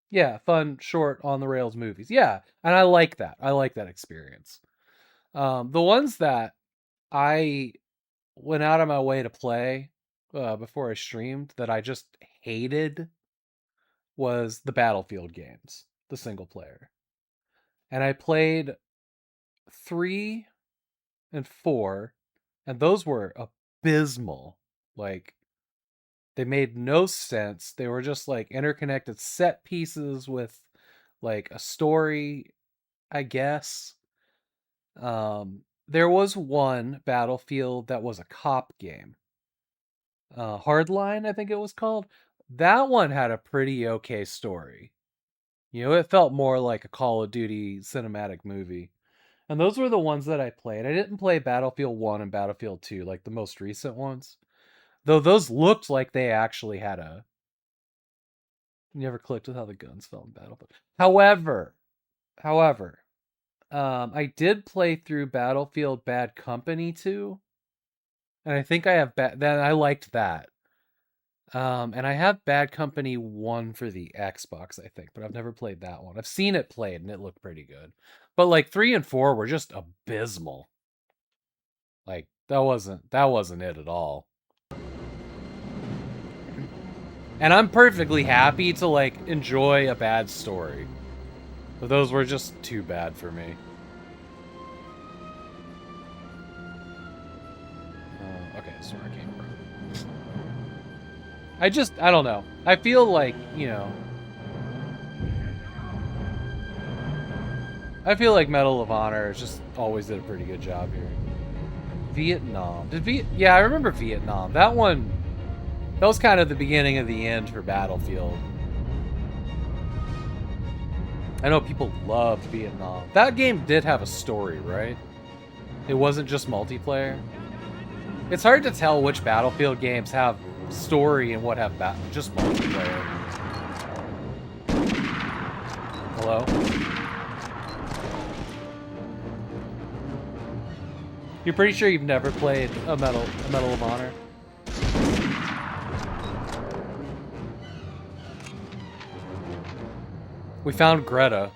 Yeah, fun, short, on the rails movies. Yeah, and I like that. I like that experience. The ones that I went out of my way to play before I streamed that I just hated was the Battlefield games, the single player. And I played 3 and 4, and those were abysmal. Like, they made no sense. They were just like interconnected set pieces with like a story, I guess. There was one Battlefield that was a cop game. Hardline, I think it was called. That one had a pretty okay story. You know, it felt more like a Call of Duty cinematic movie. And those were the ones that I played. I didn't play Battlefield 1 and Battlefield 2, like the most recent ones. Though those looked like they actually had a... You never clicked with how the guns felt in Battlefield. However, I did play through Battlefield Bad Company 2. And I think I have... Then I liked that. And I have Bad Company 1 for the Xbox, I think, but I've never played that one. I've seen it played, and it looked pretty good. But like 3 and 4 were just abysmal. Like that wasn't it at all. And I'm perfectly happy to like enjoy a bad story, but those were just too bad for me. Okay, that's where I came from. I don't know. I feel like, you know, I feel like Medal of Honor just always did a pretty good job here. Vietnam. Yeah, I remember Vietnam. That was kind of the beginning of the end for Battlefield. I know people loved Vietnam. That game did have a story, right? It wasn't just multiplayer. It's hard to tell which Battlefield games have story and what have just multiplayer. Hello? You're pretty sure you've never played a Medal of Honor? We found Greta.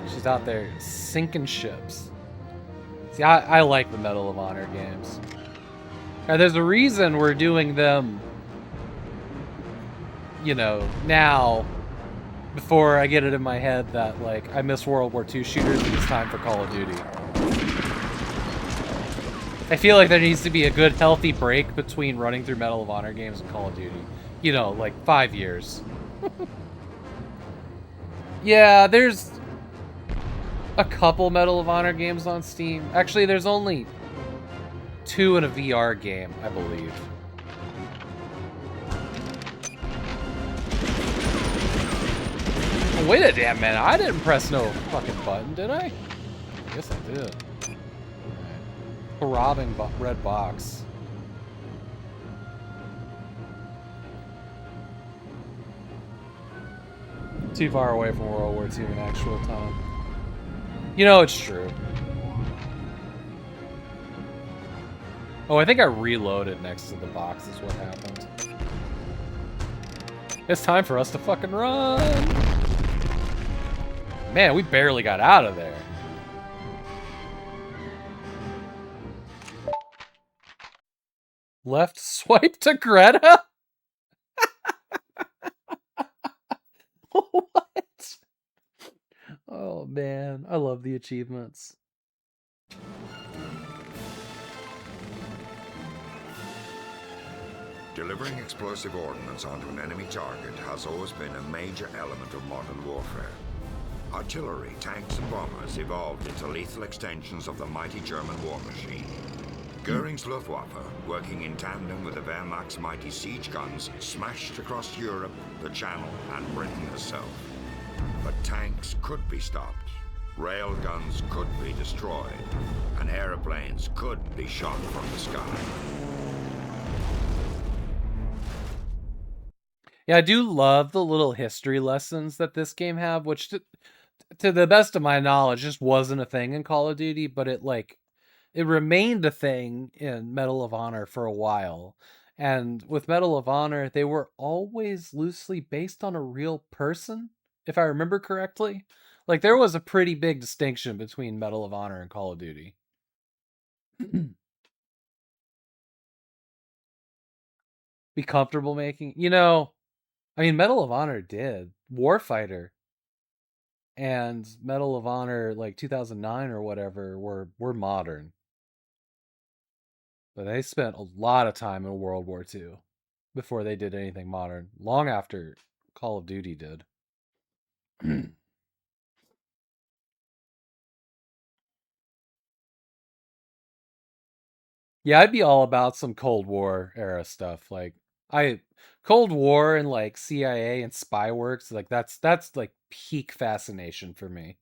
She's out there sinking ships. See, I like the Medal of Honor games. Now, there's a reason we're doing them, you know, now, before I get it in my head that, like, I miss World War II shooters and it's time for Call of Duty. I feel like there needs to be a good, healthy break between running through Medal of Honor games and Call of Duty. You know, like 5 years. Yeah, there's a couple Medal of Honor games on Steam. Actually, there's only 2 in a VR game, I believe. Oh, wait a damn minute. I didn't press no fucking button, did I? I guess I did. Robbing red box. Too far away from World War II in actual time. You know, it's true. Oh, I think I reloaded next to the box is what happened. It's time for us to fucking run! Man, we barely got out of there. Left swipe to Greta? What? Oh man, I love the achievements. Delivering explosive ordnance onto an enemy target has always been a major element of modern warfare. Artillery, tanks, and bombers evolved into lethal extensions of the mighty German war machine. Goering's Luftwaffe, working in tandem with the Wehrmacht's mighty siege guns, smashed across Europe, the Channel, and Britain herself. But tanks could be stopped, rail guns could be destroyed, and airplanes could be shot from the sky. Yeah, I do love the little history lessons that this game have, which to the best of my knowledge just wasn't a thing in Call of Duty, but it remained a thing in Medal of Honor for a while. And with Medal of Honor, they were always loosely based on a real person, if I remember correctly. Like, there was a pretty big distinction between Medal of Honor and Call of Duty. Be comfortable making... You know, I mean, Medal of Honor did. Warfighter and Medal of Honor, like 2009 or whatever, were modern. But they spent a lot of time in World War II before they did anything modern. Long after Call of Duty did. Yeah, I'd be all about some Cold War era stuff. Like, Cold War and like CIA and spy works, like that's like peak fascination for me.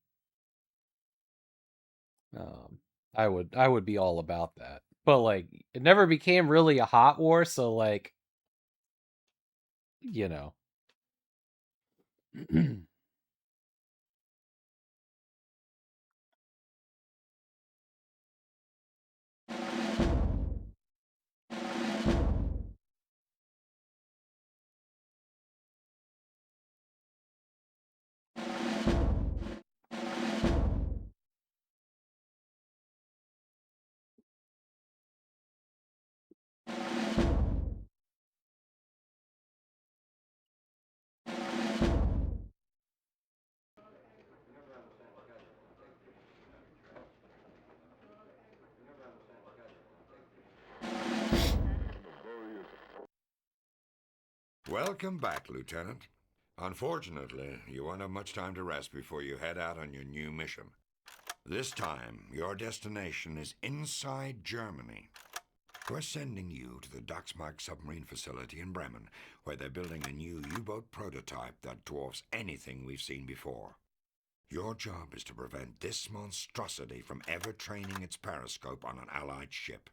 I would be all about that. But like, it never became really a hot war, so like, you know. Welcome back, Lieutenant. Unfortunately, you won't have much time to rest before you head out on your new mission. This time, your destination is inside Germany. We're sending you to the Dachsmark submarine facility in Bremen, where they're building a new U-boat prototype that dwarfs anything we've seen before. Your job is to prevent this monstrosity from ever training its periscope on an Allied ship.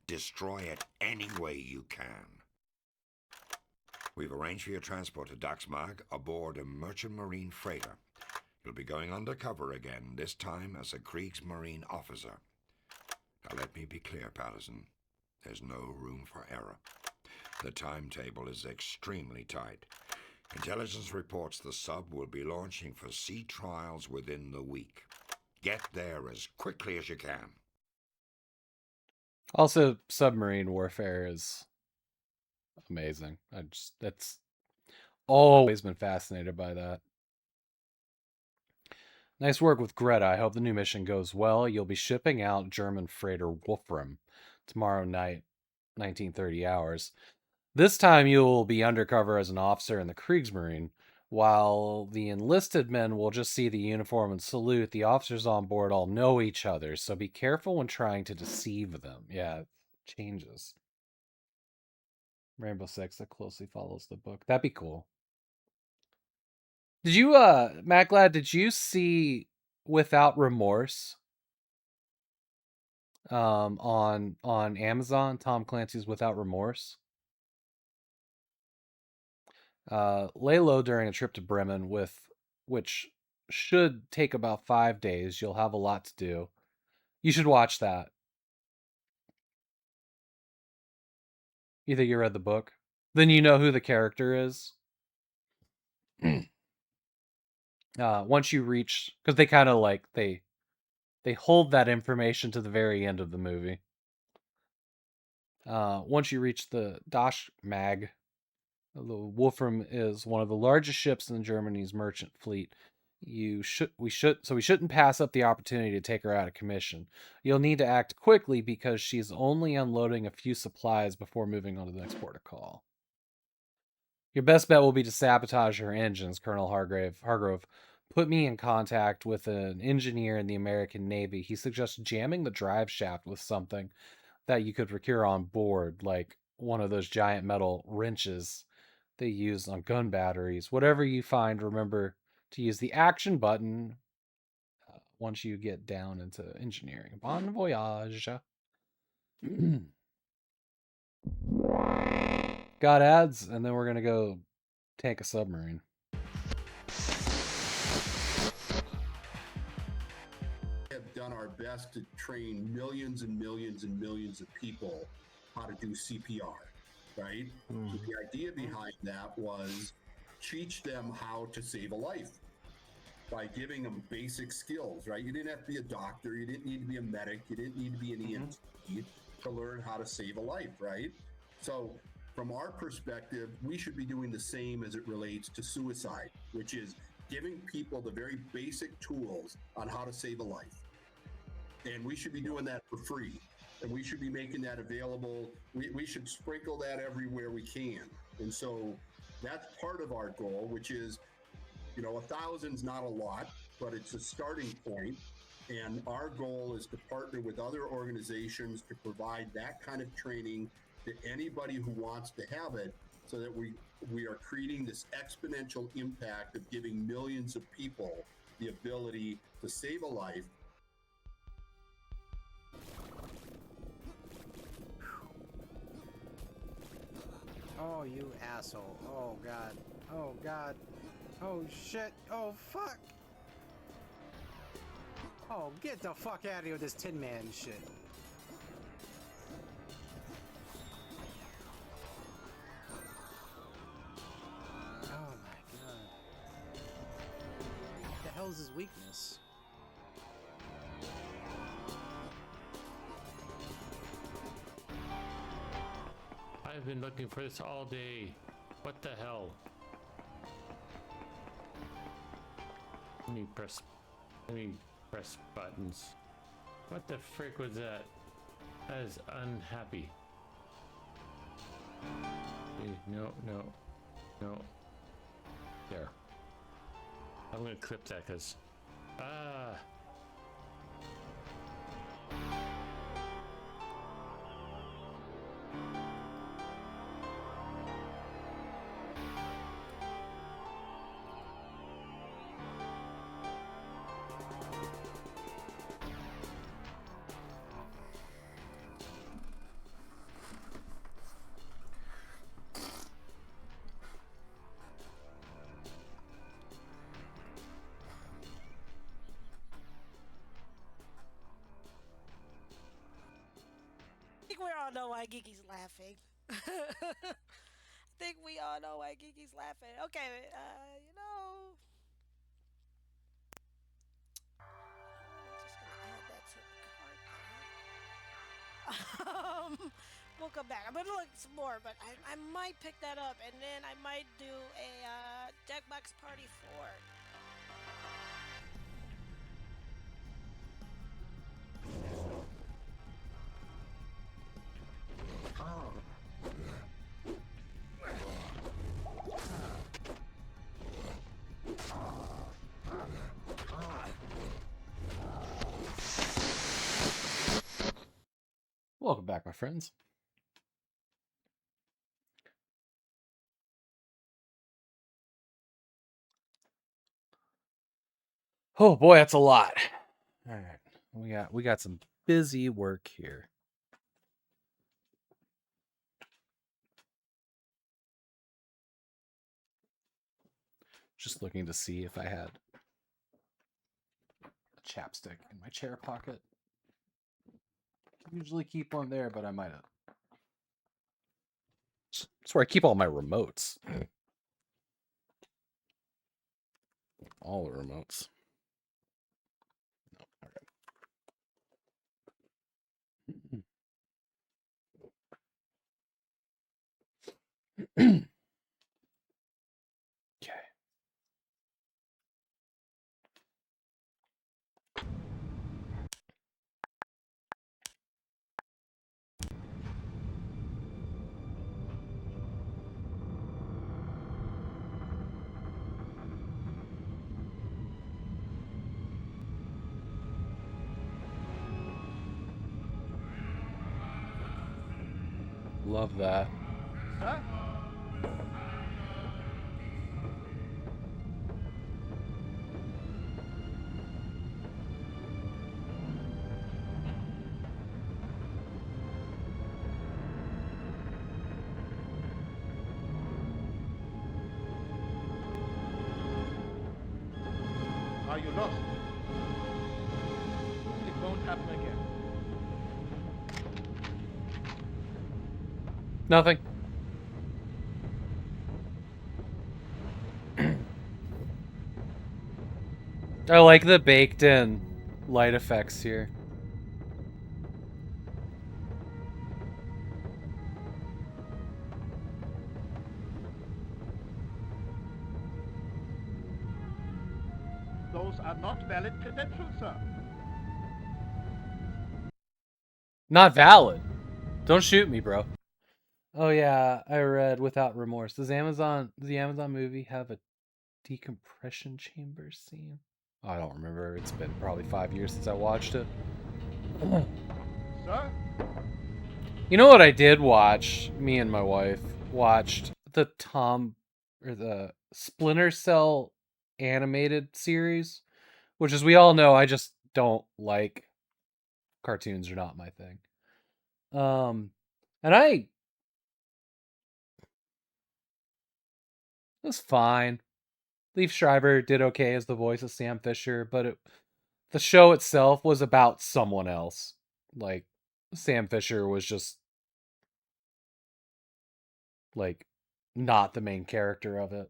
Destroy it any way you can. We've arranged for your transport to Dachsmark aboard a merchant marine freighter. You'll be going undercover again, this time as a Kriegsmarine officer. Now let me be clear, Patterson. There's no room for error. The timetable is extremely tight. Intelligence reports the sub will be launching for sea trials within the week. Get there as quickly as you can. Also, submarine warfare is amazing. That's always been fascinated by that. Nice work with Greta. I hope the new mission goes well. You'll be shipping out German freighter Wolfram tomorrow night, 1930 hours. This time you'll be undercover as an officer in the Kriegsmarine, While the enlisted men will just see the uniform and salute, the officers on board all know each other, so be careful when trying to deceive them. Yeah, it changes. Rainbow Six that closely follows the book. That'd be cool. Did you, Maclad, did you see Without Remorse? On Amazon, Tom Clancy's Without Remorse. Lay low during a trip to Bremen, which should take about 5 days. You'll have a lot to do. You should watch that. You think you read the book? Then you know who the character is. Once you reach, because they kind of like they hold that information to the very end of the movie. Once you reach the Dosh Mag, the Wolfram is one of the largest ships in Germany's merchant fleet. We shouldn't pass up the opportunity to take her out of commission. You'll need to act quickly because she's only unloading a few supplies before moving on to the next port of call. Your best bet will be to sabotage her engines, Colonel Hargrove. Put me in contact with an engineer in the American Navy. He suggests jamming the drive shaft with something that you could procure on board, like one of those giant metal wrenches they use on gun batteries. Whatever you find, remember to use the action button once you get down into engineering. Bon voyage. Got ads, and then we're going to go tank a submarine. Have done our best to train millions and millions and millions of people how to do CPR, right? So the idea behind that was teach them how to save a life by giving them basic skills, right? You didn't have to be a doctor, you didn't need to be a medic, you didn't need to be an EMT to learn how to save a life, right? So from our perspective, we should be doing the same as it relates to suicide, which is giving people the very basic tools on how to save a life. And we should be doing that for free. And we should be making that available. We should sprinkle that everywhere we can. And so that's part of our goal, which is, 1,000's not a lot, but it's a starting point. And our goal is to partner with other organizations to provide that kind of training to anybody who wants to have it, so that we are creating this exponential impact of giving millions of people the ability to save a life. Oh, you asshole. Oh, God. Oh, God. Oh, shit. Oh, fuck. Oh, get the fuck out of here with this Tin Man shit. Oh, my God. What the hell is his weakness? I've been looking for this all day. What the hell? Let me press buttons. What the frick was that? That is unhappy. No. There. I'm gonna clip that because I think we all know why Gigi's laughing. I think we all know why Gigi's laughing. Okay, I'm just gonna add that to the cart. We'll come back. I'm gonna look some more, but I might pick that up, and then I might do a Jackbox Party 4. Welcome back, my friends. Oh boy, that's a lot. All right, we got some busy work here. Just looking to see if I had a chapstick in my chair pocket. I usually keep one there, but I might have. That's where I keep all my remotes. All the remotes. No, okay. Okay. Love that. Sir? Are you lost? It won't happen again. Nothing. I like the baked-in light effects here. Those are not valid credentials, sir. Not valid. Don't shoot me, bro. Oh yeah, I read Without Remorse. Does the Amazon movie have a decompression chamber scene? I don't remember. It's been probably 5 years since I watched it. Sir? You know what I did watch? Me and my wife watched the Splinter Cell animated series, which, as we all know, I just don't like. Cartoons are not my thing. And it was fine. Leif Schreiber did okay as the voice of Sam Fisher, but the show itself was about someone else. Like, Sam Fisher was just like not the main character of it.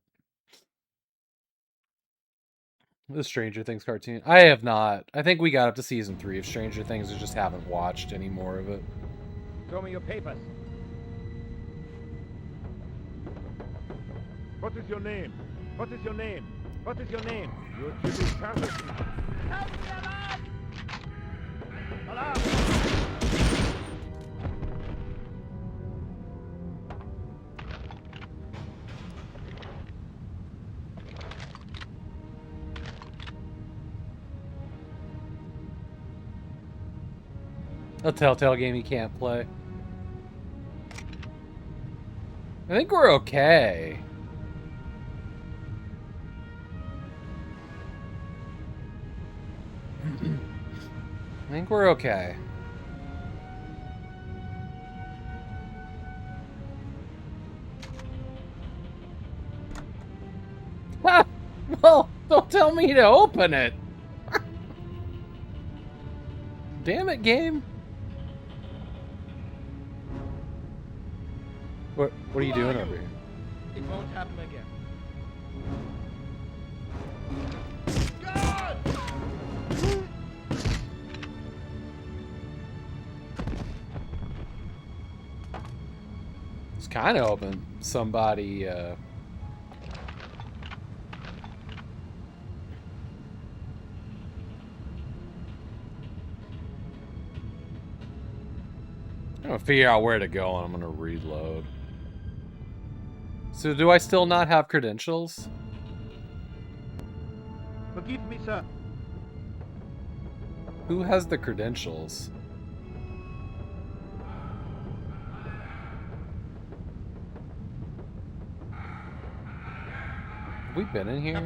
The Stranger Things cartoon. I have not. I think we got up to season 3 of Stranger Things and just haven't watched any more of it. Show me your papers. What is your name? What is your name? What is your name? You're Jimmy Patterson. Help me, alarm! Alarm! A Telltale game you can't play. I think we're okay. I think we're okay. Ha! Well, don't tell me to open it. Damn it, game. What are you doing over here? It won't happen again. It's kind of hoping somebody I don't figure out where to go, and I'm gonna reload. So do I still not have credentials? Forgive me, sir. Who has the credentials? Have we been in here?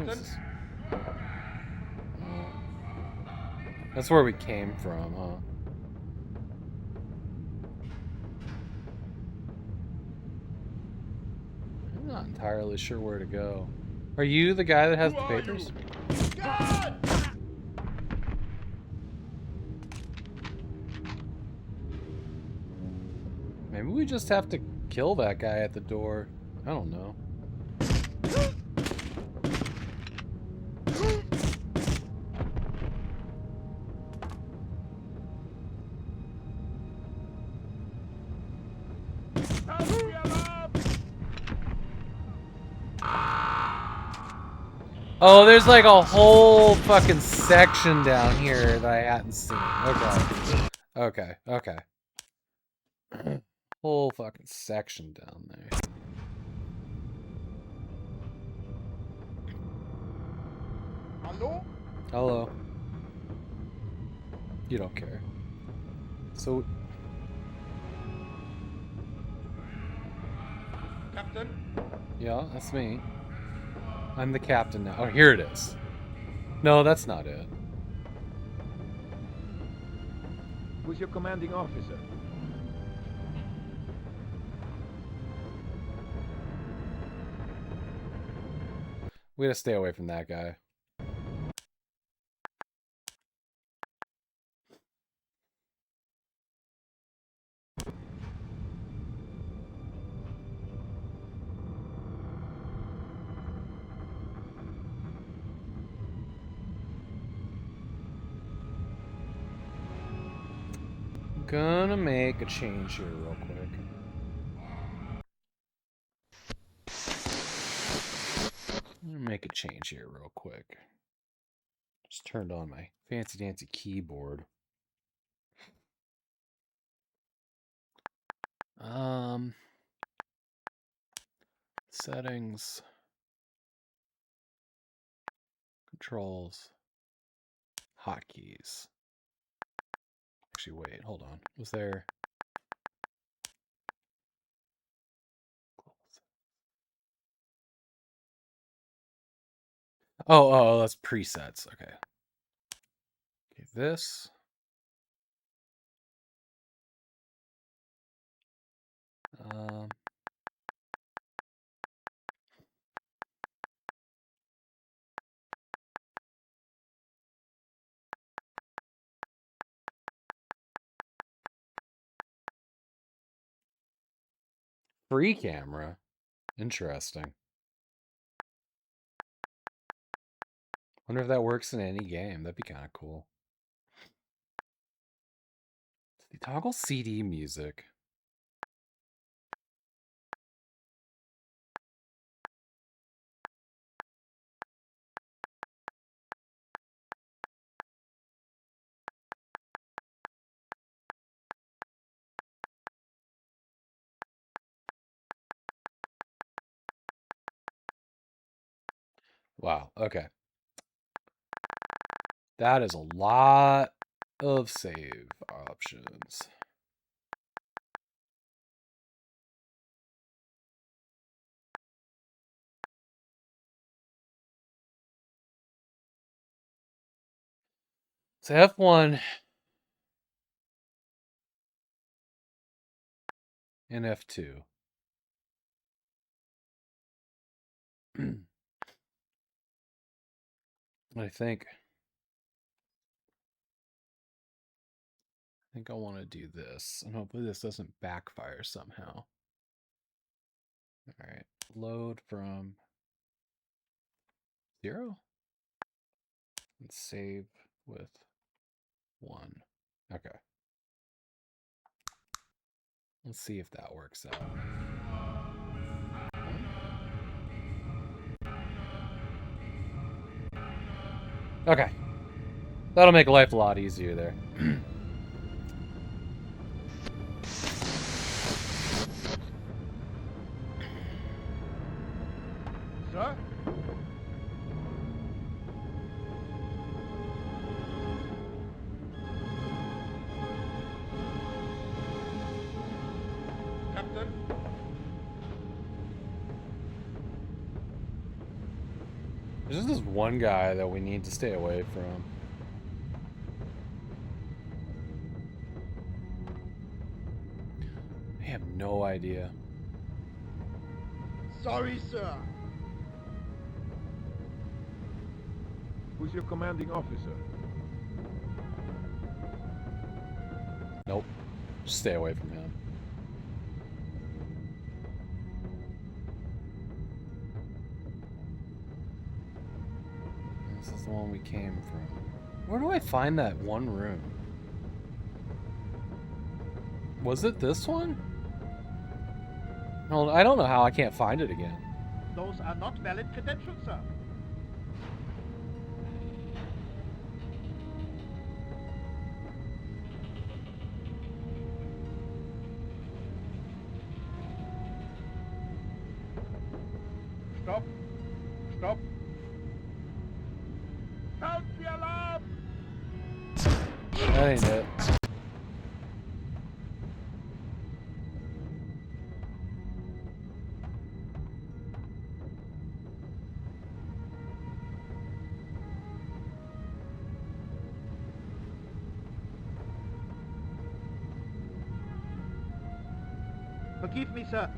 That's where we came from, huh? I'm not entirely sure where to go. Are you the guy that has the papers? Maybe we just have to kill that guy at the door. I don't know. Oh, there's like a whole fucking section down here that I hadn't seen. Okay. Okay. Whole fucking section down there. Hello? Hello. You don't care. So... Captain? Yeah, that's me. I'm the captain now. Oh, here it is. No, that's not it. Who's your commanding officer? We gotta stay away from that guy. Gonna make a change here real quick. Just turned on my fancy dancy keyboard. Settings. Controls. Hotkeys. Actually, wait, hold on. Was there... Oh, that's presets. Okay. Okay, this. Free camera. Interesting. Wonder if that works in any game. That'd be kind of cool. Toggle CD music. Wow, okay. That is a lot of save options. So F1 and F2. I think I want to do this, and hopefully this doesn't backfire somehow. All right, load from 0 and save with 1. Okay. Let's see if that works out. Okay. That'll make life a lot easier there. Sir? Captain? There's just this one guy that we need to stay away from. I have no idea. Sorry, sir. Who's your commanding officer? Nope. Just stay away from him. This is the one we came from. Where do I find that one room? Was it this one? No, I don't know how I can't find it again. Those are not valid credentials, sir. Stop. Stop. Sound the alarm! That ain't it. Forgive me, sir.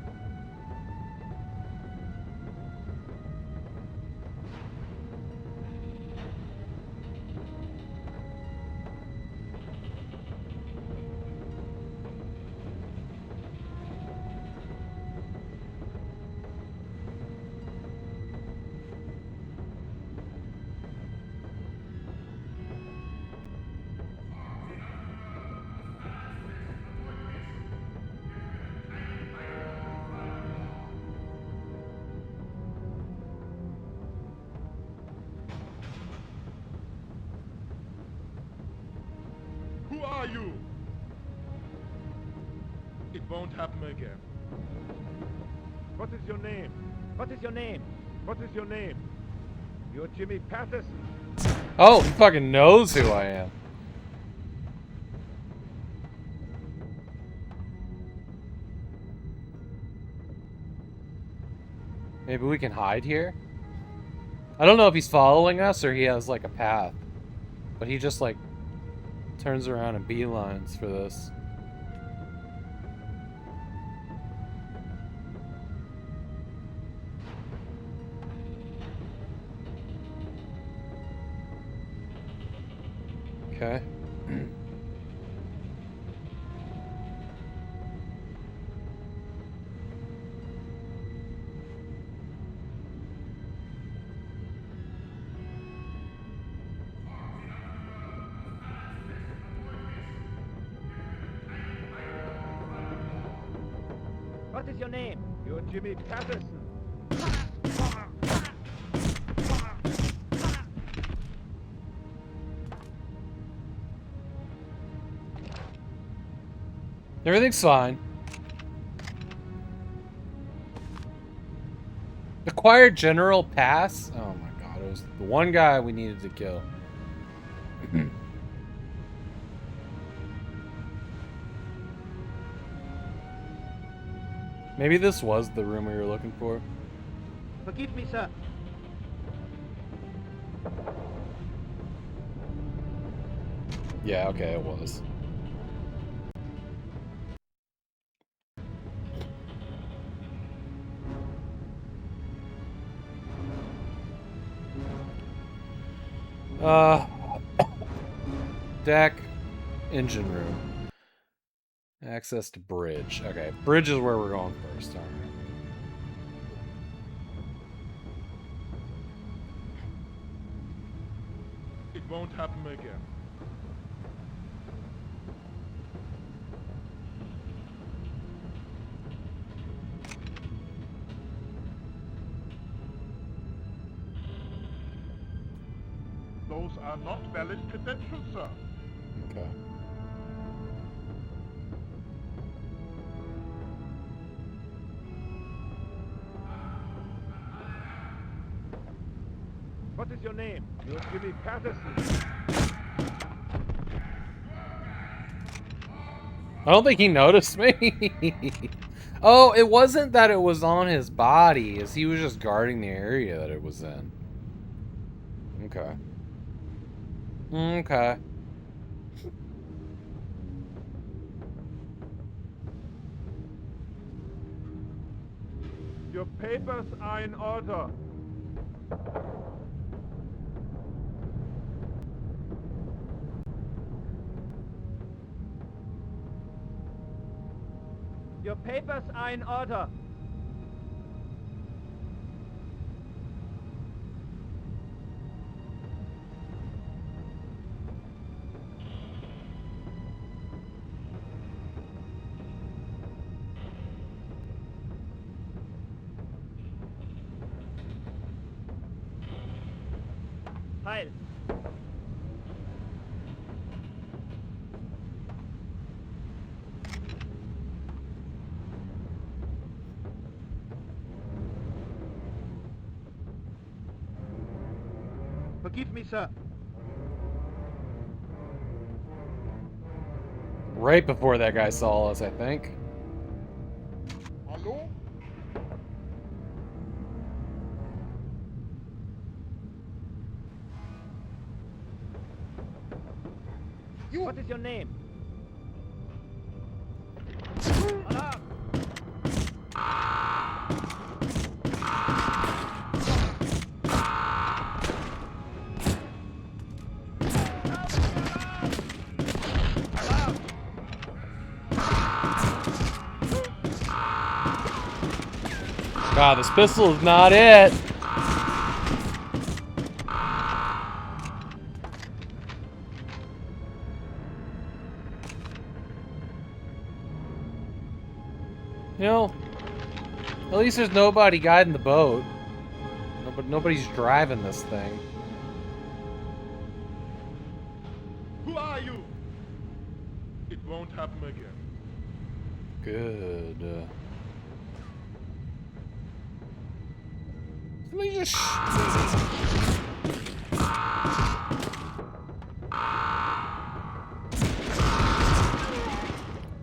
Who are you? It won't happen again. What is your name? What is your name? What is your name? You're Jimmy Patterson. Oh, he fucking knows who I am. Maybe we can hide here? I don't know if he's following us or he has like a path. But he just like turns around and beelines for this. Okay. What is your name? You're Jimmy Patterson. Everything's fine. Acquired general pass? Oh my god, it was the one guy we needed to kill. Maybe this was the room we were looking for. Forgive me, sir. Yeah, okay, it was. Deck, engine room. Access to bridge. Okay, bridge is where we're going first. All right. It won't happen again. Those are not valid credentials, sir. Okay. What is your name? You're Jimmy Patterson. I don't think he noticed me. Oh, it wasn't that it was on his body, as he was just guarding the area that it was in. Okay. Okay. Your papers are in order. Your papers are in order. Heil. Forgive me, sir. Right before that guy saw us, I think. Hello? What is your name? God, this pistol is not it. You know, at least there's nobody guiding the boat. Nobody's driving this thing. Who are you? It won't happen again. Good. Let me just.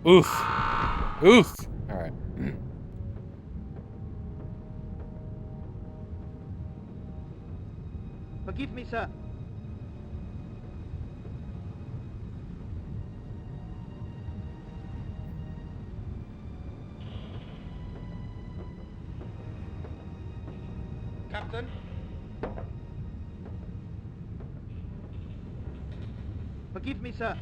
Oof. Oof. All right. Forgive me, sir. Captain? Forgive me, sir.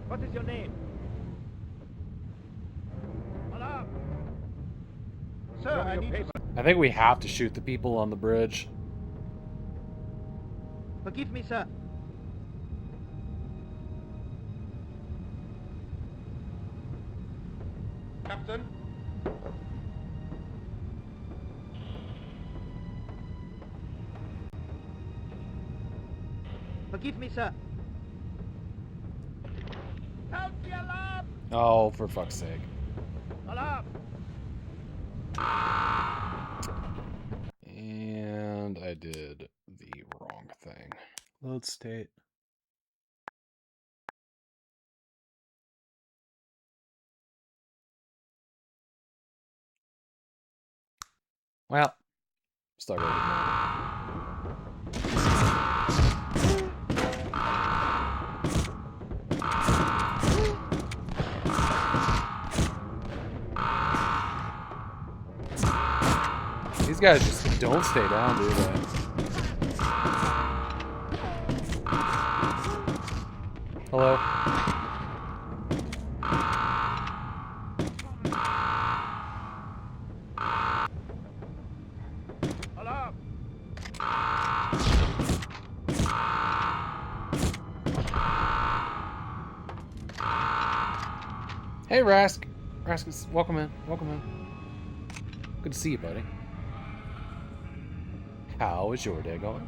What is your name? Alarm! Sir, I need to... I think we have to shoot the people on the bridge. Forgive me, sir. Captain? Forgive me, sir. Sound the alarm! Oh, for fuck's sake. Alarm! And I did the wrong thing. Load state. Well, start over now. These guys just don't stay down, do they? Hello? Alarm! Hey, Rask. Rask, welcome in. Welcome in. Good to see you, buddy. How is your day going?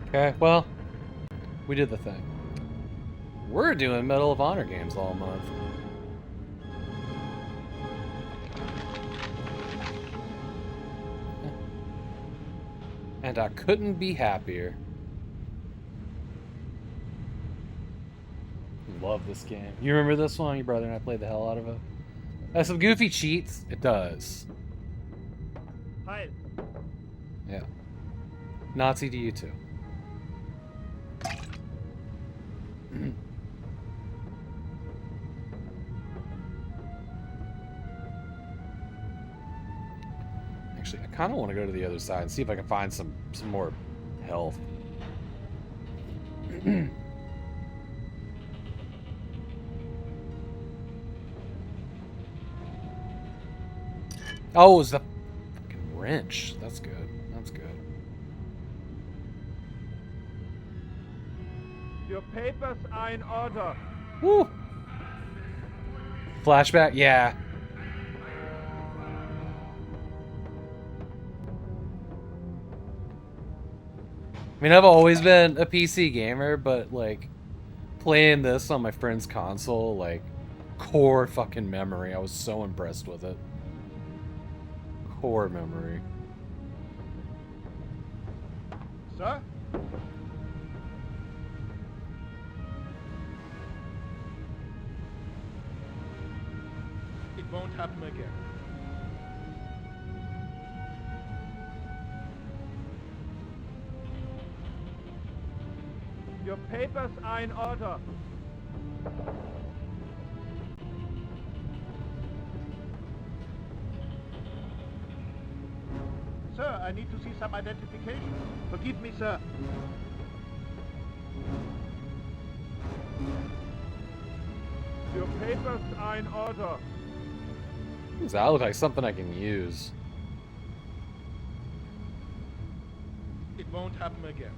Okay, well, we did the thing. We're doing Medal of Honor games all month. And I couldn't be happier. Love this game. You remember this one? Your brother and I played the hell out of it. Has some goofy cheats. It does. Hi. Yeah. Nazi to you too. Actually, I kind of want to go to the other side and see if I can find some more health. Oh, it was the fucking wrench. That's good. That's good. Your papers are in order. Woo! Flashback? Yeah. I mean, I've always been a PC gamer, but, like, playing this on my friend's console, like, core fucking memory. I was so impressed with it. Core memory. Sir? It won't happen again. Your papers are in order. Sir, I need to see some identification. Forgive me, sir. Your papers are in order. Does that look like something I can use? It won't happen again.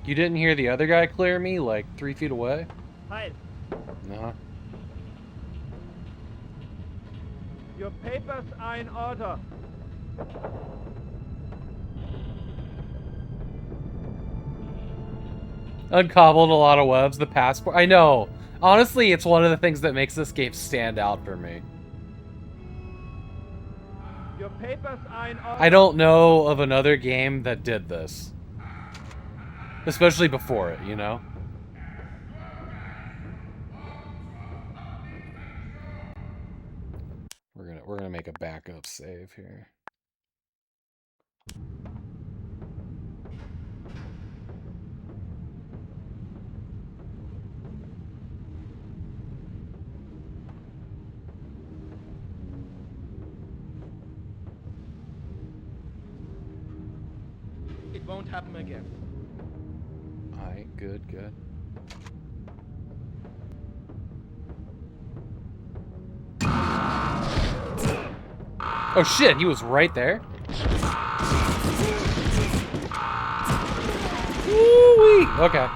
You didn't hear the other guy clear me, like, 3 feet away? Hi. No. Your papers are in order. Uncobbled a lot of webs, the passport. I know. Honestly, it's one of the things that makes this game stand out for me. Your papers are in order. I don't know of another game that did this. Especially before it, you know? We're gonna make a backup save here. It won't happen again. Alright, good, good. Oh shit, he was right there. Woo-wee! Okay.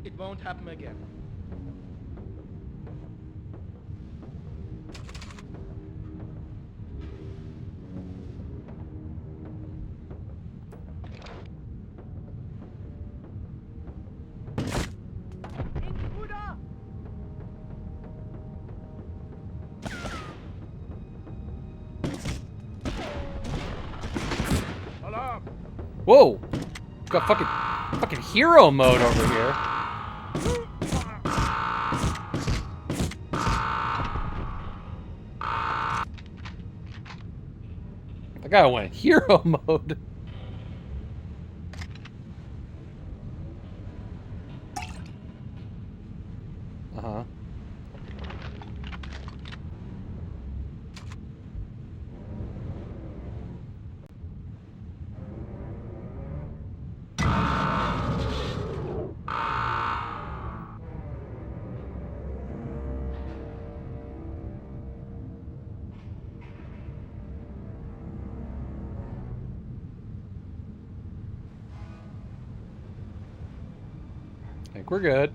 It won't happen again. Whoa! Got fucking hero mode over here. That guy went hero mode. Uh-huh. I think we're good.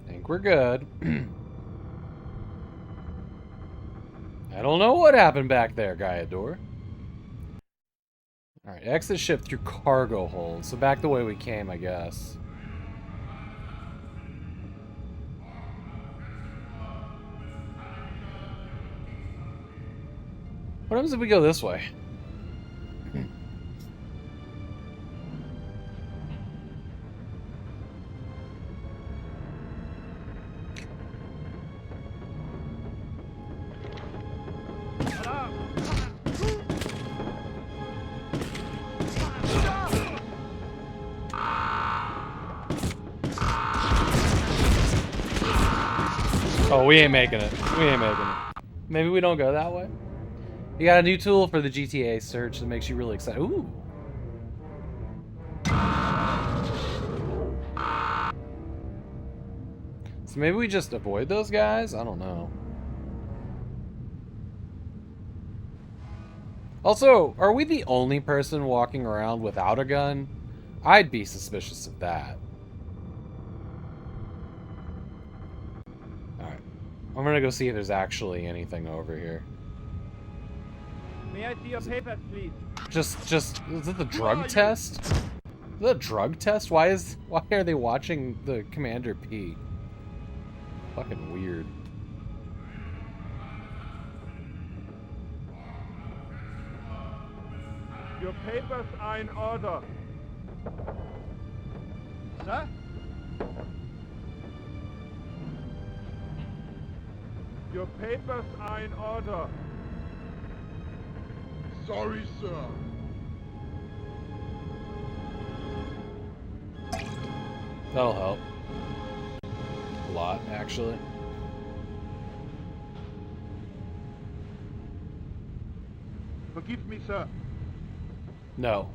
I think we're good. I don't know what happened back there, Gaiador. Alright, exit ship through cargo hold. So back the way we came, I guess. What happens if we go this way? Oh, we ain't making it. We ain't making it. Maybe we don't go that way? You got a new tool for the GTA search that makes you really excited. Ooh. So maybe we just avoid those guys? I don't know. Also, are we the only person walking around without a gun? I'd be suspicious of that. Alright. I'm gonna go see if there's actually anything over here. May I see your papers, please? Just, is it the drug test? Is it a drug test? Why are they watching the Commander P? Fucking weird. Your papers are in order. Sir? Your papers are in order. Sorry, sir. That'll help. A lot, actually. Forgive me, sir. No.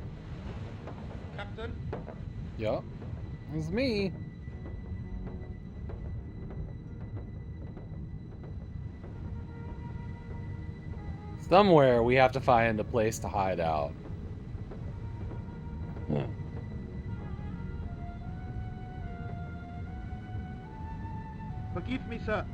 Captain? Yup. It's me. Somewhere we have to find a place to hide out. Forgive me, sir.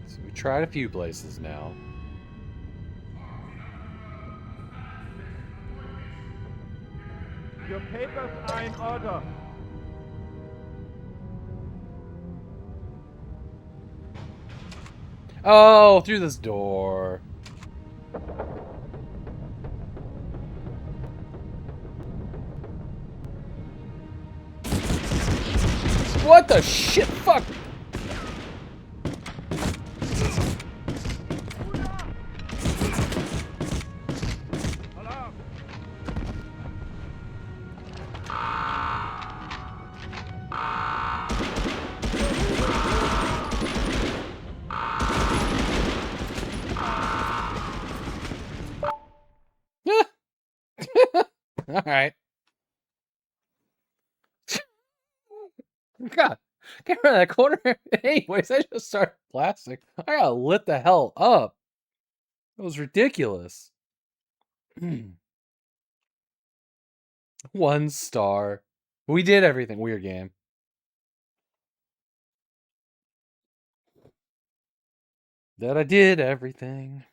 So we tried a few places now. Your papers are in order. Oh, through this door. What the shit? Fuck! Alright. God, get rid of that corner. Anyways, I just started blasting. I got lit the hell up. It was ridiculous. 1 star. We did everything. Weird game. That I did everything.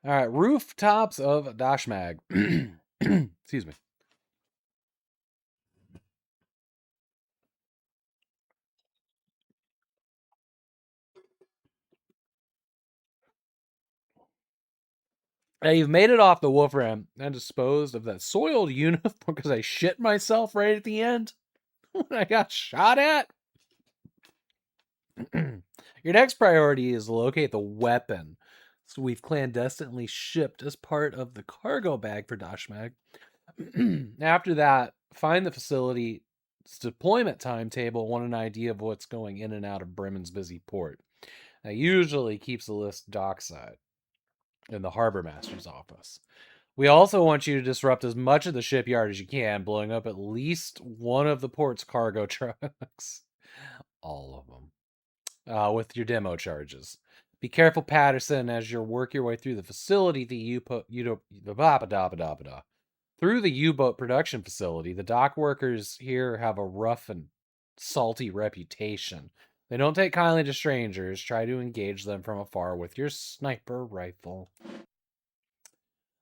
All right, rooftops of Dashmag. Excuse me. Now you've made it off the Wolfram and disposed of that soiled uniform because I shit myself right at the end when I got shot at. Your next priority is to locate the weapon So we've clandestinely shipped as part of the cargo bag for Dashmag. After that, find the facility's deployment timetable, want an idea of what's going in and out of Bremen's busy port. That usually keeps the list dockside in the harbor master's office. We also want you to disrupt as much of the shipyard as you can, blowing up at least one of the port's cargo trucks. All of them. With your demo charges. Be careful, Patterson, as you work your way through the facility. Through the U-boat production facility, the dock workers here have a rough and salty reputation. They don't take kindly to strangers. Try to engage them from afar with your sniper rifle.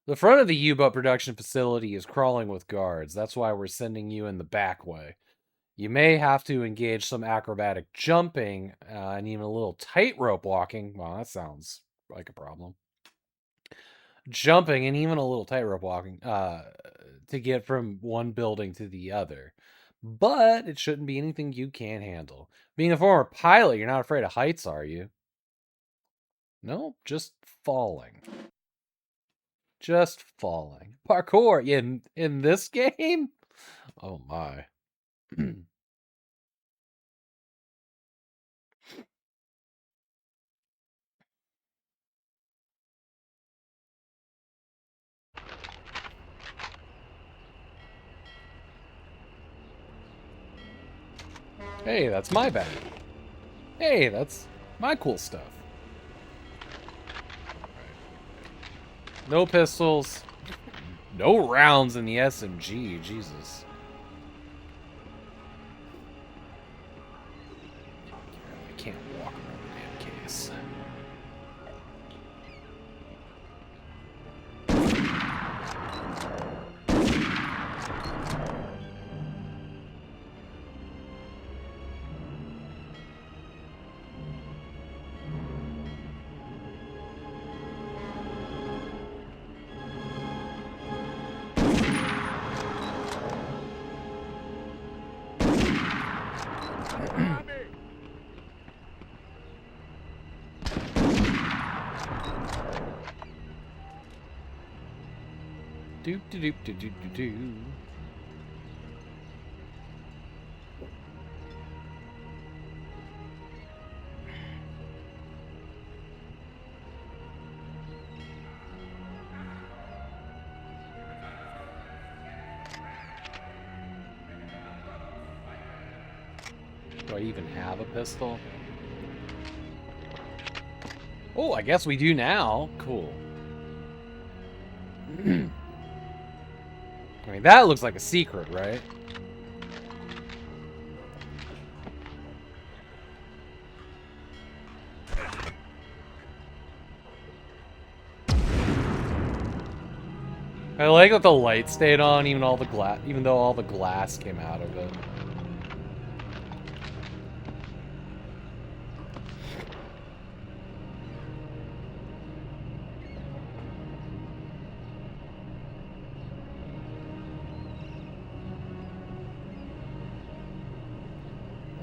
The front of the U-boat production facility is crawling with guards. That's why we're sending you in the back way. You may have to engage some acrobatic jumping and even a little tightrope walking. Well, that sounds like a problem. Jumping and even a little tightrope walking to get from one building to the other. But it shouldn't be anything you can't handle. Being a former pilot, you're not afraid of heights, are you? No, just falling. Just falling. Parkour in this game? Oh my. Hey, that's my bag. Hey, that's my cool stuff. No pistols. No rounds in the SMG. Jesus. I can't walk around the damn case. Doop doop doop doop doop doop. Do I even have a pistol? Oh, I guess we do now. Cool. I mean, that looks like a secret, right? I like that the light stayed on, even though all the glass came out of it.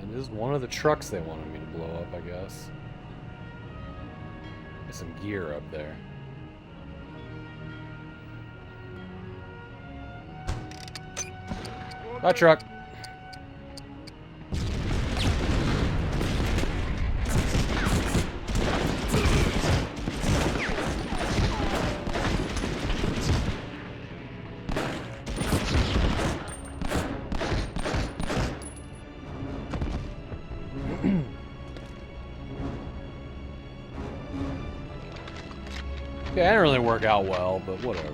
That is one of the trucks they wanted me to blow up, I guess. There's some gear up there. That truck. Okay, that didn't really work out well, but whatever.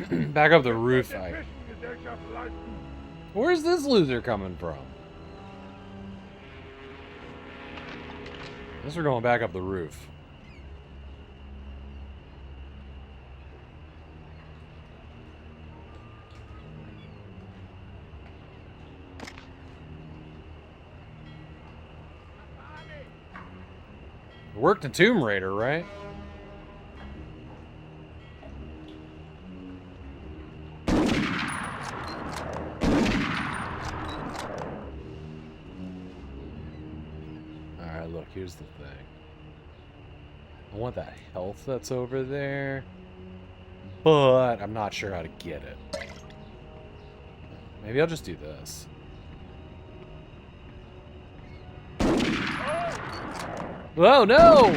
Back up the roof. Where's this loser coming from? Guess we're going back up the roof. It worked in Tomb Raider, right? Alright, look, here's the thing. I want that health that's over there, but I'm not sure how to get it. Maybe I'll just do this. Whoa, no!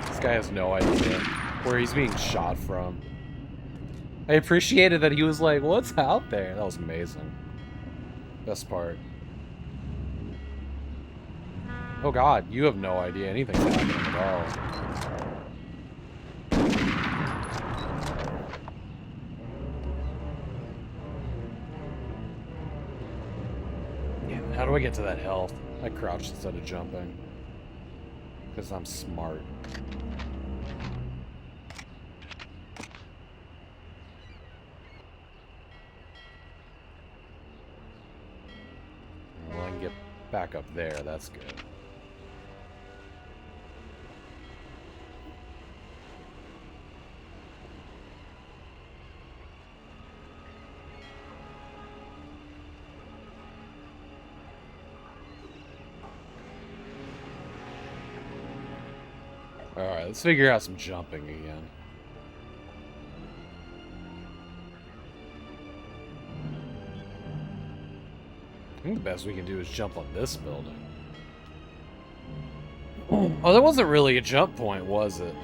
This guy has no idea where he's being shot from. I appreciated that he was like, what's out there? That was amazing. Best part. Oh god, you have no idea anything's happening at all. Yeah, how do I get to that health? I crouched instead of jumping. Because I'm smart. Well, I can get back up there, that's good. Alright, let's figure out some jumping again. I think the best we can do is jump on this building. Oh, that wasn't really a jump point, was it?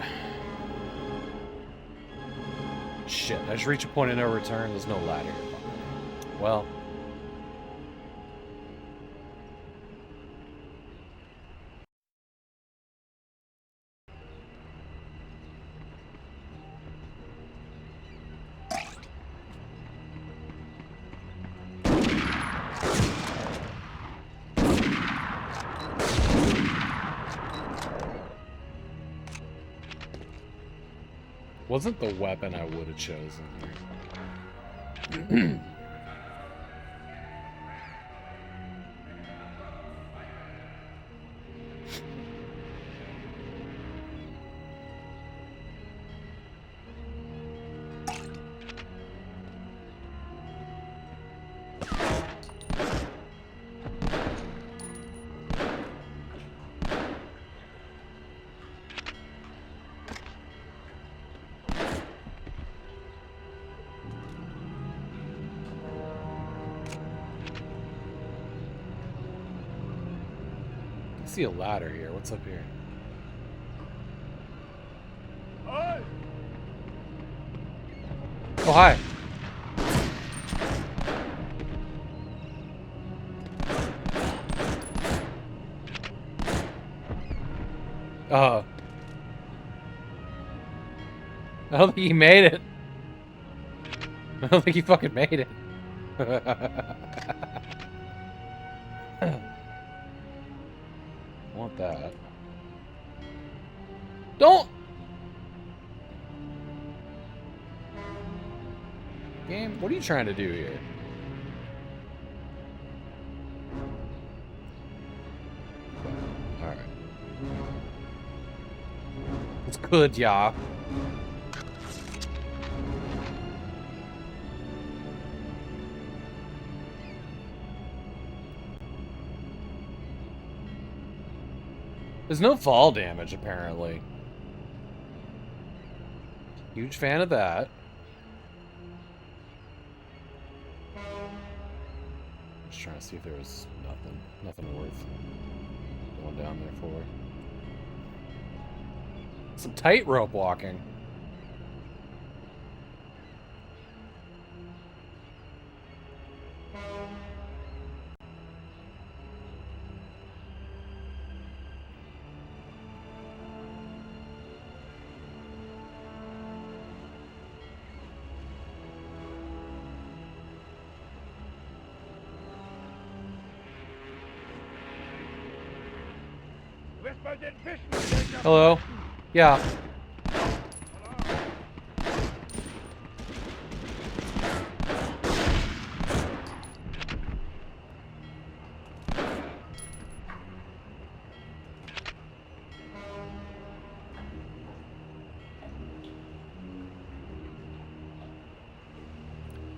Shit, I just reached a point of no return. There's no ladder here. Well. Wasn't the weapon I would have chosen here. I see a ladder here. What's up here? Oh, hi. I don't think he made it. I don't think he fucking made it. I want that. Don't! Game, what are you trying to do here? Alright. It's good, yeah. There's no fall damage, apparently. Huge fan of that. Just trying to see if there was nothing worth going down there for. Some tightrope walking. Hello. Yeah.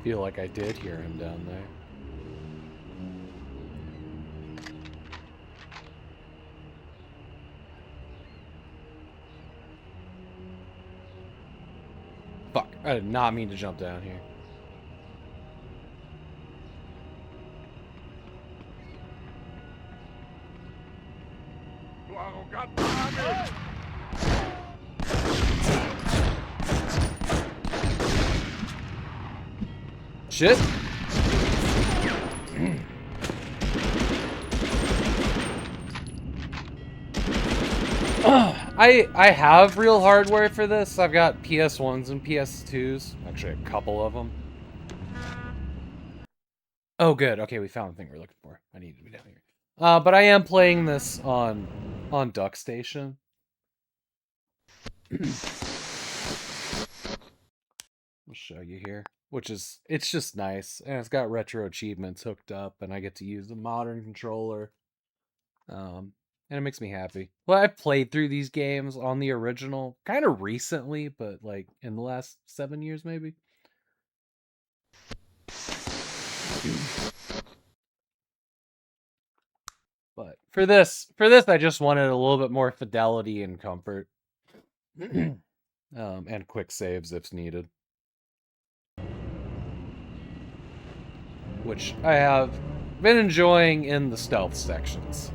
feel like I did hear him down there. Fuck, I did not mean to jump down here. Shit. I have real hardware for this. I've got PS1s and PS2s. Actually, a couple of them. Oh, good. Okay, we found the thing we're looking for. I need to be down here. But I am playing this on DuckStation. I'll show you here. It's just nice. And it's got retro achievements hooked up, and I get to use the modern controller. And it makes me happy. Well, I've played through these games on the original kind of recently, but like in the last 7 years maybe. But for this I just wanted a little bit more fidelity and comfort. And quick saves if needed. Which I have been enjoying in the stealth sections.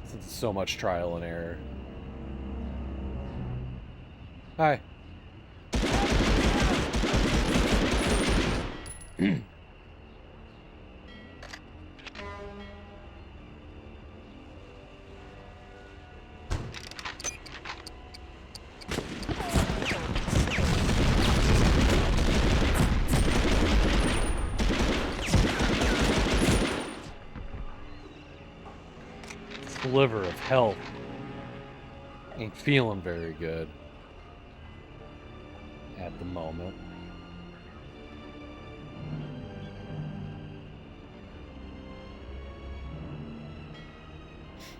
Since it's so much trial and error. Hi. Sliver of health. Ain't feeling very good at the moment.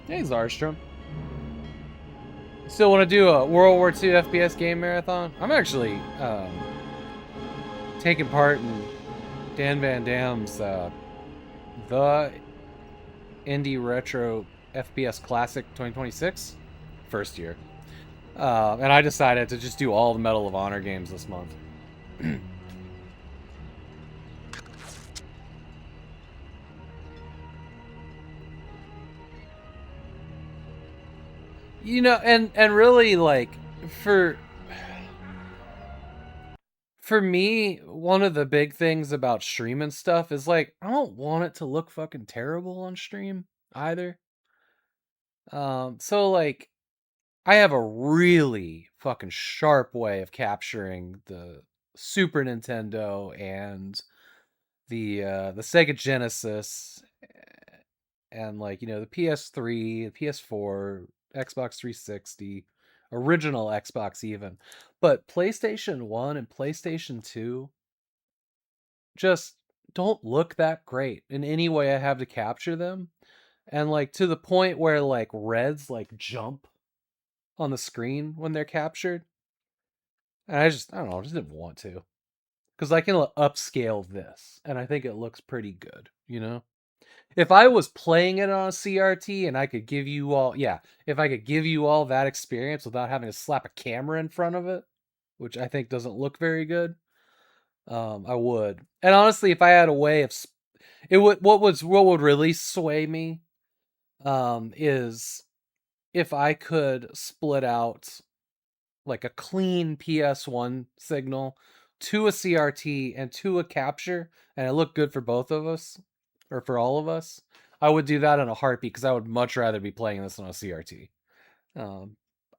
Hey, Zarstrom. Still want to do a World War II FPS game marathon? I'm actually taking part in Dan Van Dam's the Indie Retro FPS Classic 2026 first year. And I decided to just do all the Medal of Honor games this month. You know, and really, like, for me, one of the big things about streaming stuff is, like, I don't want it to look fucking terrible on stream either. So, like, I have a really fucking sharp way of capturing the Super Nintendo and the Sega Genesis and, like, you know, the PS3, the PS4, Xbox 360, original Xbox even. But PlayStation 1 and PlayStation 2 just don't look that great in any way I have to capture them. And, like, to the point where, like, reds, like, jump on the screen when they're captured. And I don't know, I just didn't want to. Because I can upscale this, and I think it looks pretty good, you know? If I was playing it on a CRT and I could give you all, if I could give you all that experience without having to slap a camera in front of it, which I think doesn't look very good, I would. And honestly, if I had a way of, what would really sway me, is if I could split out like a clean PS1 signal to a CRT and to a capture, and it looked good for both of us, or for all of us, I would do that in a heartbeat because I would much rather be playing this on a CRT. I'm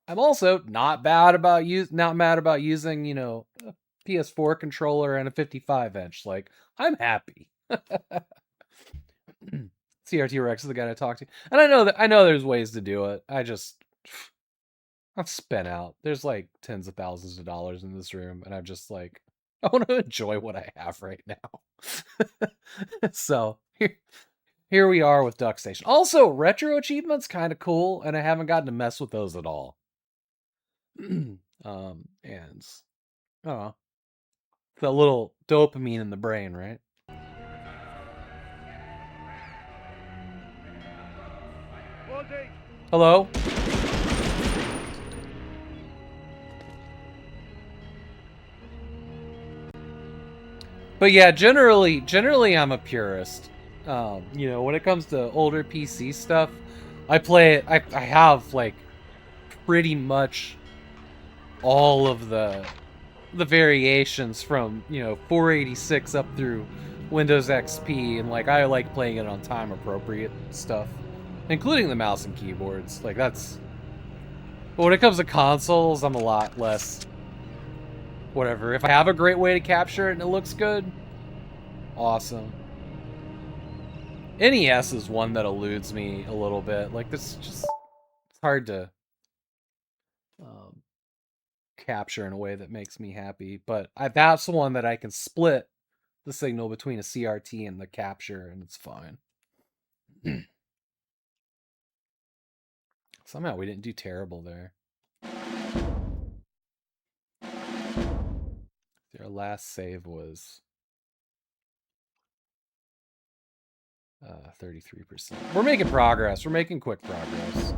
also not mad about using, you know, a PS4 controller and a 55-inch. Like, I'm happy. CRT Rex is the guy I talked to, and I know there's ways to do it. I've spent out. There's like tens of thousands of dollars in this room, and I'm just like, I want to enjoy what I have right now. So here we are with DuckStation. Also, retro achievements kind of cool, and I haven't gotten to mess with those at all. And oh, that little dopamine in the brain, right? Hello? But yeah, generally I'm a purist. You know, when it comes to older PC stuff, I play it. I have like pretty much all of the variations from, you know, 486 up through Windows XP, and like I like playing it on time appropriate stuff, including the mouse and keyboards. Like that's. But when it comes to consoles, I'm a lot less. Whatever. If I have a great way to capture it and it looks good, awesome. NES is one that eludes me a little bit. Like this, just it's hard to capture in a way that makes me happy. But that's the one that I can split the signal between a CRT and the capture, and it's fine. Somehow we didn't do terrible there. Their last save was 33%. We're making progress. We're making quick progress.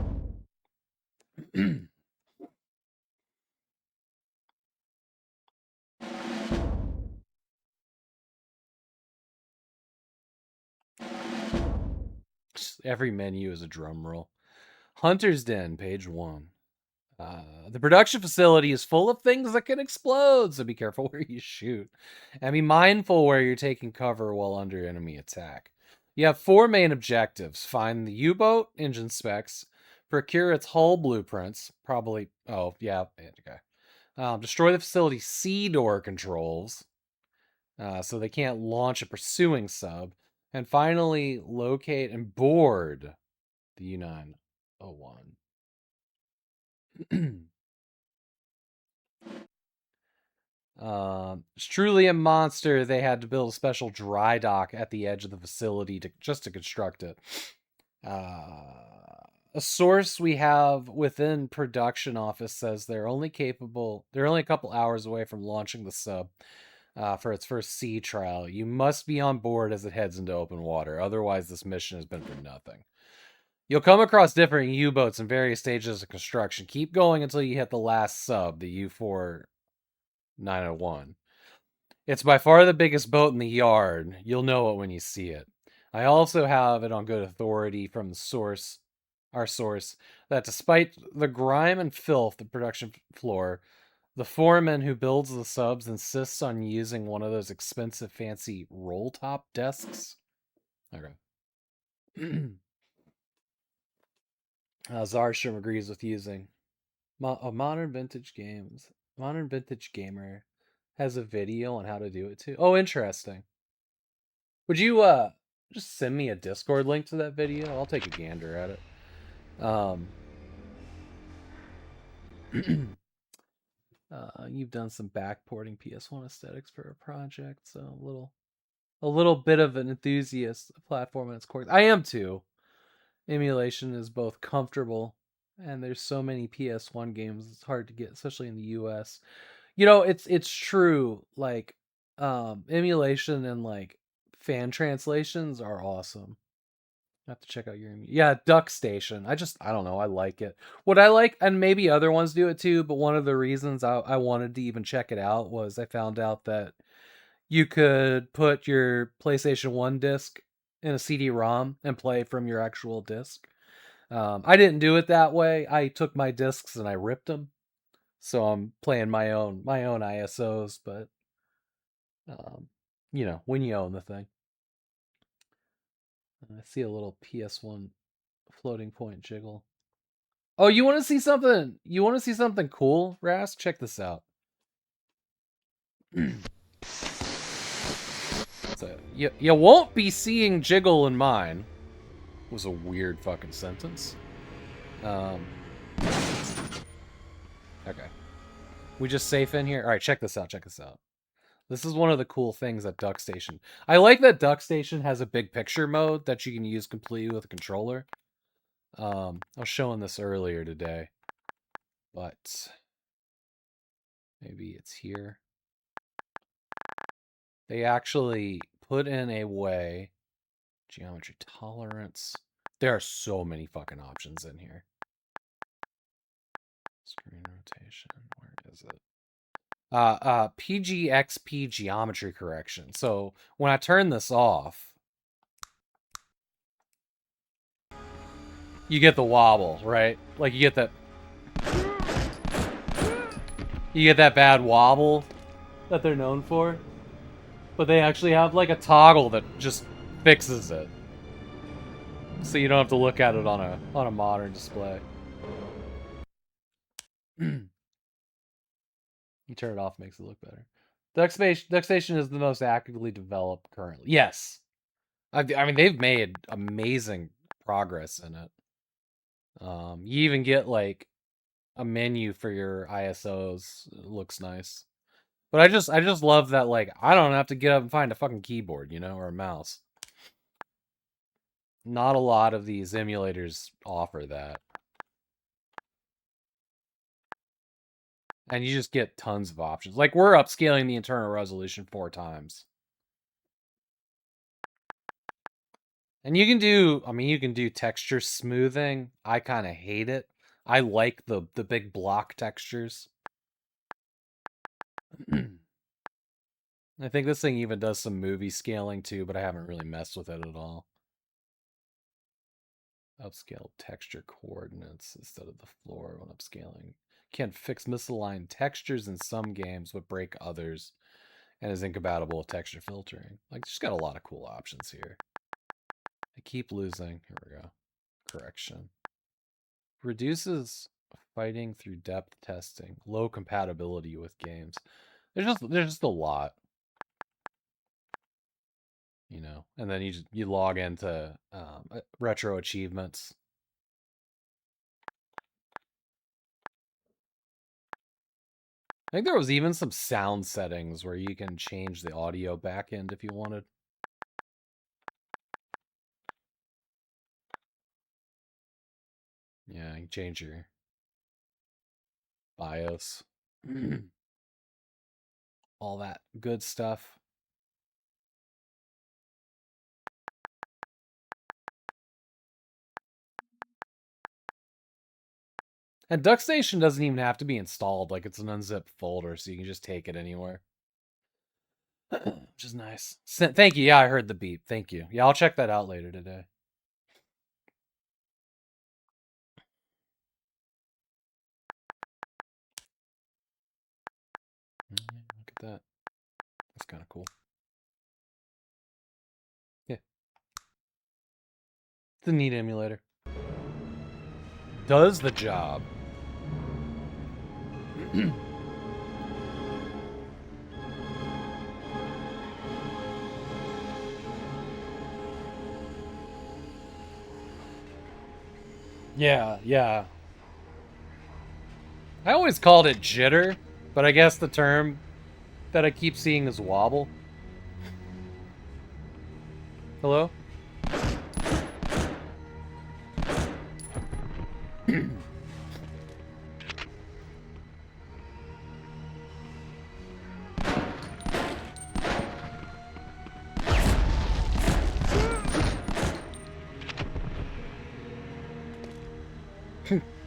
Every menu is a drum roll. Hunter's Den, page 1. The production facility is full of things that can explode, so be careful where you shoot. And be mindful where you're taking cover while under enemy attack. You have 4 main objectives. Find the U-boat engine specs. Procure its hull blueprints. Probably... Oh, yeah. Okay. Destroy the facility's sea door controls. So they can't launch a pursuing sub. And finally, locate and board the U901. It's truly a monster. They had to build a special dry dock at the edge of the facility just to construct it. A source we have within production office says they're only a couple hours away from launching the sub for its first sea trial. You must be on board as it heads into open water. Otherwise, this mission has been for nothing. You'll come across different U-boats in various stages of construction. Keep going until you hit the last sub, the U-4 901. It's by far the biggest boat in the yard. You'll know it when you see it. I also have it on good authority from our source, that despite the grime and filth of the production floor, the foreman who builds the subs insists on using one of those expensive fancy roll-top desks. Okay. Zarstrom agrees with using Modern Vintage Gamer has a video on how to do it too. Oh, interesting. Would you just send me a Discord link to that video? I'll take a gander at it. You've done some backporting PS1 aesthetics for a project, so a little bit of an enthusiast platform in its core. I am too. Emulation is both comfortable, and there's so many PS1 games it's hard to get, especially in the US. You know, it's true. Like, emulation and like fan translations are awesome. I have to check out your Duck Station. I don't know. I like it. What I like, and maybe other ones do it too, but one of the reasons I wanted to even check it out was I found out that you could put your PlayStation 1 disc in a CD-ROM and play from your actual disc. I didn't do it that way. I took my discs and I ripped them. So I'm playing my own ISOs, but you know, when you own the thing. I see a little PS1 floating point jiggle. Oh, you want to see something? You want to see something cool, Rask? Check this out. So you won't be seeing jiggle in mine. Was a weird fucking sentence. Okay. We just safe in here? All right, check this out. This is one of the cool things at Duck Station. I like that Duck Station has a big picture mode that you can use completely with a controller. I was showing this earlier today, but Maybe it's here. They actually put in a way. Geometry tolerance. There are so many fucking options in here. Screen rotation. Where is it? PGXP geometry correction. So when I turn this off, you get the wobble, right? Like you get that bad wobble that they're known for. But they actually have like a toggle that just fixes it. So you don't have to look at it on a modern display. You turn it off, makes it look better. DuckStation is the most actively developed currently. Yes. I mean, they've made amazing progress in it. You even get like a menu for your ISOs. It looks nice. But I just love that, like, I don't have to get up and find a fucking keyboard, or a mouse. Not a lot of these emulators offer that. And you just get tons of options. Like, we're upscaling the internal resolution 4 times. And you can do texture smoothing. I kind of hate it. I like the big block textures. I think this thing even does some movie scaling too, but I haven't really messed with it at all. Upscale texture coordinates instead of the floor when upscaling. Can fix misaligned textures in some games, but break others, and is incompatible with texture filtering. Like, just got a lot of cool options here. I keep losing. Here we go. Correction. Reduces fighting through depth testing. Low compatibility with games. There's just a lot. And then you log into retro achievements. I think there was even some sound settings where you can change the audio backend if you wanted. Yeah, you can change your BIOS. All that good stuff. And DuckStation doesn't even have to be installed. Like, it's an unzipped folder, so you can just take it anywhere. Which is nice. Thank you. Yeah, I heard the beep. Thank you. Yeah, I'll check that out later today. Look at that. That's kind of cool. Yeah. It's a neat emulator. Does the job. Yeah. I always called it jitter, but I guess the term that I keep seeing is wobble. Hello?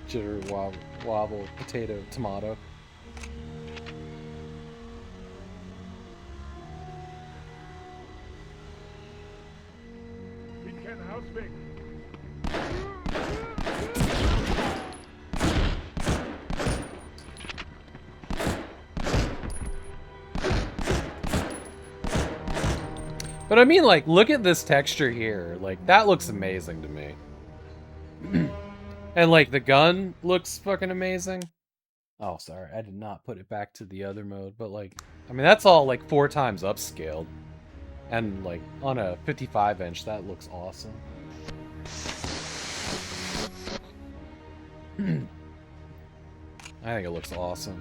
Jitter, wobble, potato, tomato. We can house me. But I mean, like, look at this texture here. Like, that looks amazing to me. And, like, the gun looks fucking amazing. Oh, sorry. I did not put it back to the other mode. But, like, I mean, that's all, like, 4 times upscaled. And, like, on a 55-inch, that looks awesome. I think it looks awesome.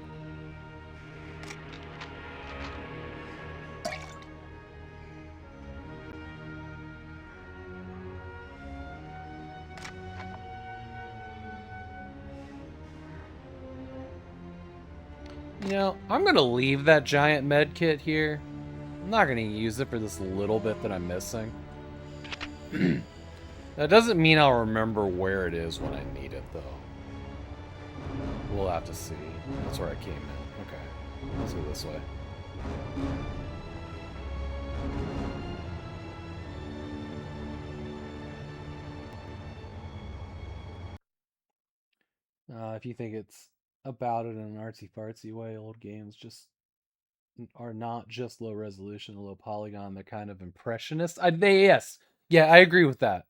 You know, I'm gonna leave that giant med kit here. I'm not gonna use it for this little bit that I'm missing. That doesn't mean I'll remember where it is when I need it, though. We'll have to see. That's where I came in. Okay, let's go this way. If you think it's about it in an artsy-fartsy way, old games just are not just low resolution, low polygon. They're kind of impressionist. Yes, yeah, I agree with that.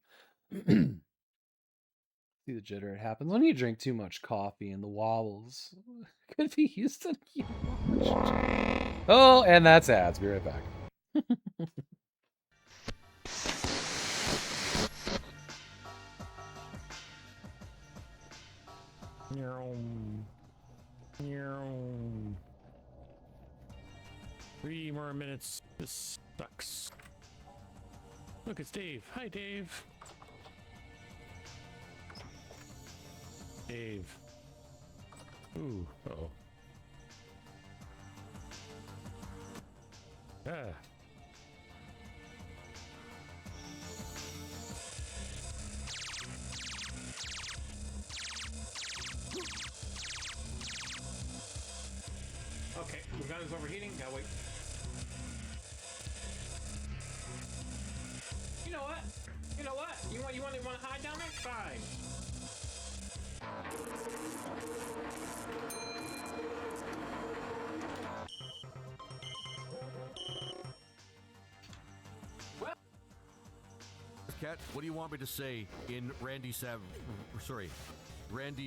See the jitter. It happens when you drink too much coffee, and the wobbles could be used to. Oh, and that's ads. Be right back. Three more minutes. This sucks. Look, it's Dave. Hi, Dave. Dave. Ooh. Uh-oh. Ah. Okay, the gun is overheating. Gotta wait. You know what? You know what? You want to hide down there? Fine. Cat, what do you want me to say in Randy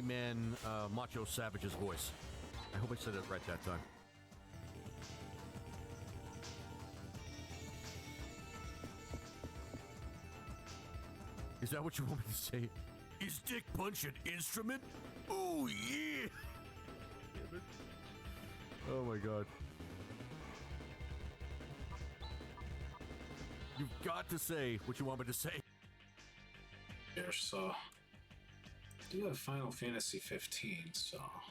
Man Macho Savage's voice? I hope I said it right that time. Is that what you want me to say? Is Dick Punch an instrument? Oh, yeah! Oh, my God. You've got to say what you want me to say. Here, so I do have Final Fantasy 15, so I'll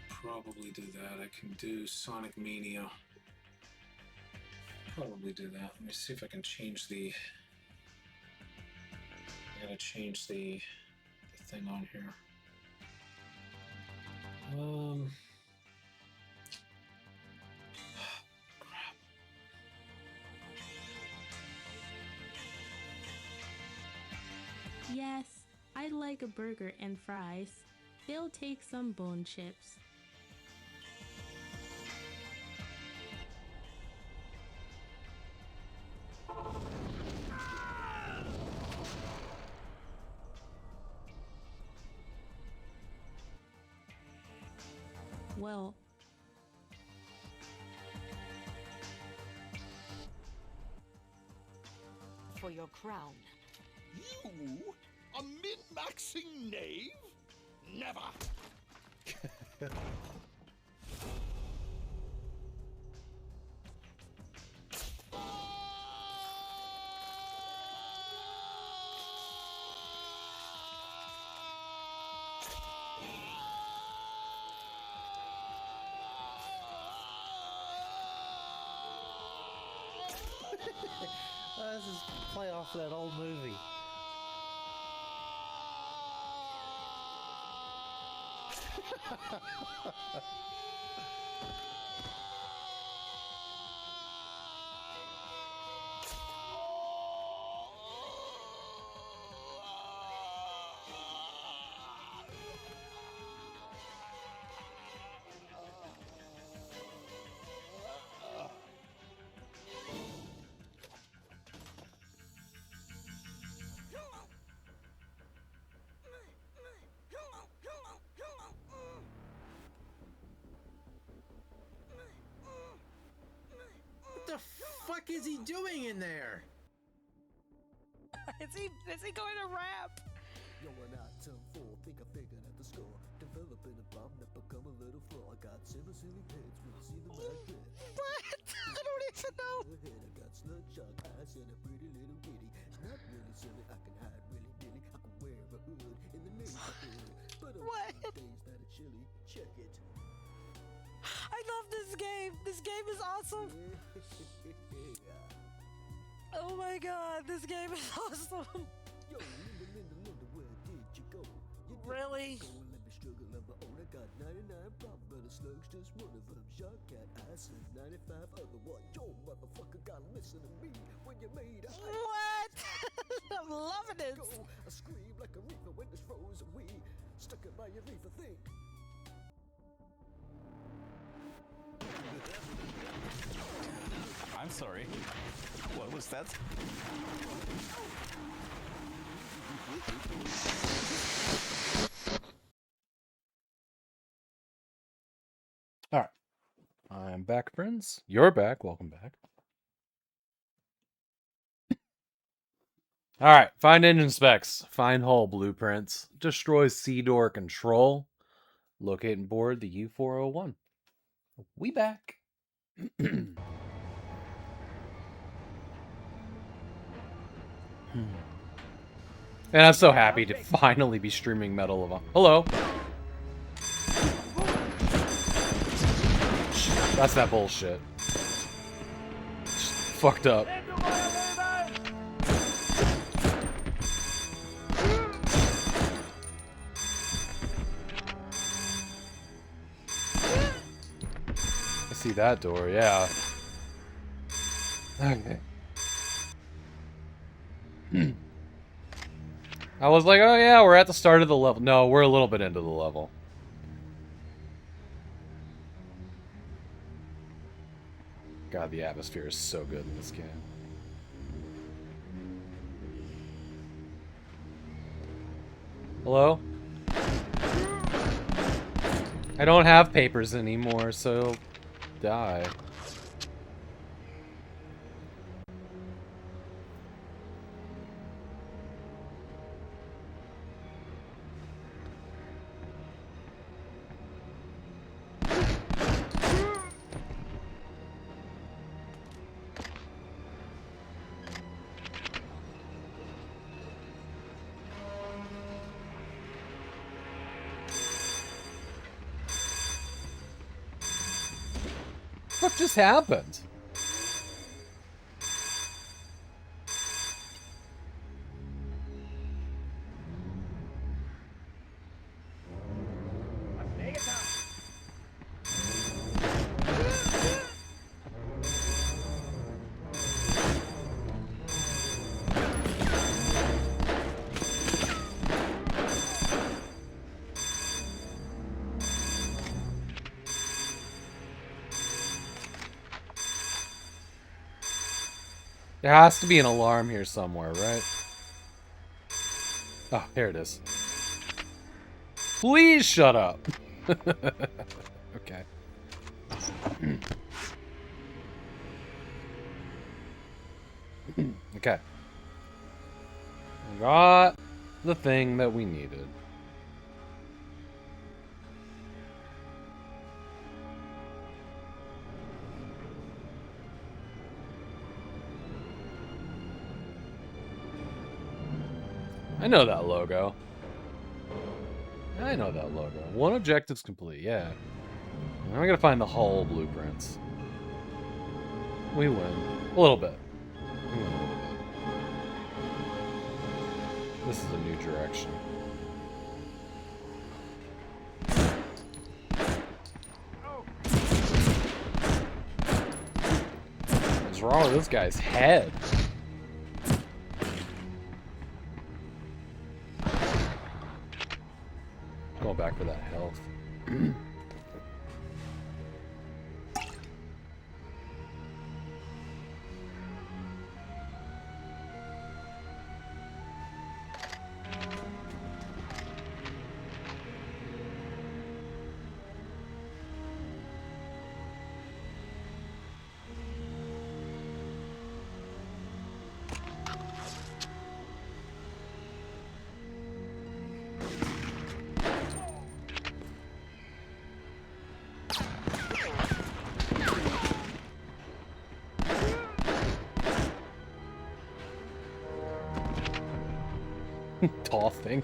probably do that. I can do Sonic Mania. Probably do that. Let me see if I can change the. I gotta change the thing on here. Yes, I'd like a burger and fries. They'll take some bone chips. Well, for your crown. You, a min-maxing knave? Never! This is play off that old movie. What the fuck is he doing in there? Is he going to rap? Yo, when I turned 4, think I figured out the score. Developing a bomb that become a little flaw. I got 7 silly heads with see the right dread. What? I don't even know. I got sludge-shot eyes and a pretty little kitty. It's not really silly, I can hide really dilly. I can wear a hood in the neighborhood. But on days that are chilly, check it. I love this game. This game is awesome. Oh my god, this game is awesome. Yo, Linda, where did you go? You Really? Go and let me struggle on my own. I got 99 problems, but a slug's just one of them. Shotgun, I said 95 other one. Yo, motherfucker, gotta listen to me when you made a What? I'm loving it. Go, I scream like a reaper when it's frozen weed. Stuck in my urethra thing. I'm sorry. What was that? All right. I'm back, friends. You're back. Welcome back. All right. Find engine specs. Find hull blueprints. Destroy sea door control. Locate and board the U-401. We back. And I'm so happy to finally be streaming Medal of Honor. Hello. That's that bullshit. Just fucked up. I see that door, yeah. Okay. I was like, oh yeah, we're at the start of the level. No, we're a little bit into the level. God, the atmosphere is so good in this game. Hello? I don't have papers anymore, so die. What just happened? There has to be an alarm here somewhere, right? Oh, here it is. Please shut up. Okay. Okay. We got the thing that we needed. I know that logo. I know that logo. One objective's complete, yeah. Now I gotta find the hull blueprints. We win. A little bit. We win a little bit. This is a new direction. What's wrong with this guy's head? Going back for that health. Tall thing.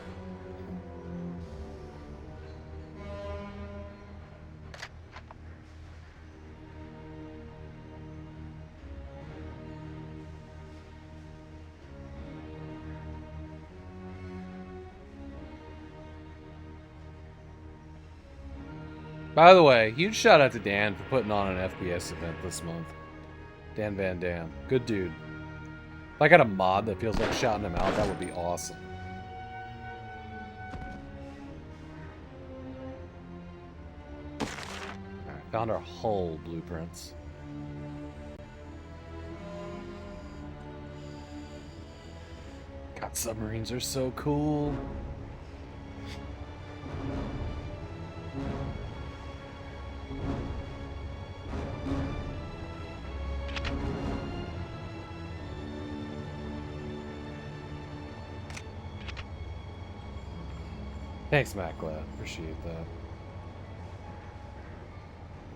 By the way, huge shout out to Dan for putting on an FPS event this month. Dan Van Dam. Good dude. If I got a mod that feels like shouting him out, that would be awesome. Alright, found our hull blueprints. God, submarines are so cool. Thanks, Macla. Appreciate that.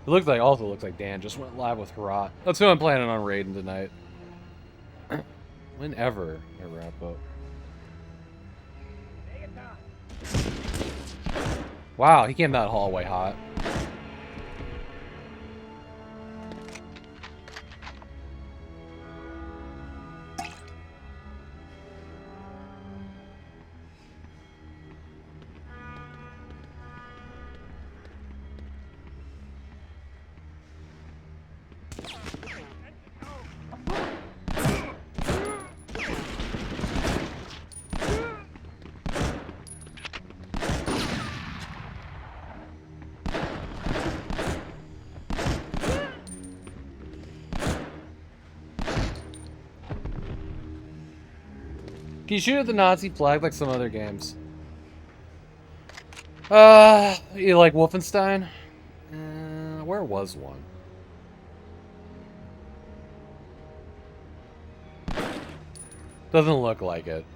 It looks like also looks like Dan just went live with Herat. That's who I'm planning on raiding tonight. Whenever I wrap up. Wow, he came that hallway hot. Can you shoot at the Nazi flag like some other games? You like Wolfenstein? Where was one? Doesn't look like it.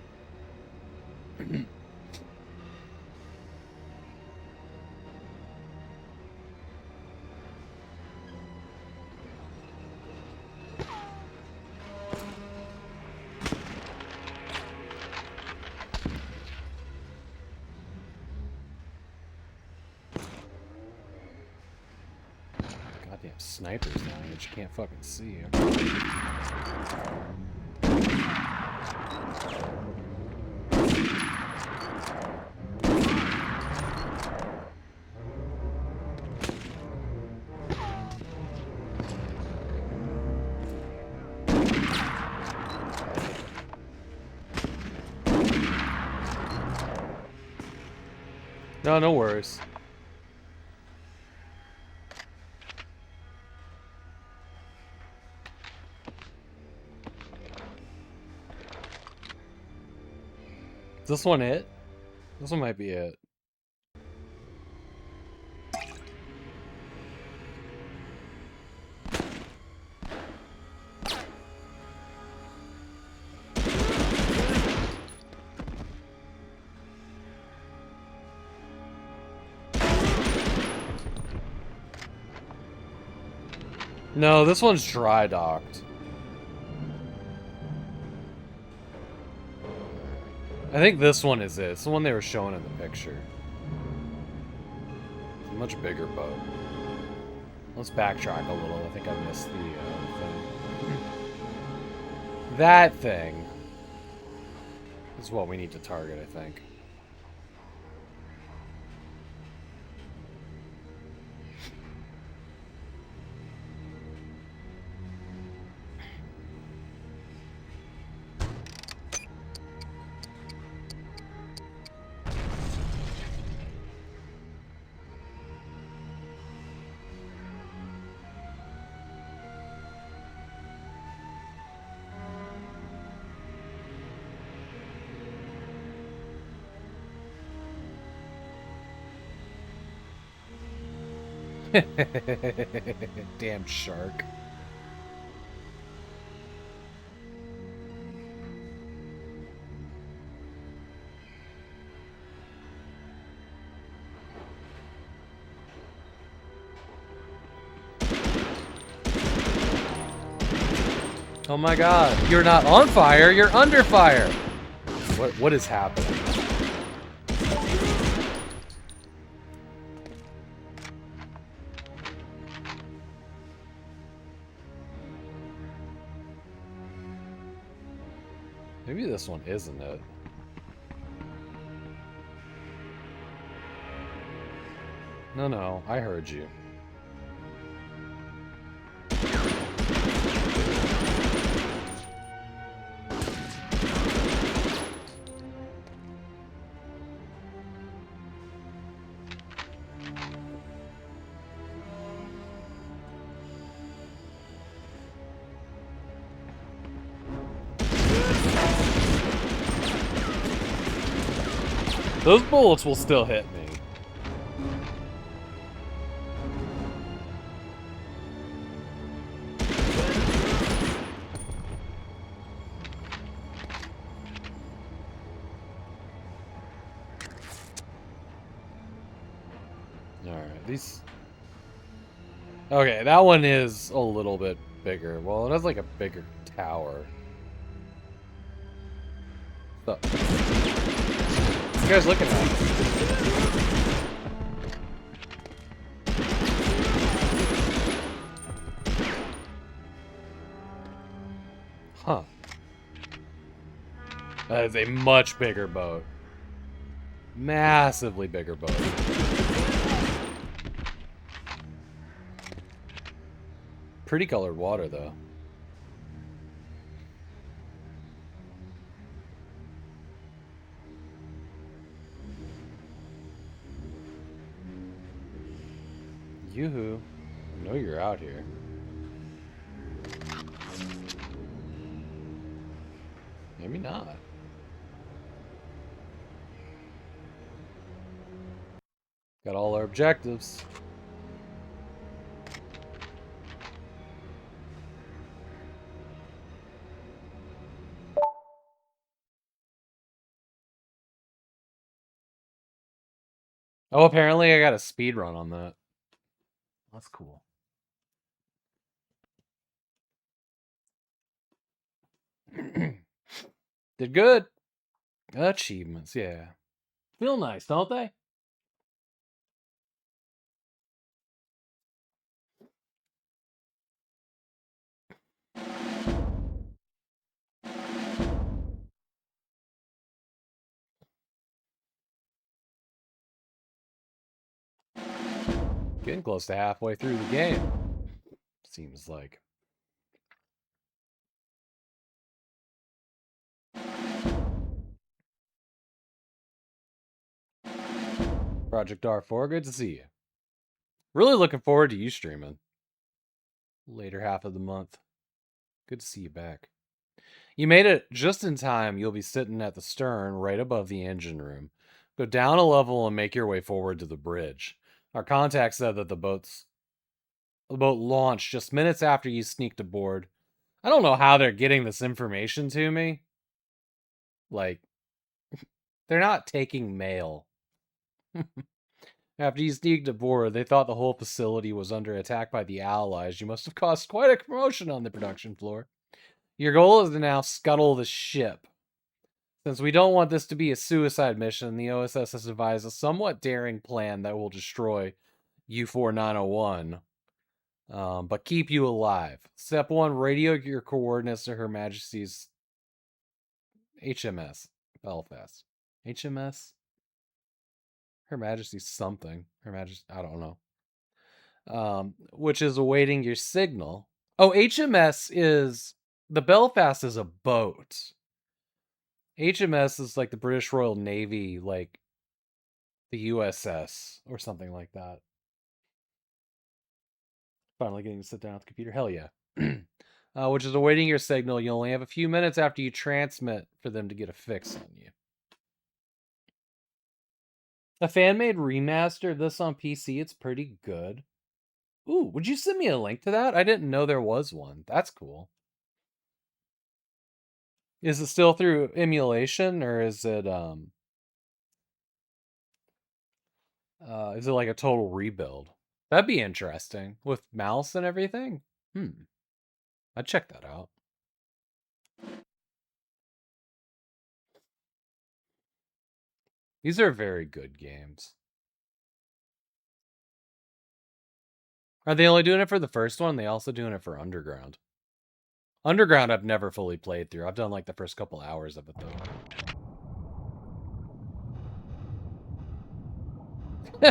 Goddamn snipers down here that you can't fucking see. No, no worries. Is this one it? This one might be it. No, this one's dry docked. I think this one is it. It's the one they were showing in the picture. It's a much bigger boat. Let's backtrack a little. I think I missed the thing. That thing is what we need to target, I think. Damn shark. Oh my god, you're not on fire, you're under fire! What is happening? Maybe this one isn't it. No, I heard you. Those bullets will still hit me. Alright, these... Okay, that one is a little bit bigger. Well, it has like a bigger tower. So... What are you guys looking at? Huh. That is a much bigger boat. Massively bigger boat. Pretty colored water, though. Yoo-hoo. I know you're out here. Maybe not. Got all our objectives. Oh, apparently I got a speed run on that. That's cool. Did good. Achievements, yeah. Feel nice, don't they? Getting close to halfway through the game. Seems like. Project R4, good to see you. Really looking forward to you streaming. Later half of the month. Good to see you back. You made it just in time. You'll be sitting at the stern right above the engine room. Go down a level and make your way forward to the bridge. Our contact said that the boat launched just minutes after you sneaked aboard. I don't know how they're getting this information to me. Like, they're not taking mail. After you sneaked aboard, they thought the whole facility was under attack by the Allies. You must have caused quite a commotion on the production floor. Your goal is to now scuttle the ship. Since we don't want this to be a suicide mission, the OSS has devised a somewhat daring plan that will destroy U4901, but keep you alive. Step 1, radio your coordinates to Her Majesty's HMS, Belfast. HMS? Her Majesty's something. Her Majesty, I don't know. Which is awaiting your signal. Oh, HMS is... The Belfast is a boat. HMS is like the British Royal Navy, like the USS or something like that. Finally getting to sit down at the computer. Hell yeah. Which is awaiting your signal. You only have a few minutes after you transmit for them to get a fix on you. A fan-made remaster of this on PC. It's pretty good. Ooh, would you send me a link to that? I didn't know there was one. That's cool. Is it still through emulation, or is it like a total rebuild? That'd be interesting with mouse and everything. I'd check that out. These are very good games. Are they only doing it for the first one? They also doing it for Underground. Underground I've never fully played through. I've done like the first couple hours of it though.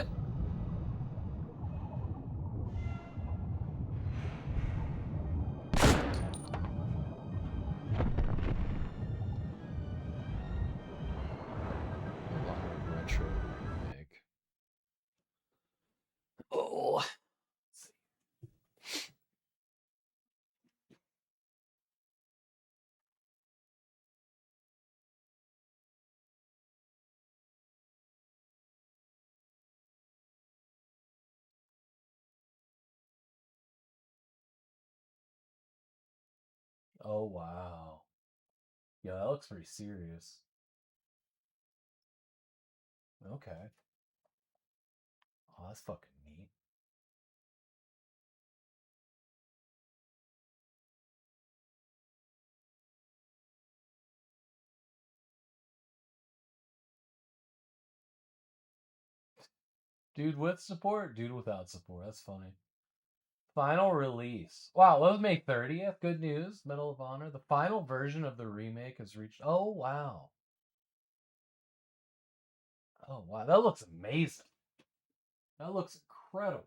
Oh, wow. Yeah, that looks pretty serious. Okay. Oh, that's fucking neat. Dude with support, dude without support. That's funny. Final release. Wow, that was May 30th. Good news. Medal of Honor. The final version of the remake has reached. Oh, wow. Oh, wow. That looks amazing. That looks incredible.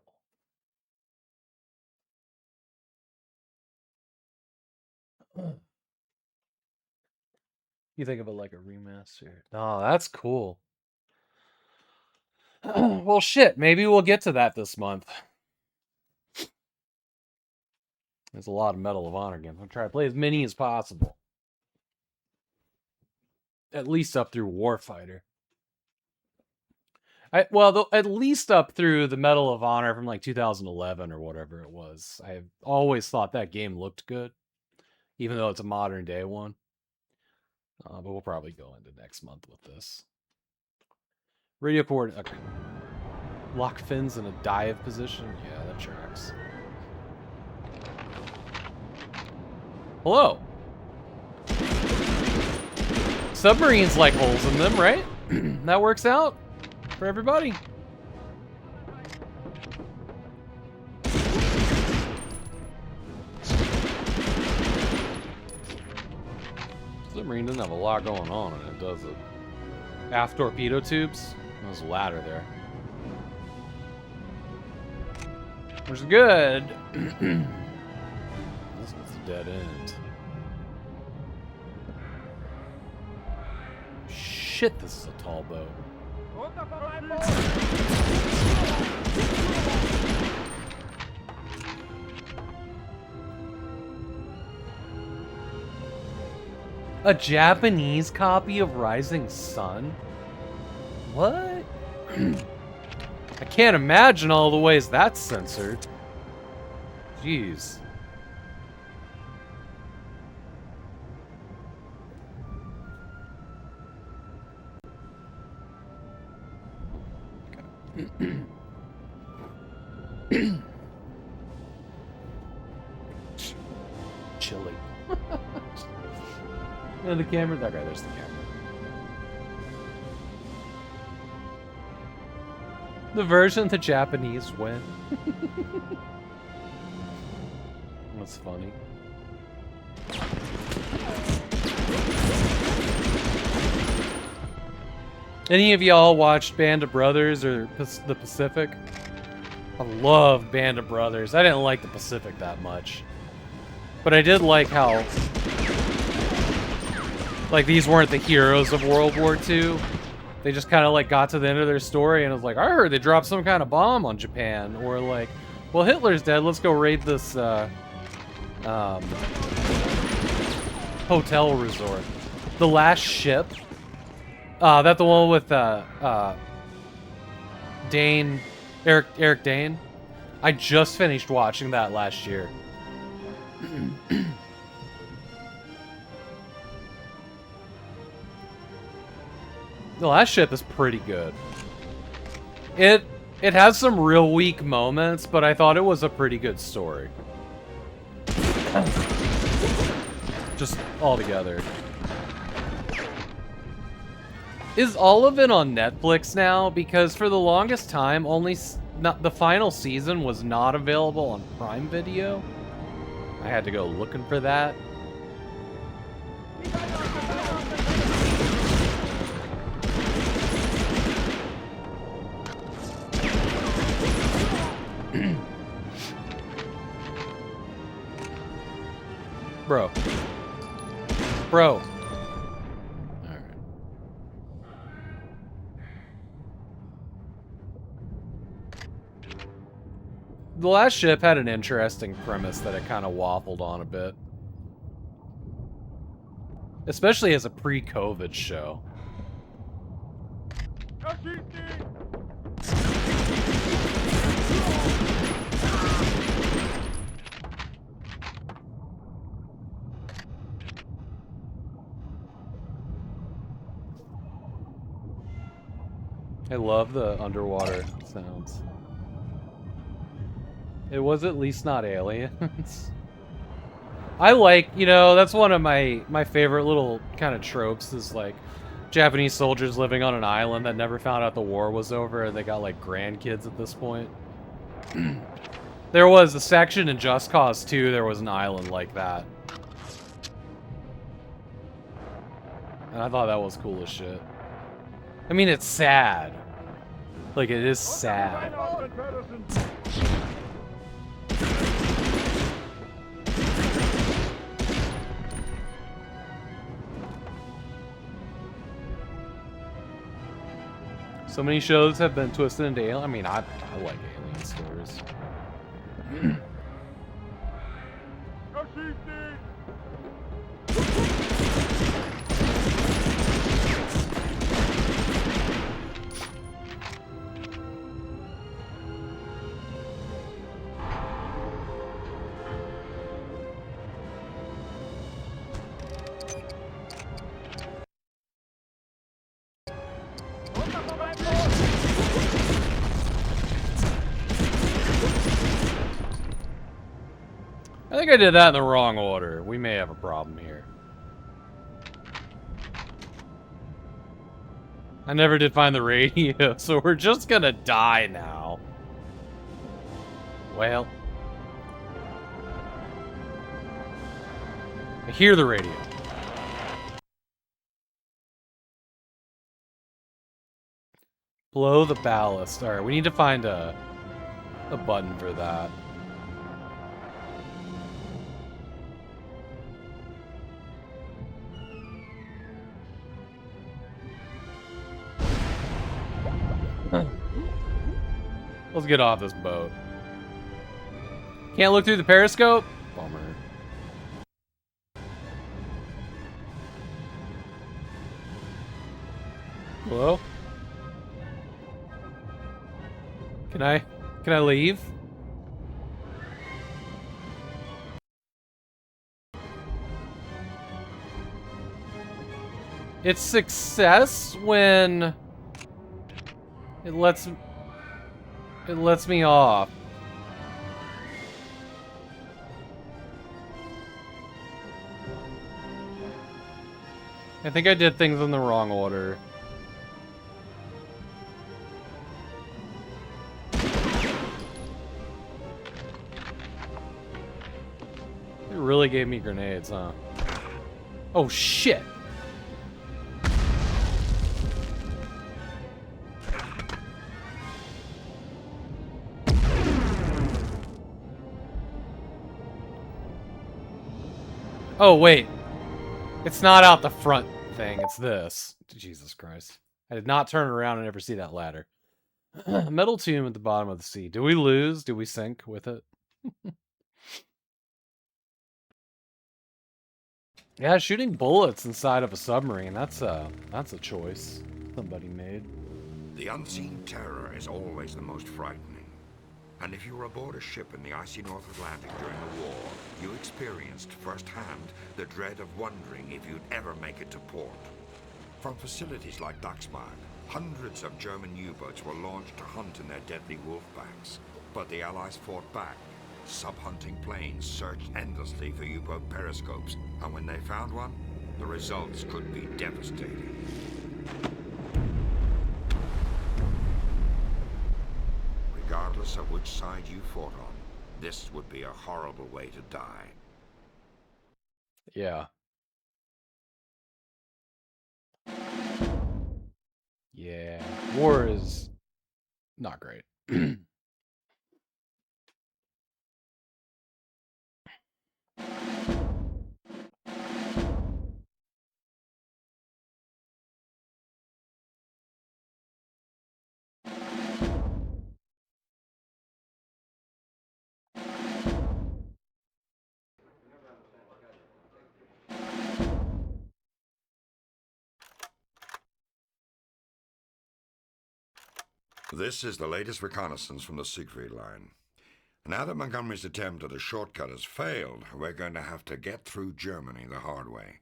You think of it like a remaster. Oh, that's cool. Well, shit. Maybe we'll get to that this month. There's a lot of Medal of Honor games. I'm trying to play as many as possible. At least up through Warfighter. At least up through the Medal of Honor from like 2011 or whatever it was. I've always thought that game looked good, even though it's a modern day one. But we'll probably go into next month with this. Radio cord. Okay. Lock fins in a dive position. Yeah, that tracks. Hello. Submarines like holes in them, right? That works out for everybody. Submarine doesn't have a lot going on in it, does it? Aft torpedo tubes. There's a ladder there. Which is good. This is a dead end. Shit, this is a tall boat. A Japanese copy of Rising Sun? What? I can't imagine all the ways that's censored. Jeez. Chilly. And the camera. Okay, there's the camera. The version the Japanese win. That's funny. Any of y'all watched Band of Brothers or The Pacific? I love Band of Brothers. I didn't like The Pacific that much. But I did like how... like, these weren't the heroes of World War II. They just kind of, like, got to the end of their story and was like, I heard they dropped some kind of bomb on Japan. Or, like, well, Hitler's dead. Let's go raid this, hotel resort. The Last Ship. That the one with, Dane... Eric Dane? I just finished watching that last year. The Last Ship is pretty good. It has some real weak moments, but I thought it was a pretty good story. Just all together. Is all of it on Netflix now? Because for the longest time, the final season was not available on Prime Video. I had to go looking for that. Bro. Bro. The Last Ship had an interesting premise that it kind of waffled on a bit. Especially as a pre-COVID show. I love the underwater sounds. It was at least not aliens. I like, you know, that's one of my favorite little kind of tropes is like Japanese soldiers living on an island that never found out the war was over and they got like grandkids at this point. There was a section in Just Cause 2, there was an island like that. And I thought that was cool as shit. I mean, it's sad. Like, it is sad. So many shows have been twisted into alien. I mean, I like alien stories. I think I did that in the wrong order. We may have a problem here. I never did find the radio, so we're just gonna die now. Well. I hear the radio. Blow the ballast. Alright, we need to find a button for that. Let's get off this boat. Can't look through the periscope? Bummer. Hello? Can I leave? It's success when it lets me off. I think I did things in the wrong order. It really gave me grenades, huh? Oh shit! Oh, wait. It's not out the front thing, it's this. Jesus Christ. I did not turn around and ever see that ladder. Metal tomb at the bottom of the sea. Do we lose? Do we sink with it? Yeah, shooting bullets inside of a submarine, that's a choice somebody made. The unseen terror is always the most frightening. And if you were aboard a ship in the icy North Atlantic during the war, you experienced firsthand the dread of wondering if you'd ever make it to port. From facilities like Duxmark, hundreds of German U-boats were launched to hunt in their deadly wolfbacks. But the Allies fought back. Sub-hunting planes searched endlessly for U-boat periscopes, and when they found one, the results could be devastating. Regardless of which side you fought on, this would be a horrible way to die. Yeah. Yeah. War is not great. This is the latest reconnaissance from the Siegfried Line. Now that Montgomery's attempt at a shortcut has failed, we're going to have to get through Germany the hard way.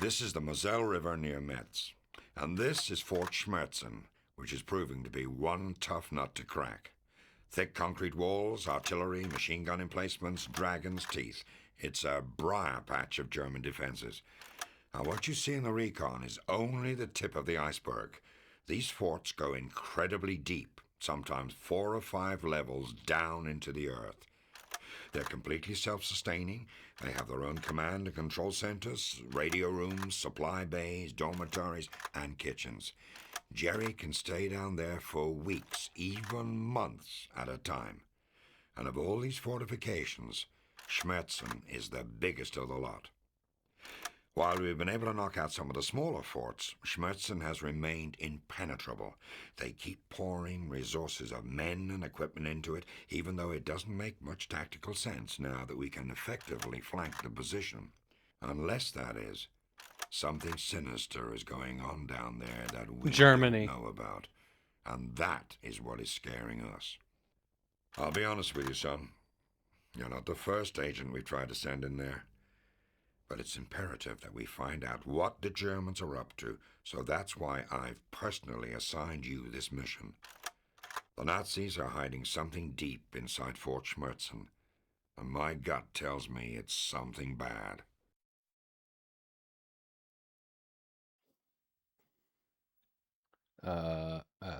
This is the Moselle River near Metz, and this is Fort Schmerzen, which is proving to be one tough nut to crack. Thick concrete walls, artillery, machine gun emplacements, dragon's teeth. It's a briar patch of German defenses. Now, what you see in the recon is only the tip of the iceberg. These forts go incredibly deep, sometimes 4 or 5 levels down into the earth. They're completely self-sustaining. They have their own command and control centers, radio rooms, supply bays, dormitories, and kitchens. Jerry can stay down there for weeks, even months at a time. And of all these fortifications, Schmerzen is the biggest of the lot. While we've been able to knock out some of the smaller forts, Schmerzen has remained impenetrable. They keep pouring resources of men and equipment into it, even though it doesn't make much tactical sense now that we can effectively flank the position. Unless, that is, something sinister is going on down there that we Germany don't know about. And that is what is scaring us. I'll be honest with you, son. You're not the first agent we've tried to send in there. But it's imperative that we find out what the Germans are up to, so that's why I've personally assigned you this mission. The Nazis are hiding something deep inside Fort Schmerzen, and my gut tells me it's something bad.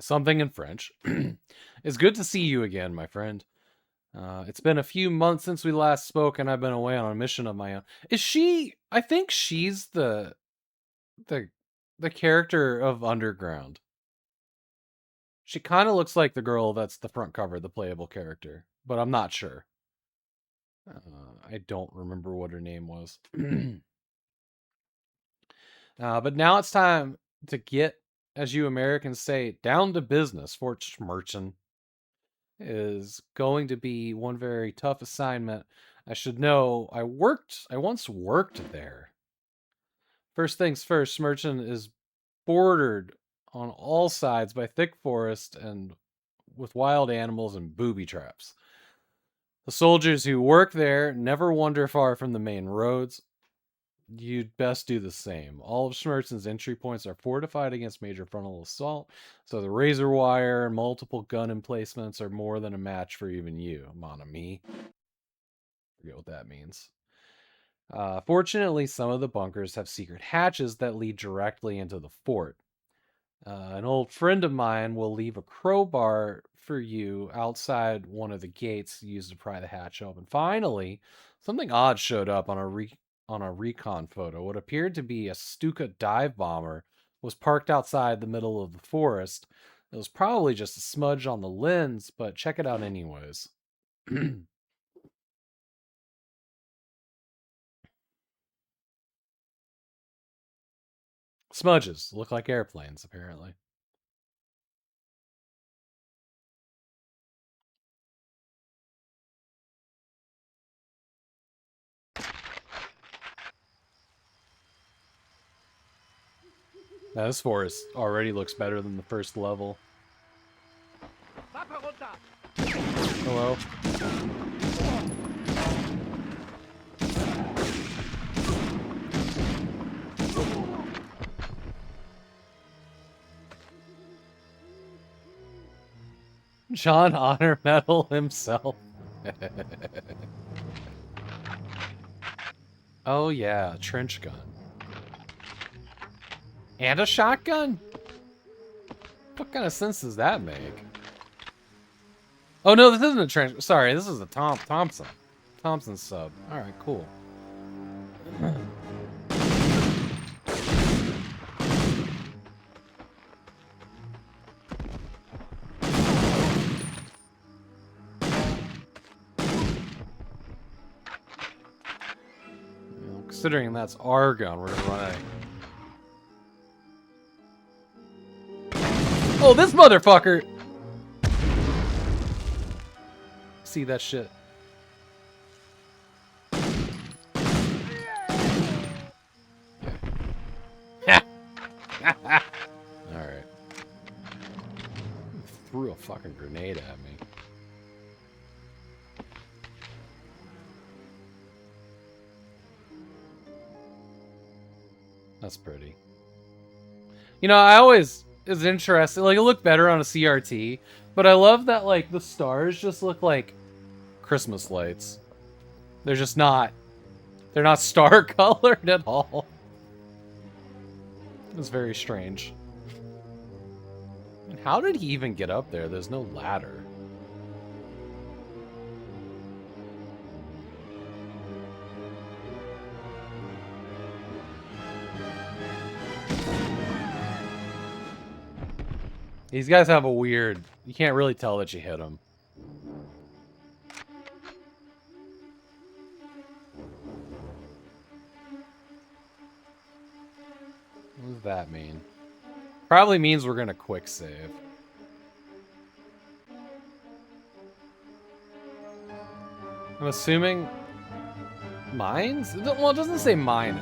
Something in French. It's good to see you again, my friend. It's been a few months since we last spoke, and I've been away on a mission of my own. Is she? I think she's the character of Underground. She kind of looks like the girl that's the front cover, the playable character, but I'm not sure. I don't remember what her name was. But now it's time to get, as you Americans say, down to business. Fort Schmerzen is going to be one very tough assignment. I should know. I once worked there. First things first, Schmerzen is bordered on all sides by thick forest and with wild animals and booby traps. The soldiers who work there never wander far from the main roads. You'd best do the same. All of Schmerzen's entry points are fortified against major frontal assault, so the razor wire and multiple gun emplacements are more than a match for even you, mon ami. Forget what that means. Fortunately, some of the bunkers have secret hatches that lead directly into the fort. An old friend of mine will leave a crowbar for you outside one of the gates used to pry the hatch open. Finally, something odd showed up on a recon photo. What appeared to be a Stuka dive bomber was parked outside the middle of the forest. It was probably just a smudge on the lens, but check it out anyways. Smudges look like airplanes, apparently. Now, this forest already looks better than the first level. Hello? John Honor Medal himself. Oh yeah, trench gun. And a shotgun? What kind of sense does that make? Oh no, this isn't a trench. Sorry, this is a Thompson. Thompson sub. Alright, cool. Considering that's our gun, we're gonna run out. Oh, this motherfucker! See that shit. Yeah. Alright. Threw a fucking grenade at me. That's pretty. You know, I always is interesting. Like, it looked better on a CRT, but I love that, like, the stars just look like Christmas lights. They're just not... They're not star-colored at all. It's very strange. And how did he even get up there? There's no ladder. These guys have a weird... You can't really tell that you hit them. What does that mean? Probably means we're gonna quick save. I'm assuming... Mines? Well, it doesn't say mine.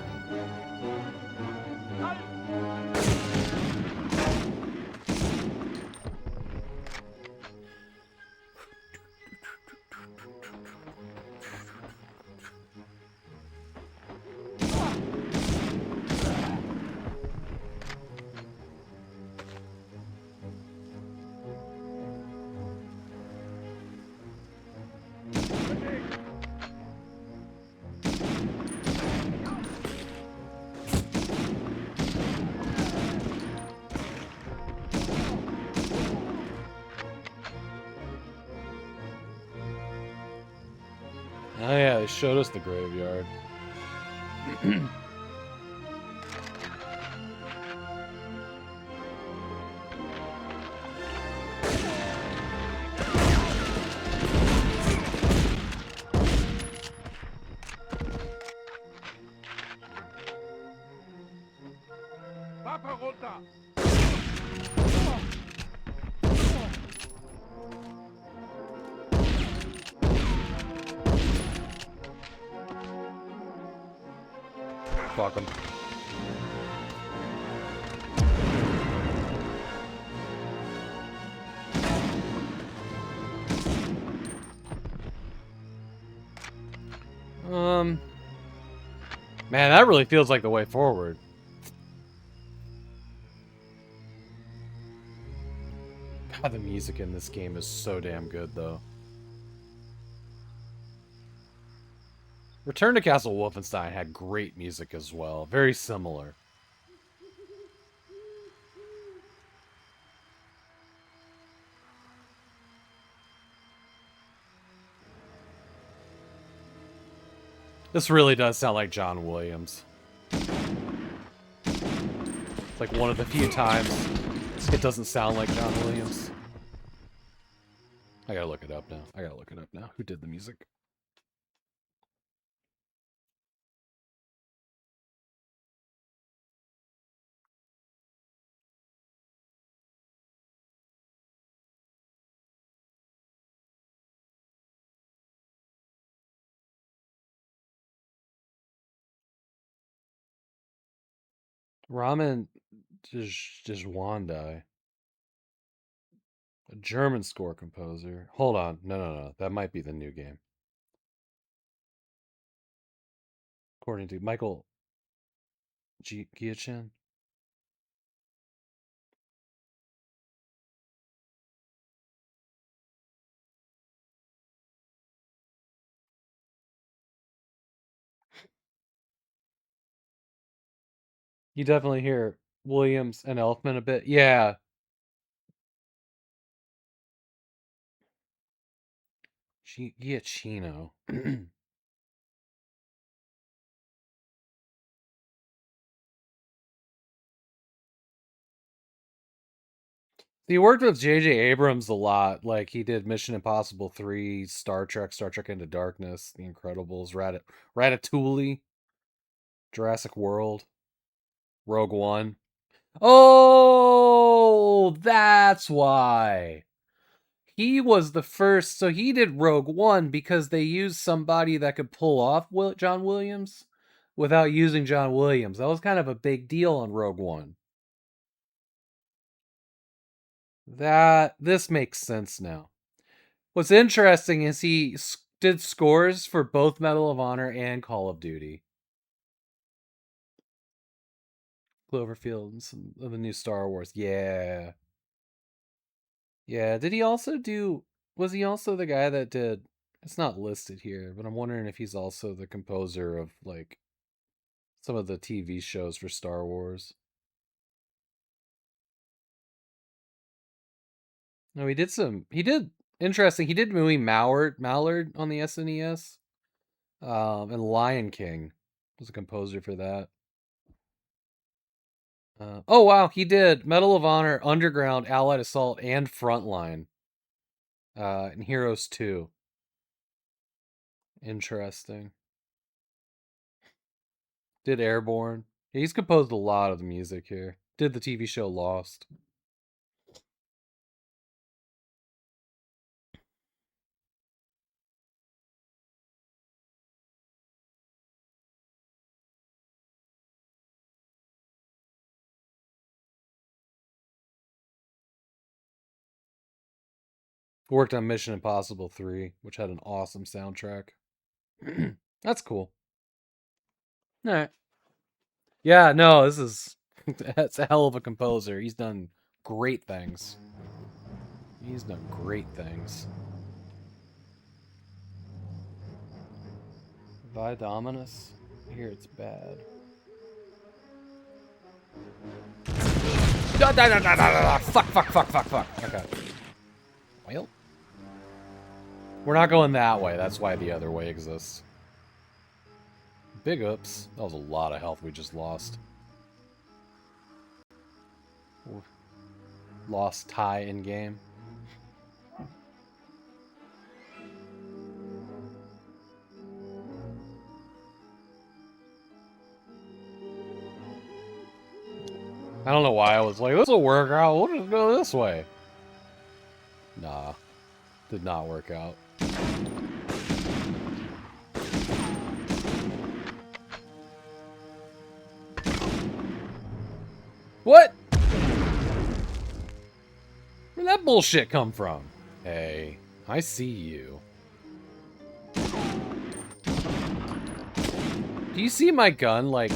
Oh yeah, they showed us the graveyard. Fuck him. Man, that really feels like the way forward. God, the music in this game is so damn good, though. Return to Castle Wolfenstein had great music as well. Very similar. This really does sound like John Williams. It's like one of the few times it doesn't sound like John Williams. I gotta look it up now. Who did the music? Ramen Djwandai. A German score composer. Hold on. No. That might be the new game. According to Michael Giachin. You definitely hear Williams and Elfman a bit. Yeah. Giacchino. He worked with J.J. Abrams a lot. Like, he did Mission Impossible 3, Star Trek Into Darkness, The Incredibles, Ratatouille, Jurassic World, Rogue One. Oh, that's why. He was the first. So he did Rogue One because they used somebody that could pull off John Williams without using John Williams. That was kind of a big deal on Rogue One. This makes sense now. What's interesting is he did scores for both Medal of Honor and Call of Duty. Cloverfield and some of the new Star Wars. Yeah. Yeah, did he also do... Was he also the guy that did... It's not listed here, but I'm wondering if he's also the composer of, like, some of the TV shows for Star Wars. No, he did some... He did... Interesting, he did movie Mallard on the SNES. And Lion King was a composer for that. Oh, wow, he did Medal of Honor, Underground, Allied Assault, and Frontline. And Heroes 2. Interesting. Did Airborne. Yeah, he's composed a lot of the music here. Did the TV show Lost. Worked on Mission Impossible 3, which had an awesome soundtrack. That's cool. Alright. Yeah, no, this is... That's a hell of a composer. He's done great things. He's done great things. Vi Dominus? I hear it's bad. Fuck. Okay. Well. We're not going that way. That's why the other way exists. Big ups. That was a lot of health we just lost. Lost tie in game. I don't know why I was like, this will work out. We'll just go this way. Nah. Did not work out. What? Where'd that bullshit come from? Hey, I see you. Do you see my gun, like,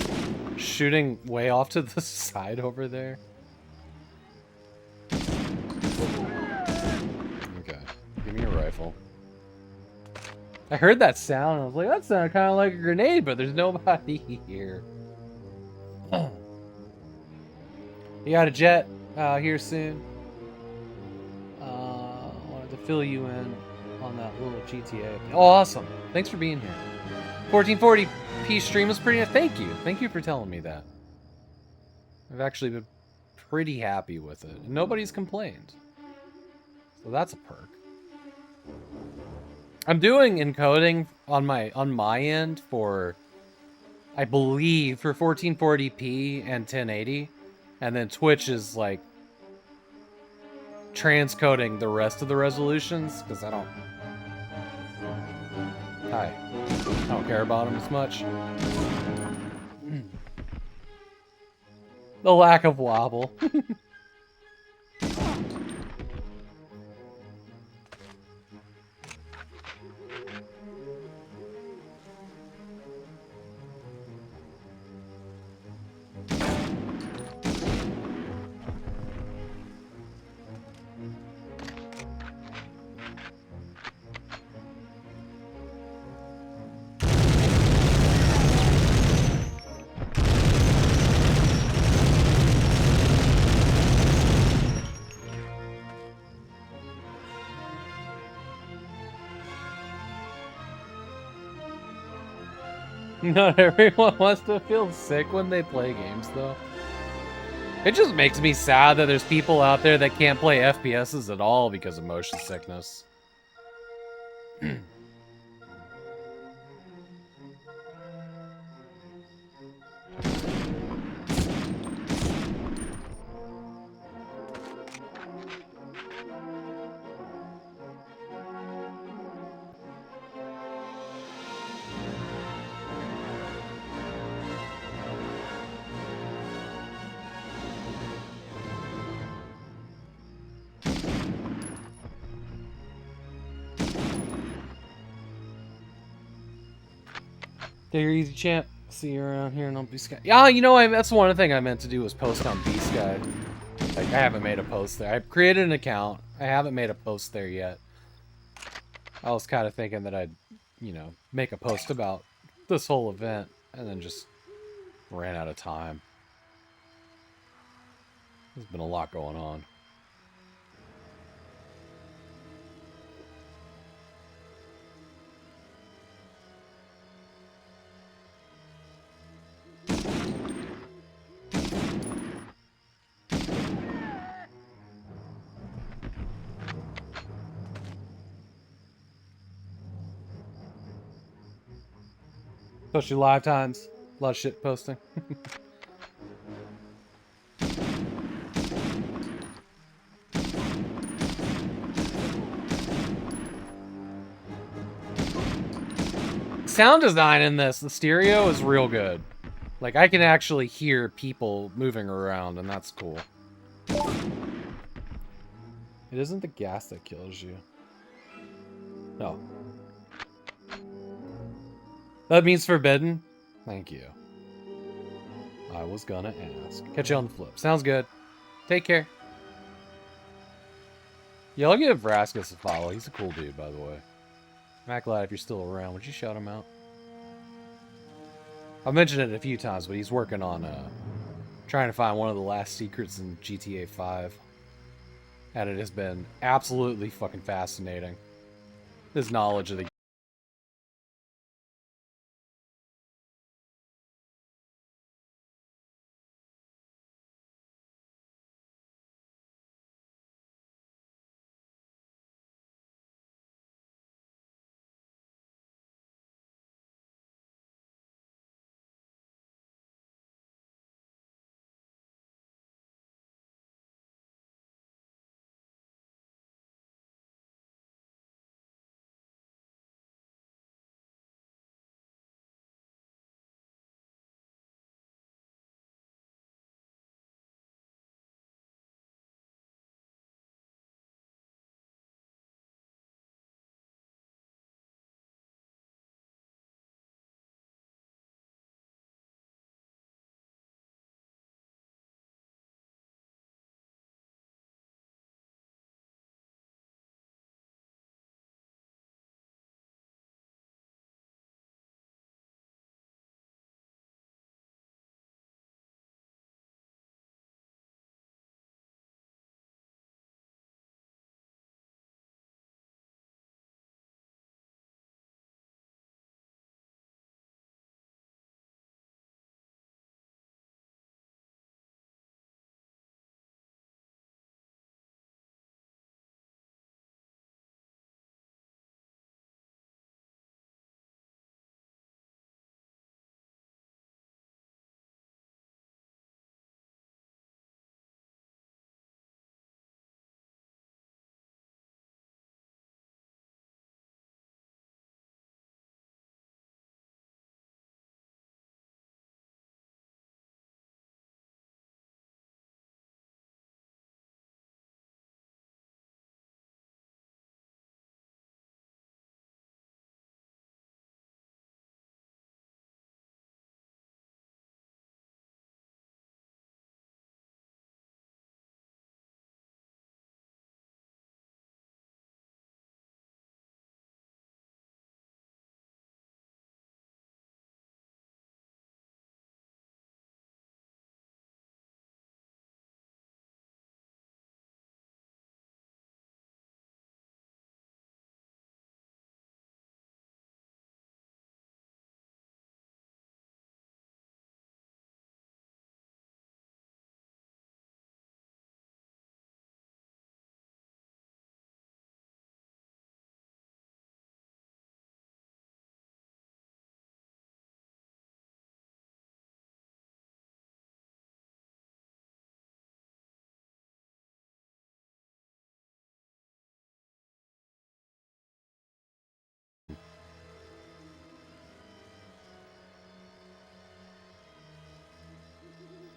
shooting way off to the side over there? Okay, give me a rifle. I heard that sound, and I was like, that sounded kind of like a grenade, but there's nobody here. You got a jet here soon. Wanted to fill you in on that little GTA. Oh, awesome. Thanks for being here. 1440p stream was pretty... Thank you. Thank you for telling me that. I've actually been pretty happy with it. And nobody's complained. So that's a perk. I'm doing encoding on my end for, I believe, for 1440p and 1080. And then Twitch is, like, transcoding the rest of the resolutions, because I don't... Hi. I don't care about them as much. The lack of wobble. Not everyone wants to feel sick when they play games, though. It just makes me sad that there's people out there that can't play FPSs at all because of motion sickness. Take her easy, champ. See you around here on B-Sky. Yeah, you know, that's one thing I meant to do was post on B-Sky. Like, I haven't made a post there. I've created an account. I haven't made a post there yet. I was kind of thinking that I'd, you know, make a post about this whole event, and then just ran out of time. There's been a lot going on. Especially live times. A lot of shit posting. Sound design in this, the stereo is real good. Like, I can actually hear people moving around, and that's cool. It isn't the gas that kills you. No. That means forbidden? Thank you. I was gonna ask. Catch you on the flip. Sounds good. Take care. Yeah, I'll give Raskus a follow. He's a cool dude, by the way. Maclad, if you're still around, would you shout him out? I've mentioned it a few times, but he's working on trying to find one of the last secrets in GTA 5. And it has been absolutely fucking fascinating. His knowledge of the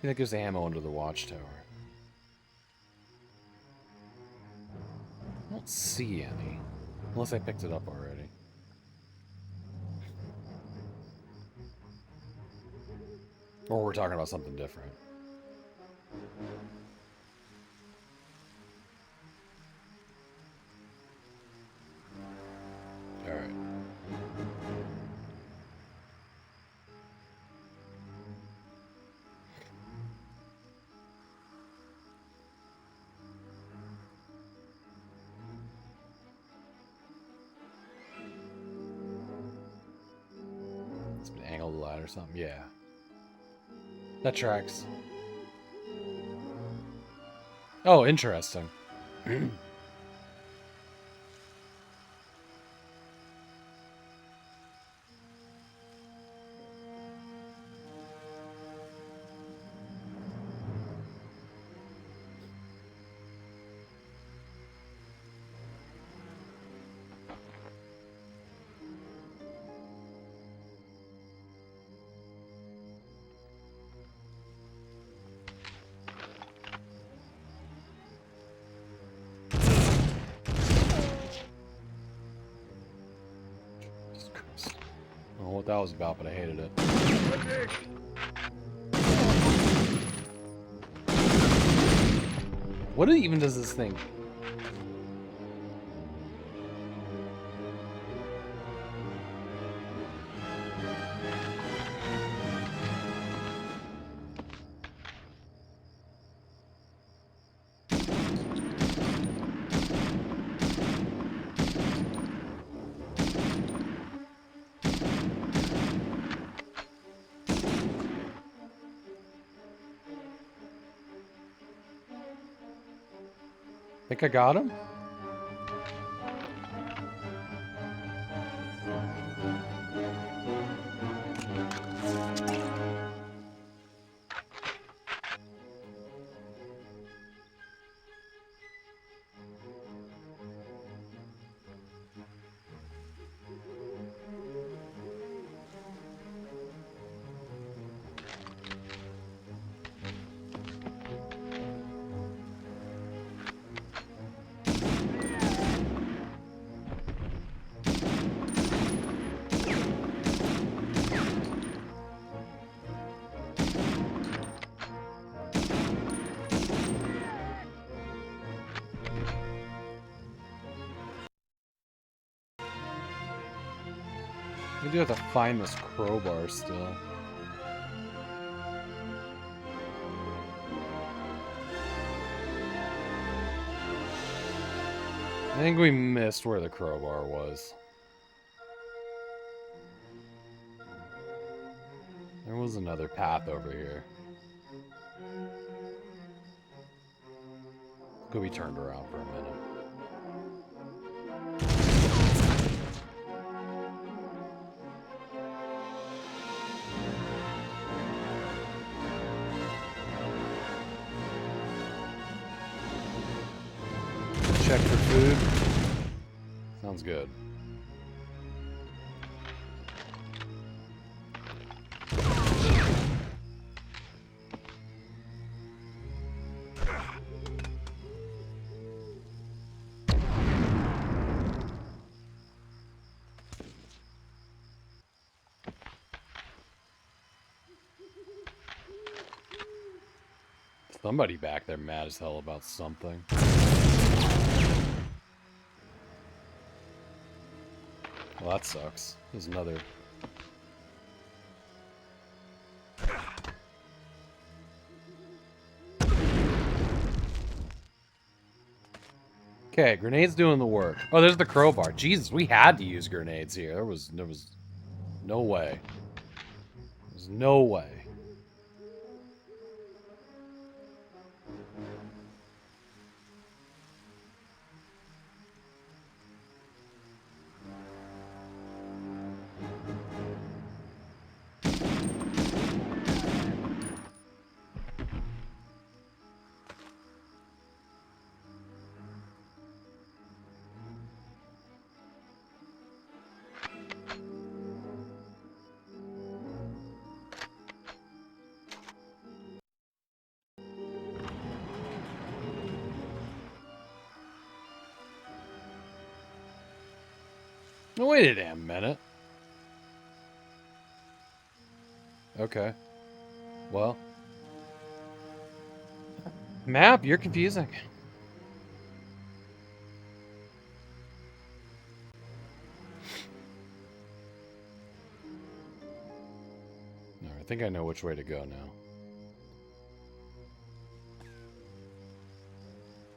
I think there's ammo under the watchtower. I don't see any. Unless I picked it up already. Or we're talking about something different. Alright. It's been angled a lot or something. Yeah. That tracks. Oh, interesting. I don't know what that was about, but I hated it. What even does this thing? Think I got him? We do have to find this crowbar still. I think we missed where the crowbar was. There was another path over here. Could be turned around for a minute. Check for food. Sounds good. Somebody back there mad as hell about something. Well, that sucks. There's another. Okay, grenades doing the work. Oh, there's the crowbar. Jesus, we had to use grenades here. There was no way. There's no way. No, wait a damn minute. Okay. Well. Map, you're confusing. I think I know which way to go now.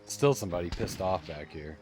Still somebody pissed off back here.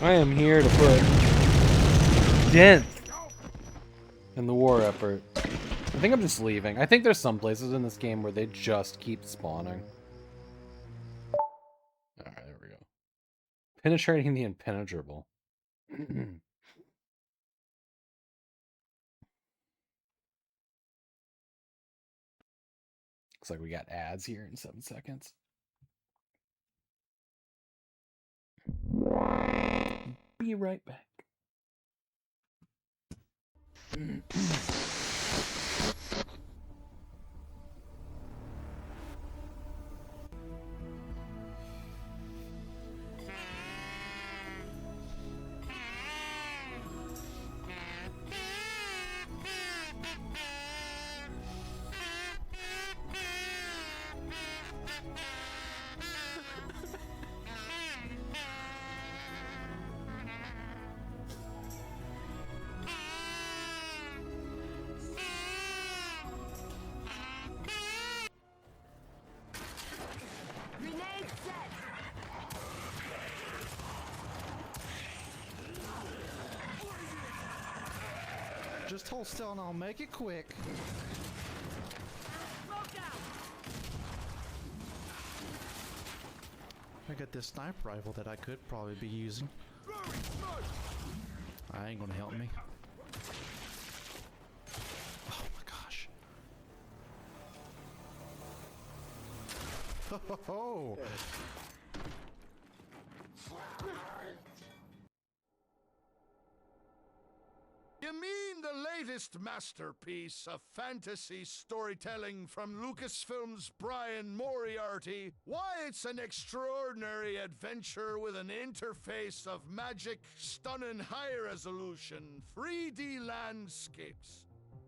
I am here to put dent in the war effort. I think I'm just leaving. I think there's some places in this game where they just keep spawning. Alright, there we go. Penetrating the impenetrable. Looks like we got ads here in 7 seconds. Be right back. Grenade set! Just hold still and I'll make it quick. I got this sniper rifle that I could probably be using. I ain't gonna help me. Oh my gosh. Ho ho ho! You mean the latest masterpiece of fantasy storytelling from Lucasfilm's Brian Moriarty? Why, it's an extraordinary adventure with an interface of magic, stunning high-resolution 3D landscapes,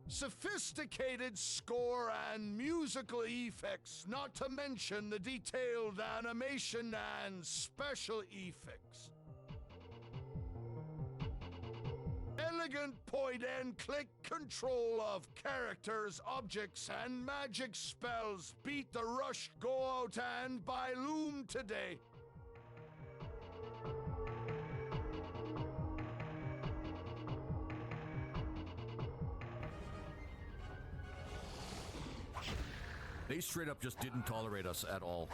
sophisticated score and musical effects, not to mention the detailed animation and special effects. Elegant point-and-click control of characters, objects, and magic spells beat the rush go out and buy Loom today. They straight up just didn't tolerate us at all.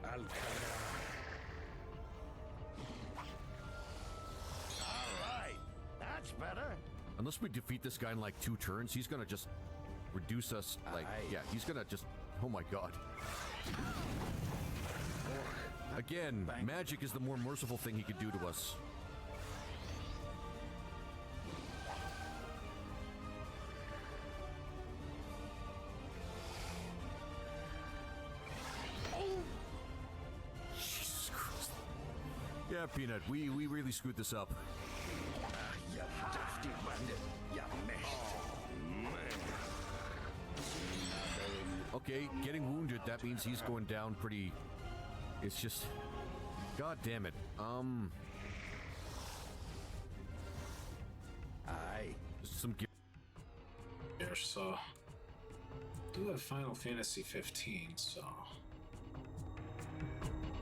Alright, that's better. Unless we defeat this guy in like 2 turns, he's gonna just reduce us, like, yeah, he's gonna just, oh my god. Again, magic is the more merciful thing he could do to us. Jesus Christ. Yeah, Peanut, we really screwed this up. You dusty bandit, you messed. Okay, getting wounded, that means he's going down pretty... It's just... God damn it. Some... Here, so... do have Final Fantasy 15, so...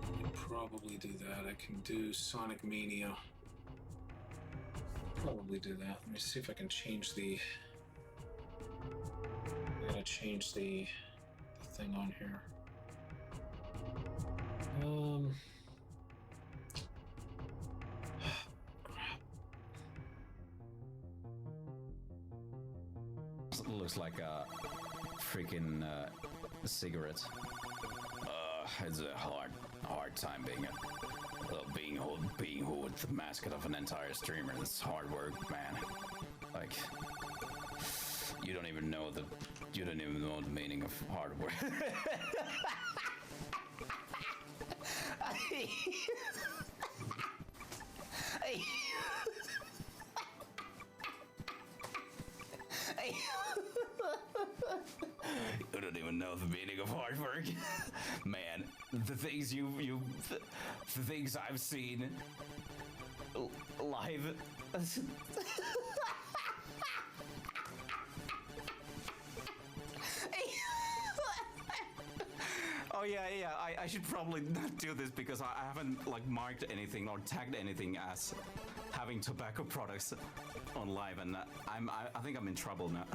I can probably do that. I can do Sonic Mania. Probably do that. Let me see if I can change the... I gotta change the thing on here. Looks like a freaking cigarette. It's a hard time being who with the mascot of an entire streamer. It's hard work, man. Like, you don't even know the meaning of hard work. You don't even know the meaning of hard work. Man, the things the things I've seen live. Oh yeah, I should probably not do this because I haven't like marked anything or tagged anything as having tobacco products on live, and I think I'm in trouble now.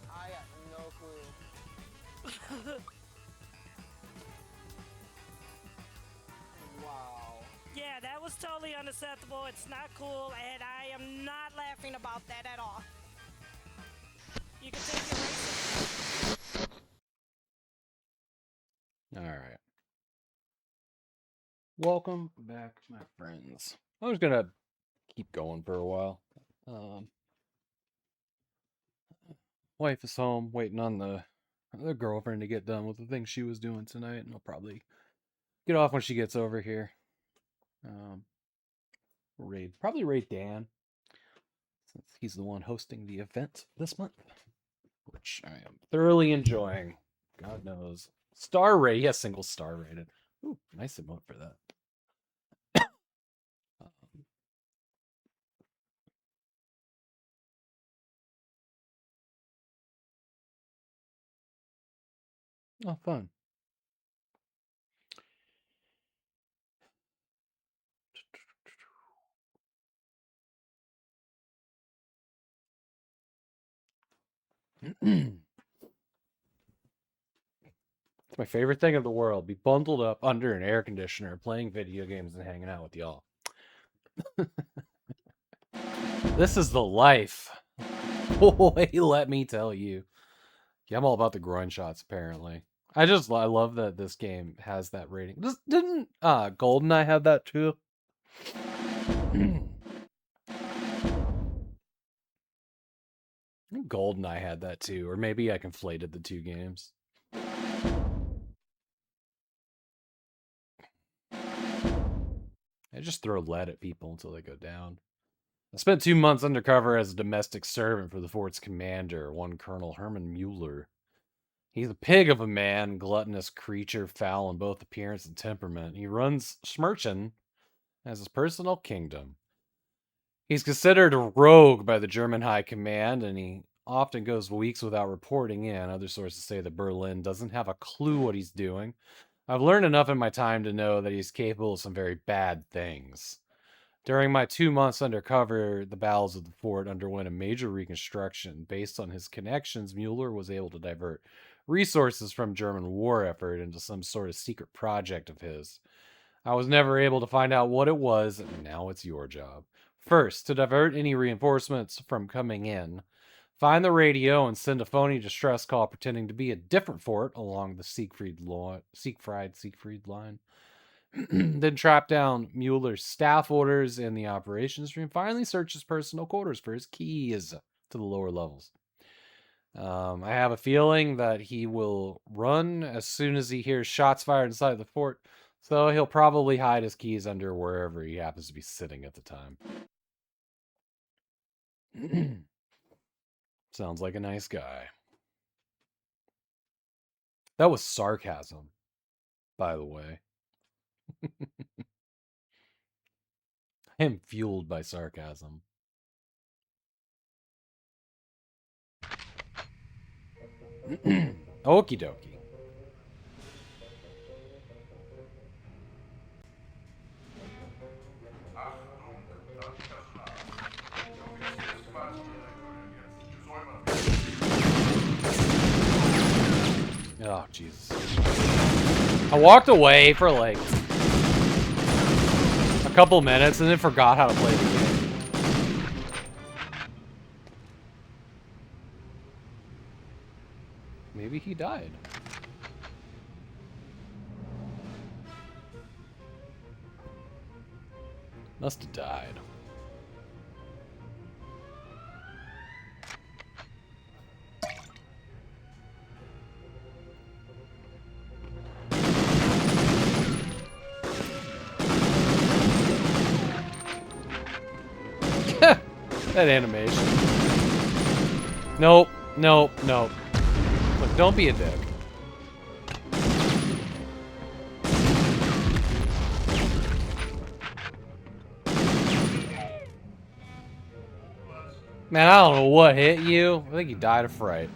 I got no clue. Wow. Yeah, that was totally unacceptable. It's not cool, and I am not laughing about that at all. You can take your racing. All right. Welcome back, my friends. I'm just gonna keep going for a while. Wife is home, waiting on the girlfriend to get done with the thing she was doing tonight, and I'll probably get off when she gets over here. Probably raid Dan, since he's the one hosting the event this month, which I am thoroughly enjoying. God knows. Star rate, yes, single star rated. Ooh, nice emote for that. Oh, fun. It's my favorite thing in the world. Be bundled up under an air conditioner, playing video games and hanging out with y'all. This is the life. Boy, let me tell you. Yeah, I'm all about the groin shots, apparently. I love that this game has that rating. Didn't GoldenEye have that too? I think GoldenEye had that too, or maybe I conflated the two games. I just throw lead at people until they go down. I spent 2 months undercover as a domestic servant for the fort's commander, one Colonel Herman Mueller. He's a pig of a man, gluttonous creature, foul in both appearance and temperament. He runs Schmerchen as his personal kingdom. He's considered a rogue by the German High Command, and he often goes weeks without reporting in. Other sources say that Berlin doesn't have a clue what he's doing. I've learned enough in my time to know that he's capable of some very bad things. During my 2 months undercover, the bowels of the fort underwent a major reconstruction. Based on his connections, Mueller was able to divert resources from German war effort into some sort of secret project of his. I was never able to find out what it was, and now it's your job. First, to divert any reinforcements from coming in, find the radio and send a phony distress call pretending to be a different fort along the Siegfried line. Then trap down Mueller's staff orders in the operations room. Finally, search his personal quarters for his keys to the lower levels. I have a feeling that he will run as soon as he hears shots fired inside the fort, so he'll probably hide his keys under wherever he happens to be sitting at the time. Sounds like a nice guy. That was sarcasm, by the way. I am fueled by sarcasm. Okie dokie. Oh, Jesus. I walked away for like a couple minutes and then forgot how to play the game. Maybe he died. Must have died. That animation. Nope, nope, nope. Look, don't be a dick. Man, I don't know what hit you. I think you died of fright.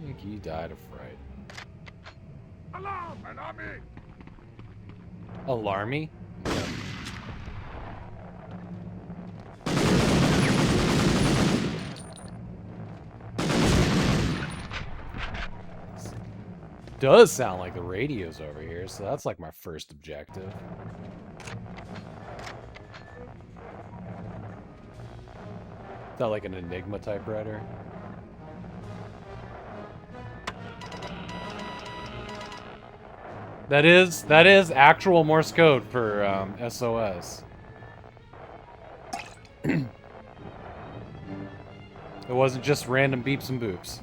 I think you died of fright. Alarm! An army! Alarmy? Yeah. Does sound like the radio's over here, so that's like my first objective. Is that like an Enigma typewriter? That is actual Morse code for SOS. It wasn't just random beeps and boops.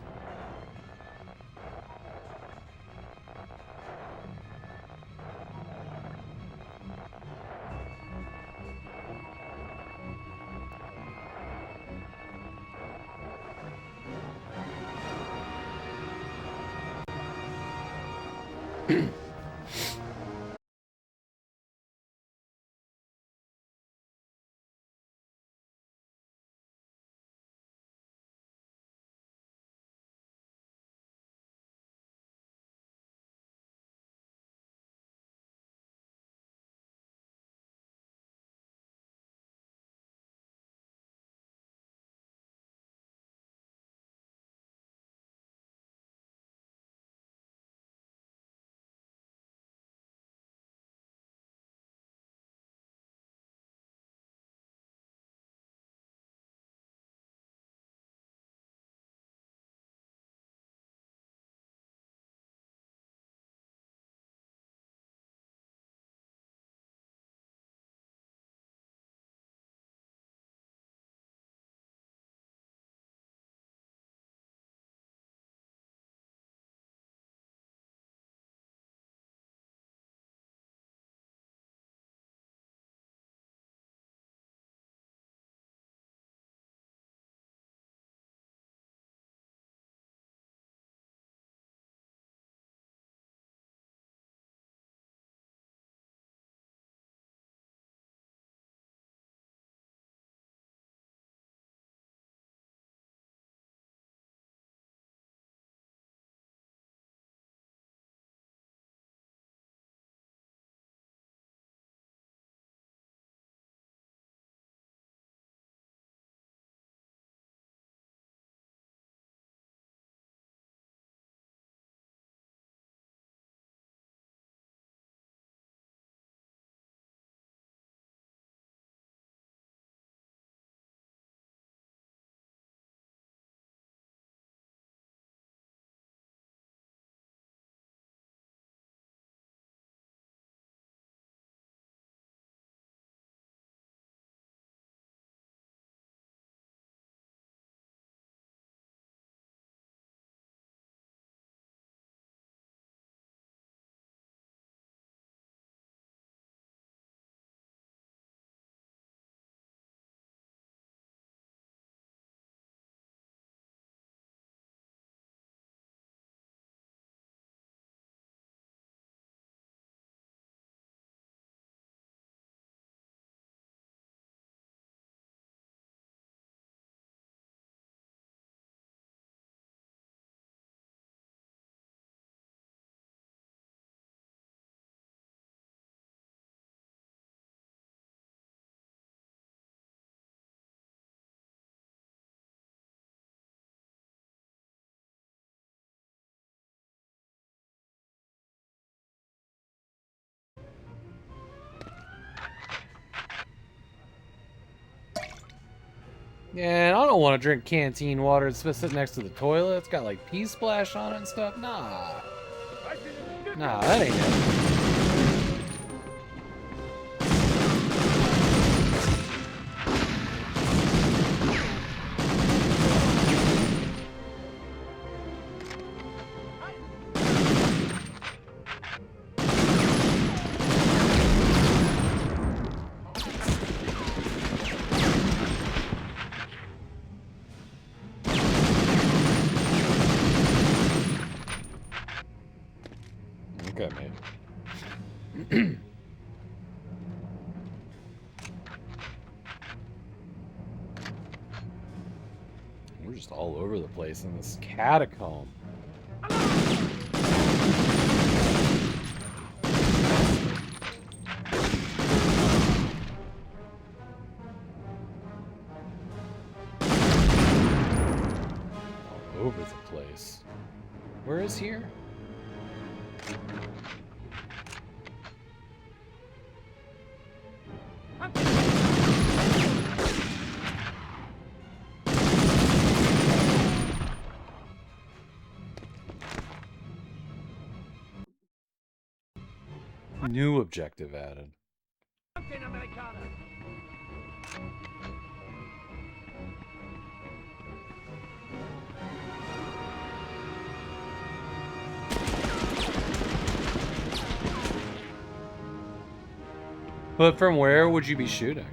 Yeah, I don't want to drink canteen water that's sitting next to the toilet. It's got like pee splash on it and stuff. Nah. Nah, that ain't it. Okay, mate. We're just all over the place in this catacomb. All over the place. Where is here? New objective added. But from where would you be shooting?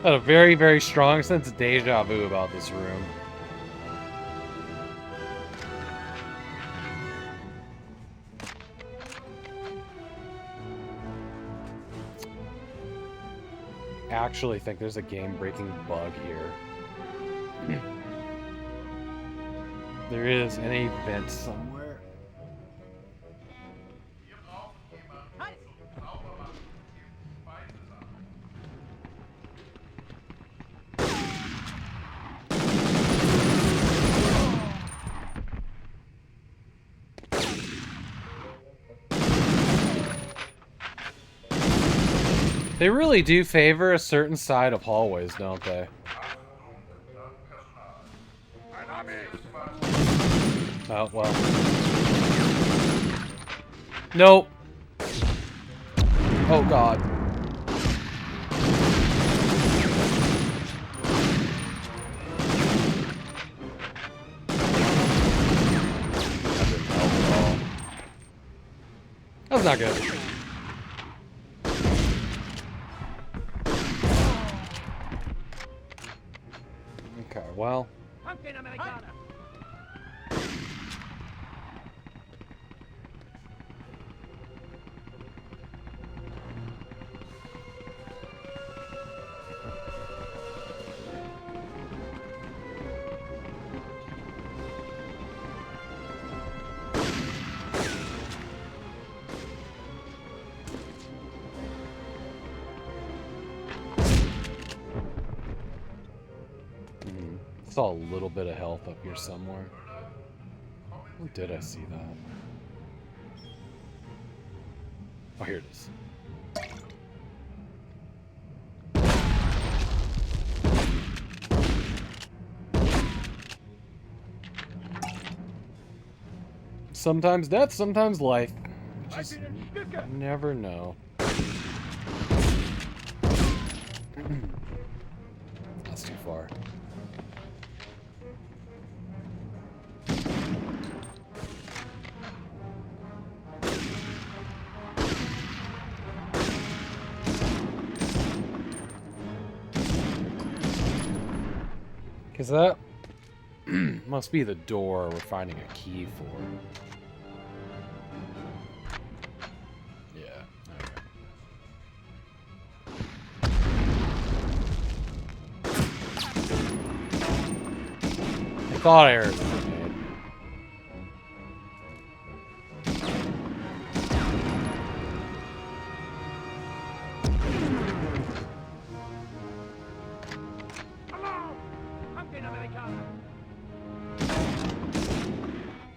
I had a very, very strong sense of deja vu about this room. Actually think there's a game-breaking bug here. There is an event somewhere. They really do favor a certain side of hallways, don't they? Oh, well. Nope. Oh, God. That's not good. Okay, well. Saw a little bit of health up here somewhere. Where did I see that? Oh, here it is. Sometimes death, sometimes life. You just never know. That's too far. Because that must be the door we're finding a key for. Yeah. Okay. I thought I heard it.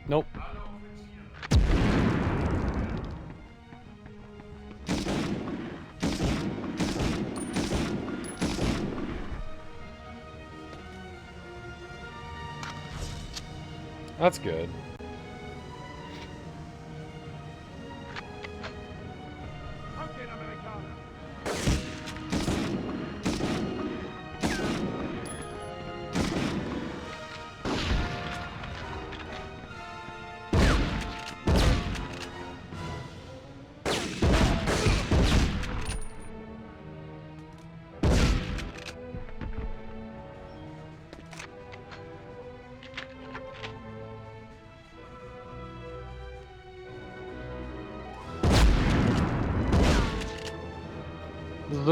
Nope. That's good.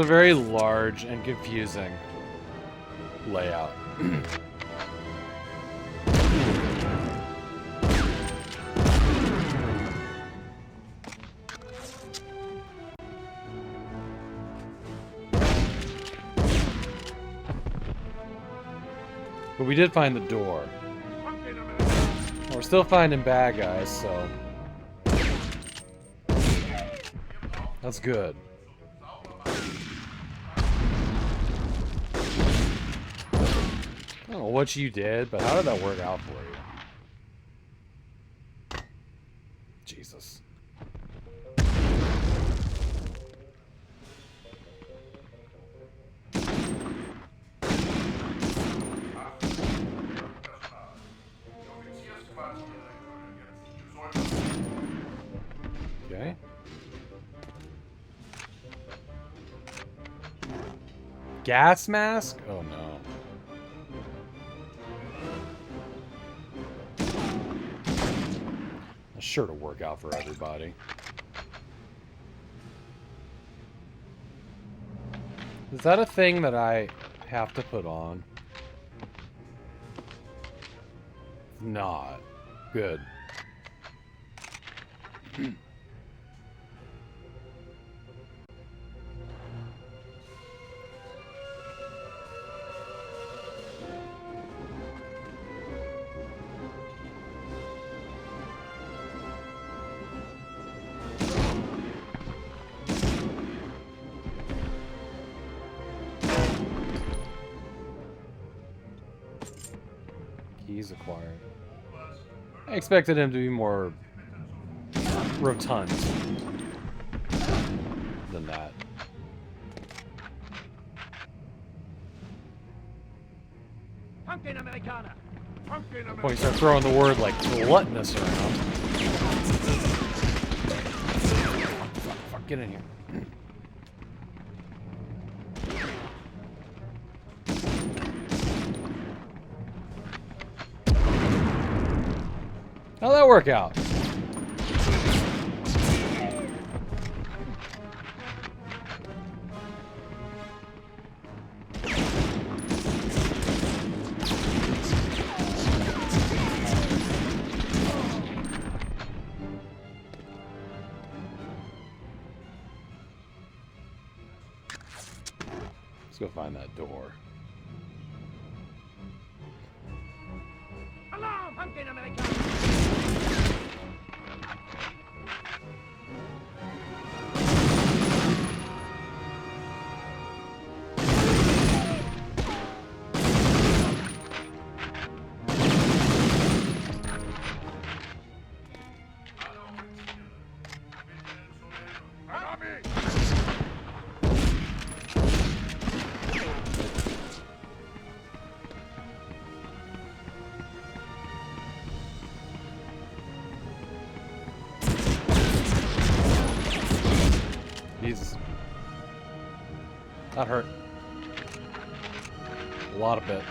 a very large and confusing layout. But we did find the door. We're still finding bad guys, so that's good. I don't know what you did, but how did that work out for you? Jesus. Okay. Gas mask? Oh no. That's sure to work out for everybody. Is that a thing that I have to put on? Not. Good. Keys acquired. I expected him to be more rotund than that. Pumpkin Americana! Pumpkin At point you start throwing the word like gluttonous around. Fuck, get in here. How'd that work out? Let's go find that door. Alarm! Pumpkin Americana! Jesus. That hurt. A lot of it.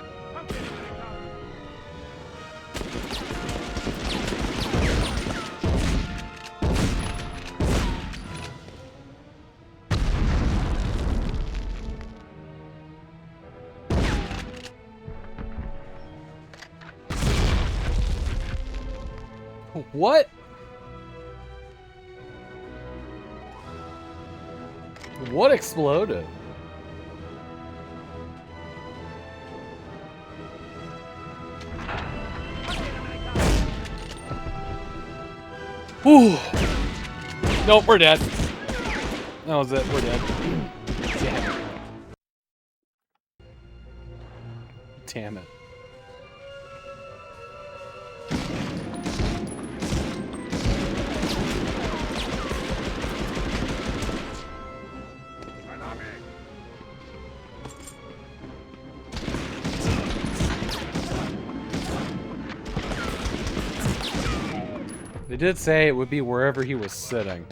What? What exploded? Whew. Nope, we're dead. That was it, we're dead. Damn it. Damn it. They did say it would be wherever he was sitting.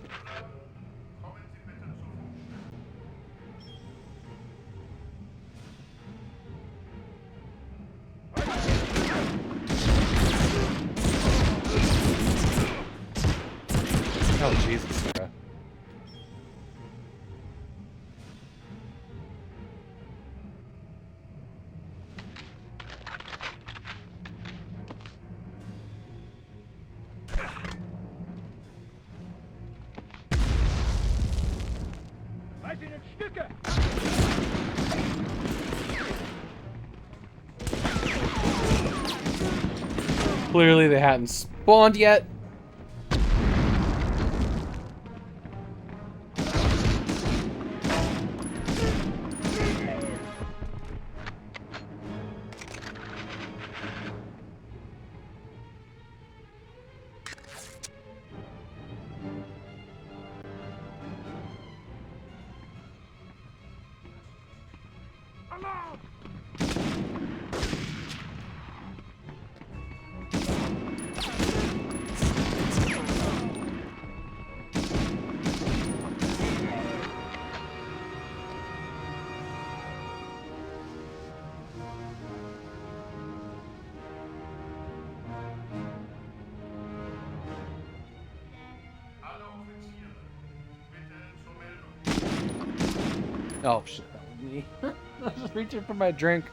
Oh, Jesus. Okay. Clearly they hadn't spawned yet. Oh shit, that was me. I was just reaching for my drink.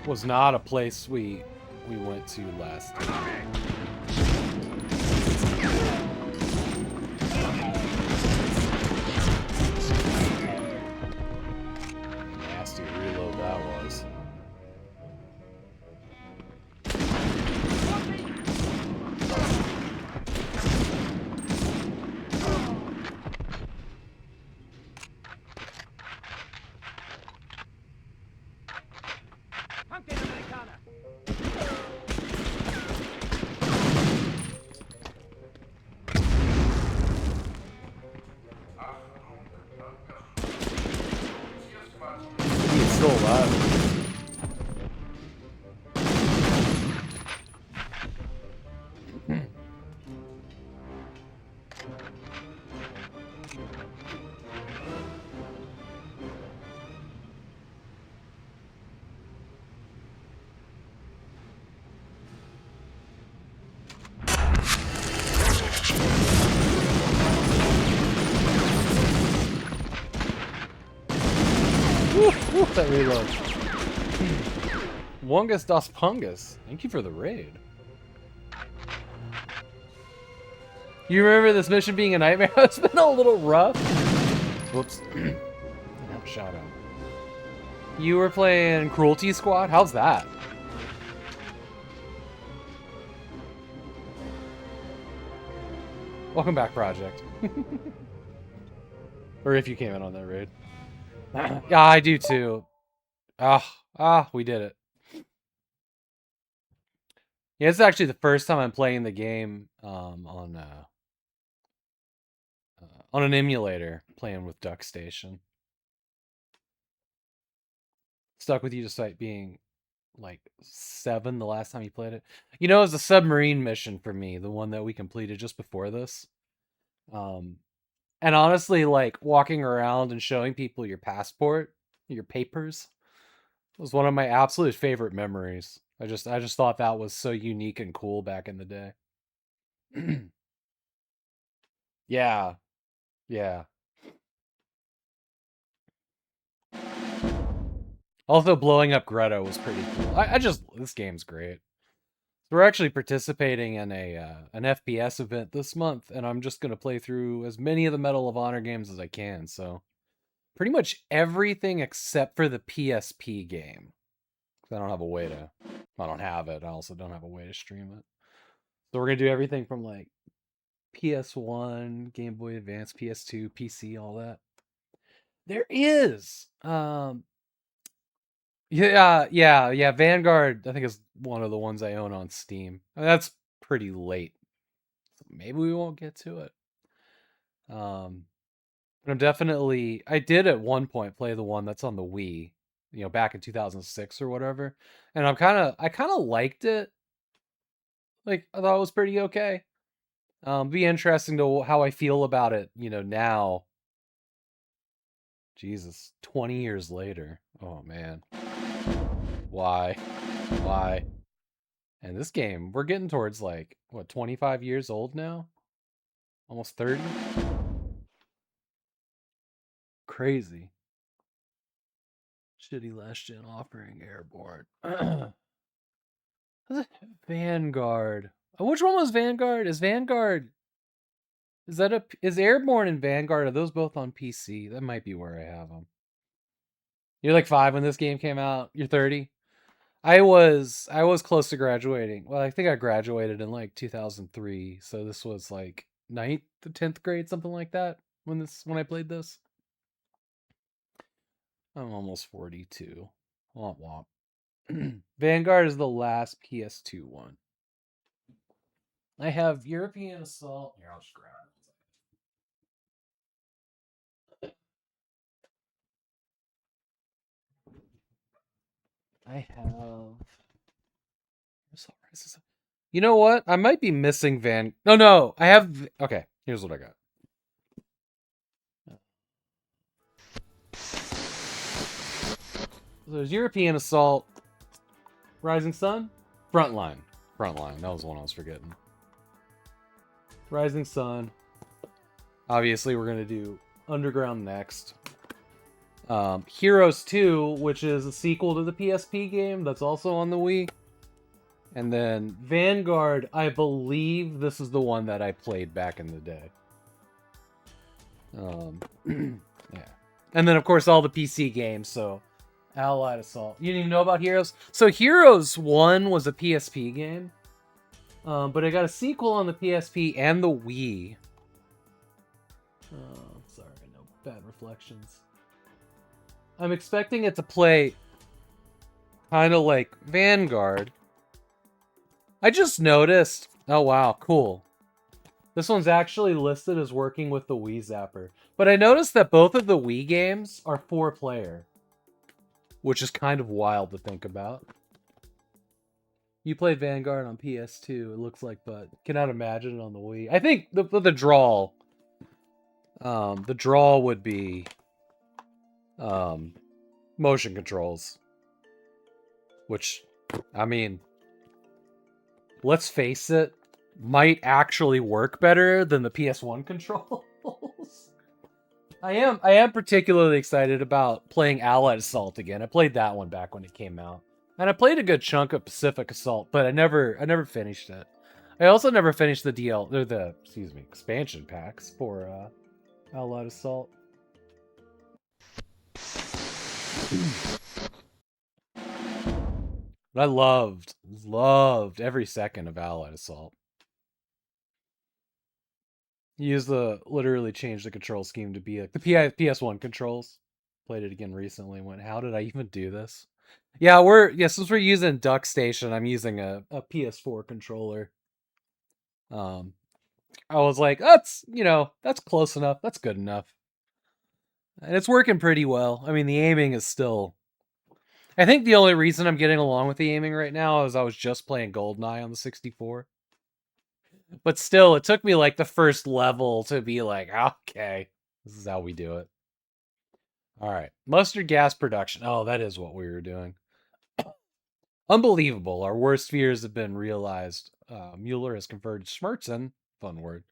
Was not a place we went to last time. Nasty reload that was. He's still alive. Woo, that reload. Wongus das Pungus. Thank you for the raid. You remember this mission being a nightmare? It's been a little rough. Whoops. Shout out. You were playing Cruelty Squad? How's that? Welcome back, Project. Or if you came in on that raid. Yeah, I do too. We did it. Yeah, it's actually the first time I'm playing the game on an emulator, playing with Duck Station. Stuck with you despite being like 7 the last time you played it. You know, it was a submarine mission for me, the one that we completed just before this. And honestly, like walking around and showing people your passport, your papers, was one of my absolute favorite memories. I just thought that was so unique and cool back in the day. Yeah. Yeah. Also, blowing up Greta was pretty cool. This game's great. We're actually participating in an FPS event this month, and I'm just gonna play through as many of the Medal of Honor games as I can. So, pretty much everything except for the PSP game. I don't have a way to. I don't have it. I also don't have a way to stream it. So we're gonna do everything from like PS1, Game Boy Advance, PS2, PC, all that. There is Yeah. Vanguard, I think, is one of the ones I own on Steam. I mean, that's pretty late. So maybe we won't get to it. But I did at one point play the one that's on the Wii, back in 2006 or whatever. And I kind of liked it. Like, I thought it was pretty okay. Be interesting to how I feel about it, now. Jesus, 20 years later. Oh man. Why? And this game, we're getting towards like, what, 25 years old now? Almost 30? Crazy. Shitty last gen offering airborne. Vanguard. Which one was Vanguard? Is Airborne and Vanguard, are those both on PC? That might be where I have them. You're like 5 when this game came out. You're 30. I was close to graduating. Well, I think I graduated in like 2003, so this was like 9th to 10th grade, something like that, when I played this. I'm almost 42. Womp womp. Vanguard is the last PS2 one. I have European Assault. Here, I'll just grab it. I have. You know what? I might be missing No, I have. Okay, here's what I got. So there's European Assault, Rising Sun, Frontline. That was the one I was forgetting. Rising Sun. Obviously, we're gonna do Underground next. Heroes 2, which is a sequel to the PSP game that's also on the Wii. And then Vanguard, I believe this is the one that I played back in the day. Yeah. And then, of course, all the PC games, so Allied Assault. You didn't even know about Heroes? So Heroes 1 was a PSP game, but it got a sequel on the PSP and the Wii. Sorry, no bad reflections. I'm expecting it to play kind of like Vanguard. I just noticed. Oh, wow, cool. This one's actually listed as working with the Wii Zapper. But I noticed that both of the Wii games are 4-player, which is kind of wild to think about. You played Vanguard on PS2, it looks like, but cannot imagine it on the Wii. I think the draw would be motion controls, which, I mean, let's face it, might actually work better than the PS1 controls. I am particularly excited about playing Allied Assault again. I played that one back when it came out. And I played a good chunk of Pacific Assault, but I never finished it. I also never finished the expansion packs for Allied Assault. But I loved every second of Allied Assault. Literally changed the control scheme to be like the PS1 controls. Played it again recently and went, how did I even do this? Yeah, since we're using Duck Station, I'm using a PS4 controller. I was like, that's close enough. That's good enough. And it's working pretty well. I mean, the aiming is still... I think the only reason I'm getting along with the aiming right now is I was just playing GoldenEye on the 64. But still, it took me like the first level to be like, okay, this is how we do it. All right, mustard gas production. Oh, that is what we were doing. Unbelievable. Our worst fears have been realized. Mueller has converted Schmerzen, fun word,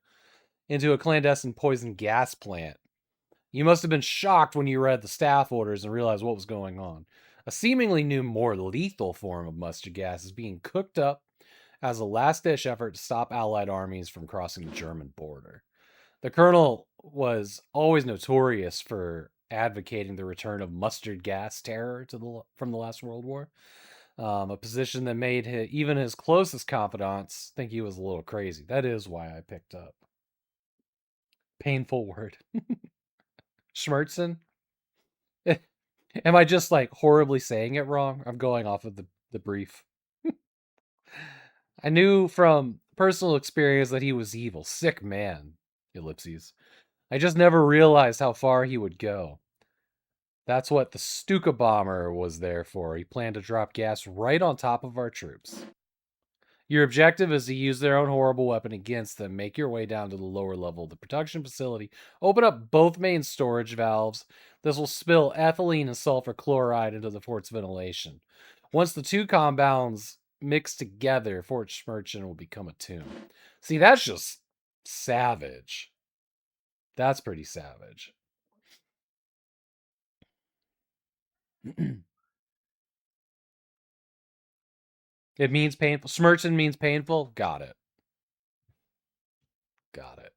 into a clandestine poison gas plant. You must have been shocked when you read the staff orders and realized what was going on. A seemingly new, more lethal form of mustard gas is being cooked up as a last-ditch effort to stop Allied armies from crossing the German border. The colonel was always notorious for advocating the return of mustard gas terror from the last World War, a position that made even his closest confidants think he was a little crazy. That is why I picked up. Painful word. Schmerzen? Am I just like horribly saying it wrong? I'm going off of the brief. I knew from personal experience that he was evil. Sick man. Ellipses. I just never realized how far he would go. That's what the Stuka bomber was there for. He planned to drop gas right on top of our troops. Your objective is to use their own horrible weapon against them. Make your way down to the lower level of the production facility. Open up both main storage valves. This will spill ethylene and sulfur chloride into the fort's ventilation. Once the two compounds mix together, Fort Schmerchen will become a tomb. See, that's just savage. That's pretty savage. It means painful. Schmerchen means painful. Got it. Got it.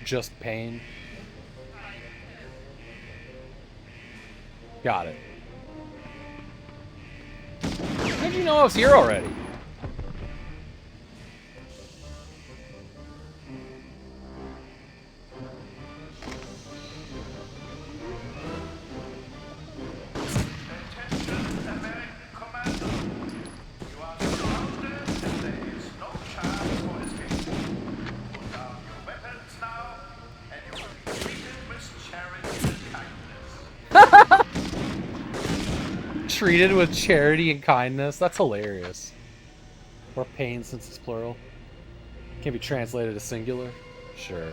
Just pain. Got it. How did you know I was here already? Treated with charity and kindness. That's hilarious. Or pain, since it's plural. Can be translated as singular. Sure.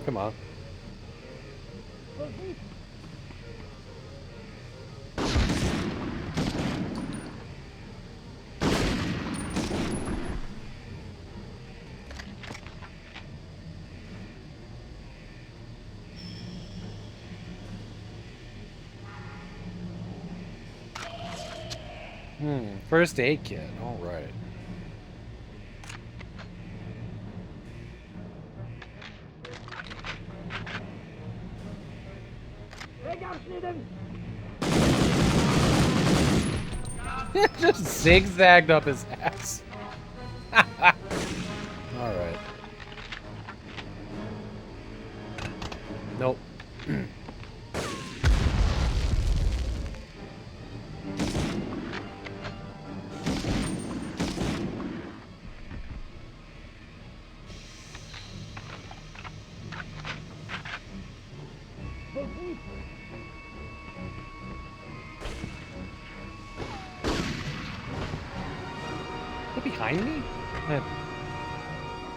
Come on. First aid kit. All right. Just zigzagged up his ass. All right. Nope. Behind me?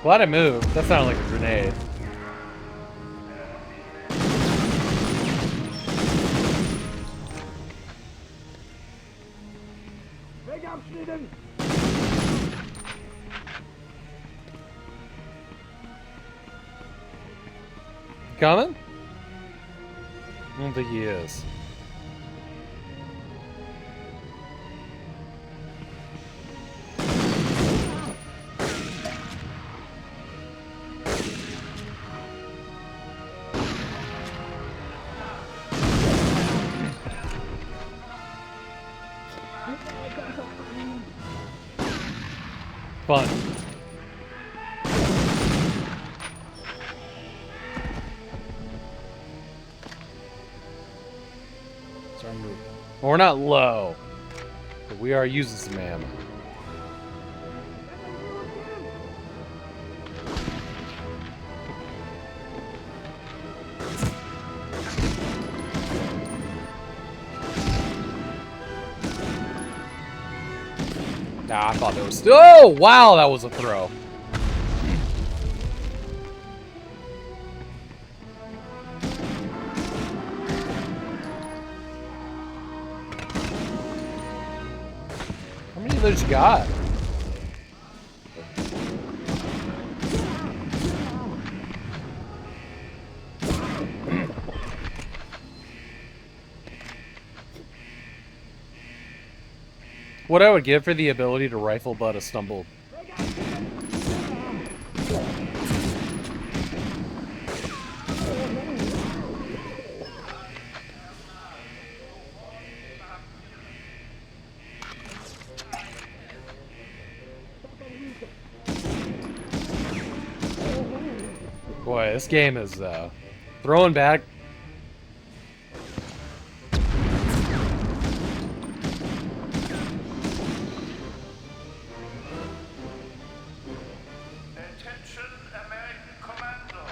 Glad I moved. That sounded like a grenade. Coming? I don't think he is. Fun. Well, we're not low, but we are using some ammo. Nah, I thought there was... Oh, wow, that was a throw. How many of those you got? What I would give for the ability to rifle butt a stumble. Boy, this game is throwing back. Attention, American Commando.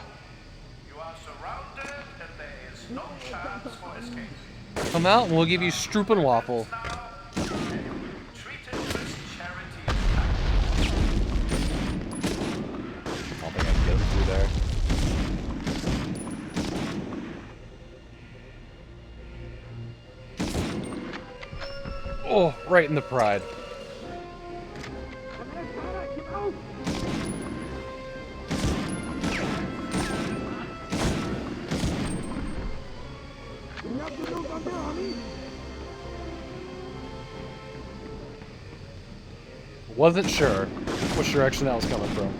You are surrounded and there is no chance for escape. Come out and we'll give you Stroop and Waffle. Treated as charity. I don't think I can get through there. Oh, right in the pride. Wasn't sure which direction that was coming from.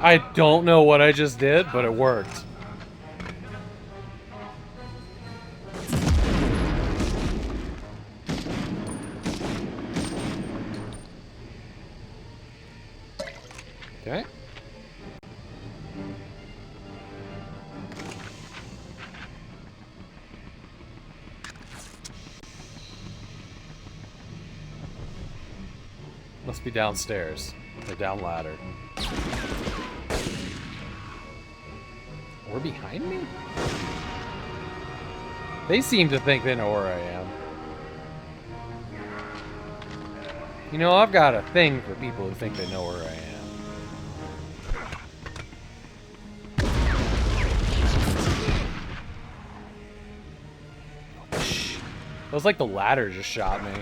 I don't know what I just did, but it worked. Okay. Must be downstairs. Or down ladder. Or behind me? They seem to think they know where I am. You know, I've got a thing for people who think they know where I am. It was like the ladder just shot me.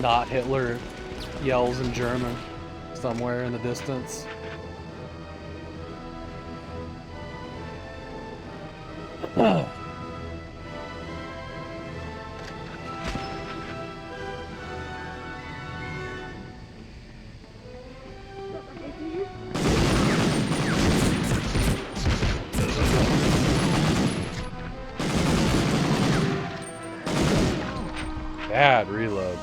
Not Hitler yells in German somewhere in the distance. Bad reload.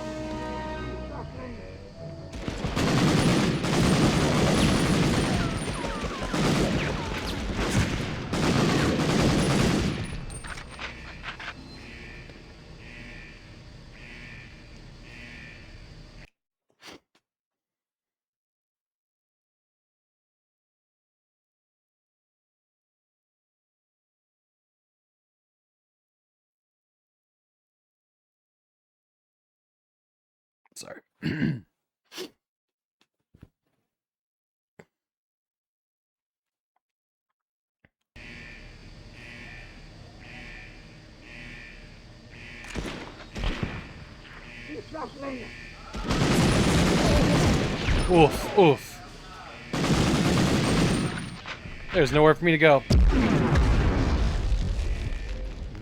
Sorry. Oof, oof. There's nowhere for me to go.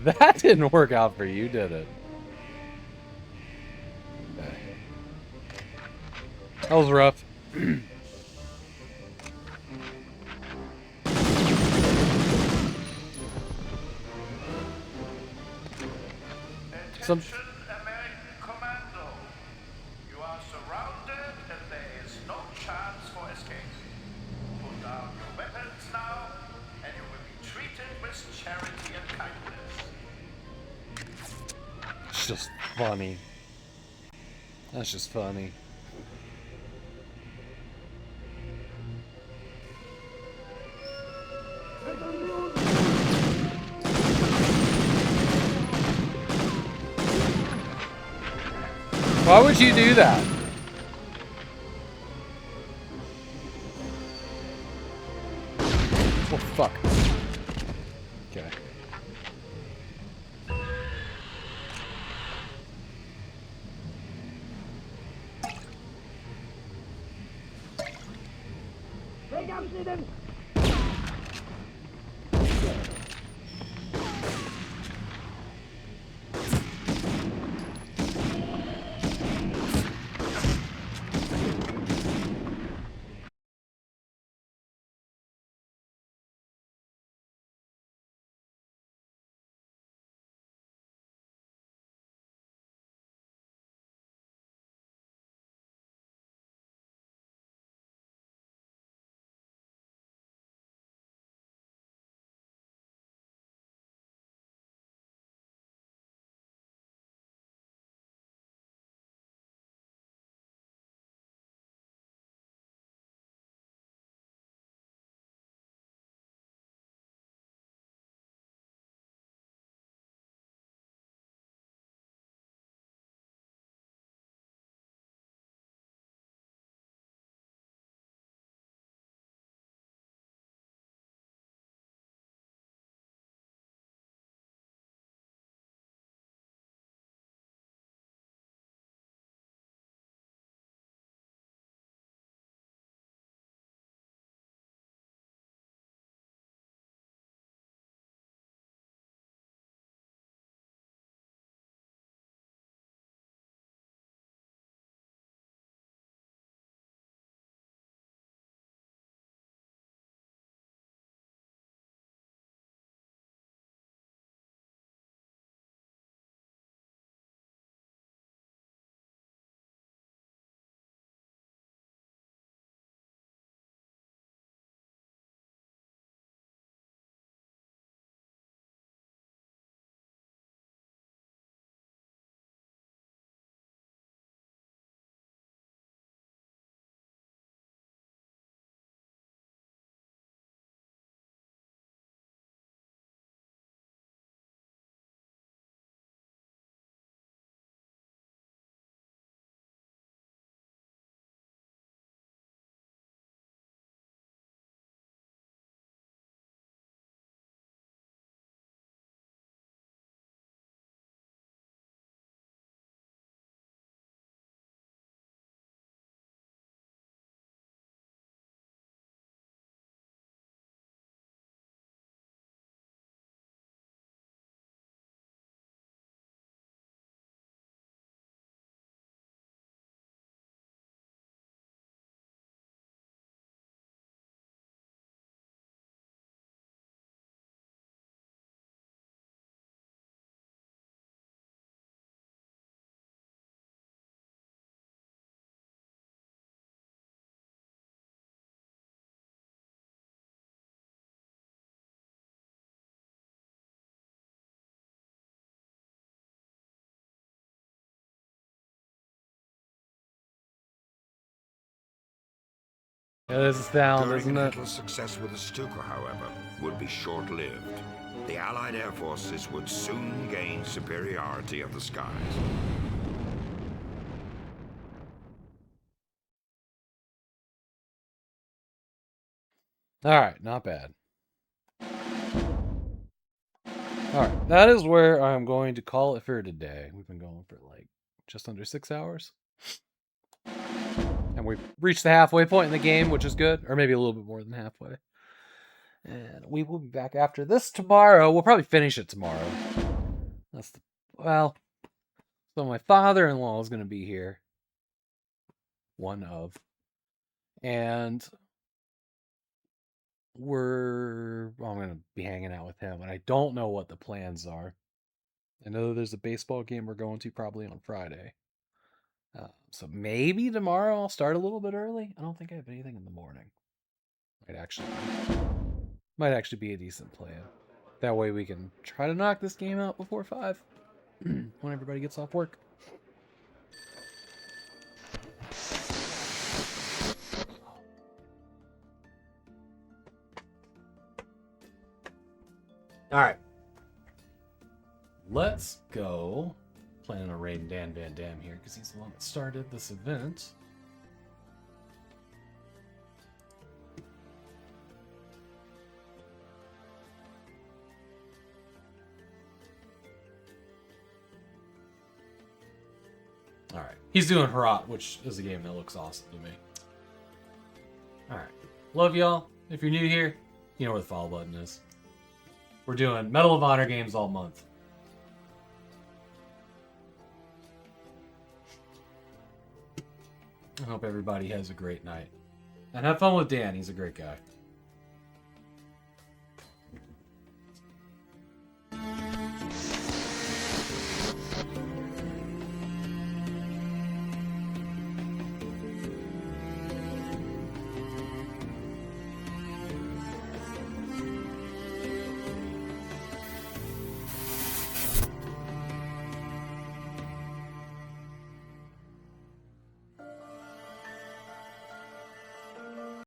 That didn't work out for you, did it? That was rough. some. American Commando. You are surrounded and there is no chance for escape. Put down your weapons now, and you will be treated with charity and kindness. It's just funny. That's just funny. Why would you do that? Oh, fuck. Okay. Yeah, this is down, During isn't an it? endless success with the Stuka, however, would be short-lived. The Allied air forces would soon gain superiority of the skies. Alright, not bad. Alright, that is where I'm going to call it for today. We've been going for like just under 6 hours. And we've reached the halfway point in the game, which is good. Or maybe a little bit more than halfway. And we will be back after this tomorrow. We'll probably finish it tomorrow. Well, so my father-in-law is going to be here. One of. And I'm going to be hanging out with him. And I don't know what the plans are. I know there's a baseball game we're going to probably on Friday. So maybe tomorrow I'll start a little bit early. I don't think I have anything in the morning. Might actually be a decent plan. That way we can try to knock this game out before 5 when everybody gets off work. All right. Let's go. Planning on raiding Dan Van Dam here because he's the one that started this event. All right. He's doing Herat, which is a game that looks awesome to me. All right. Love y'all. If you're new here, you know where the follow button is. We're doing Medal of Honor games all month. I hope everybody has a great night. And have fun with Dan. He's a great guy.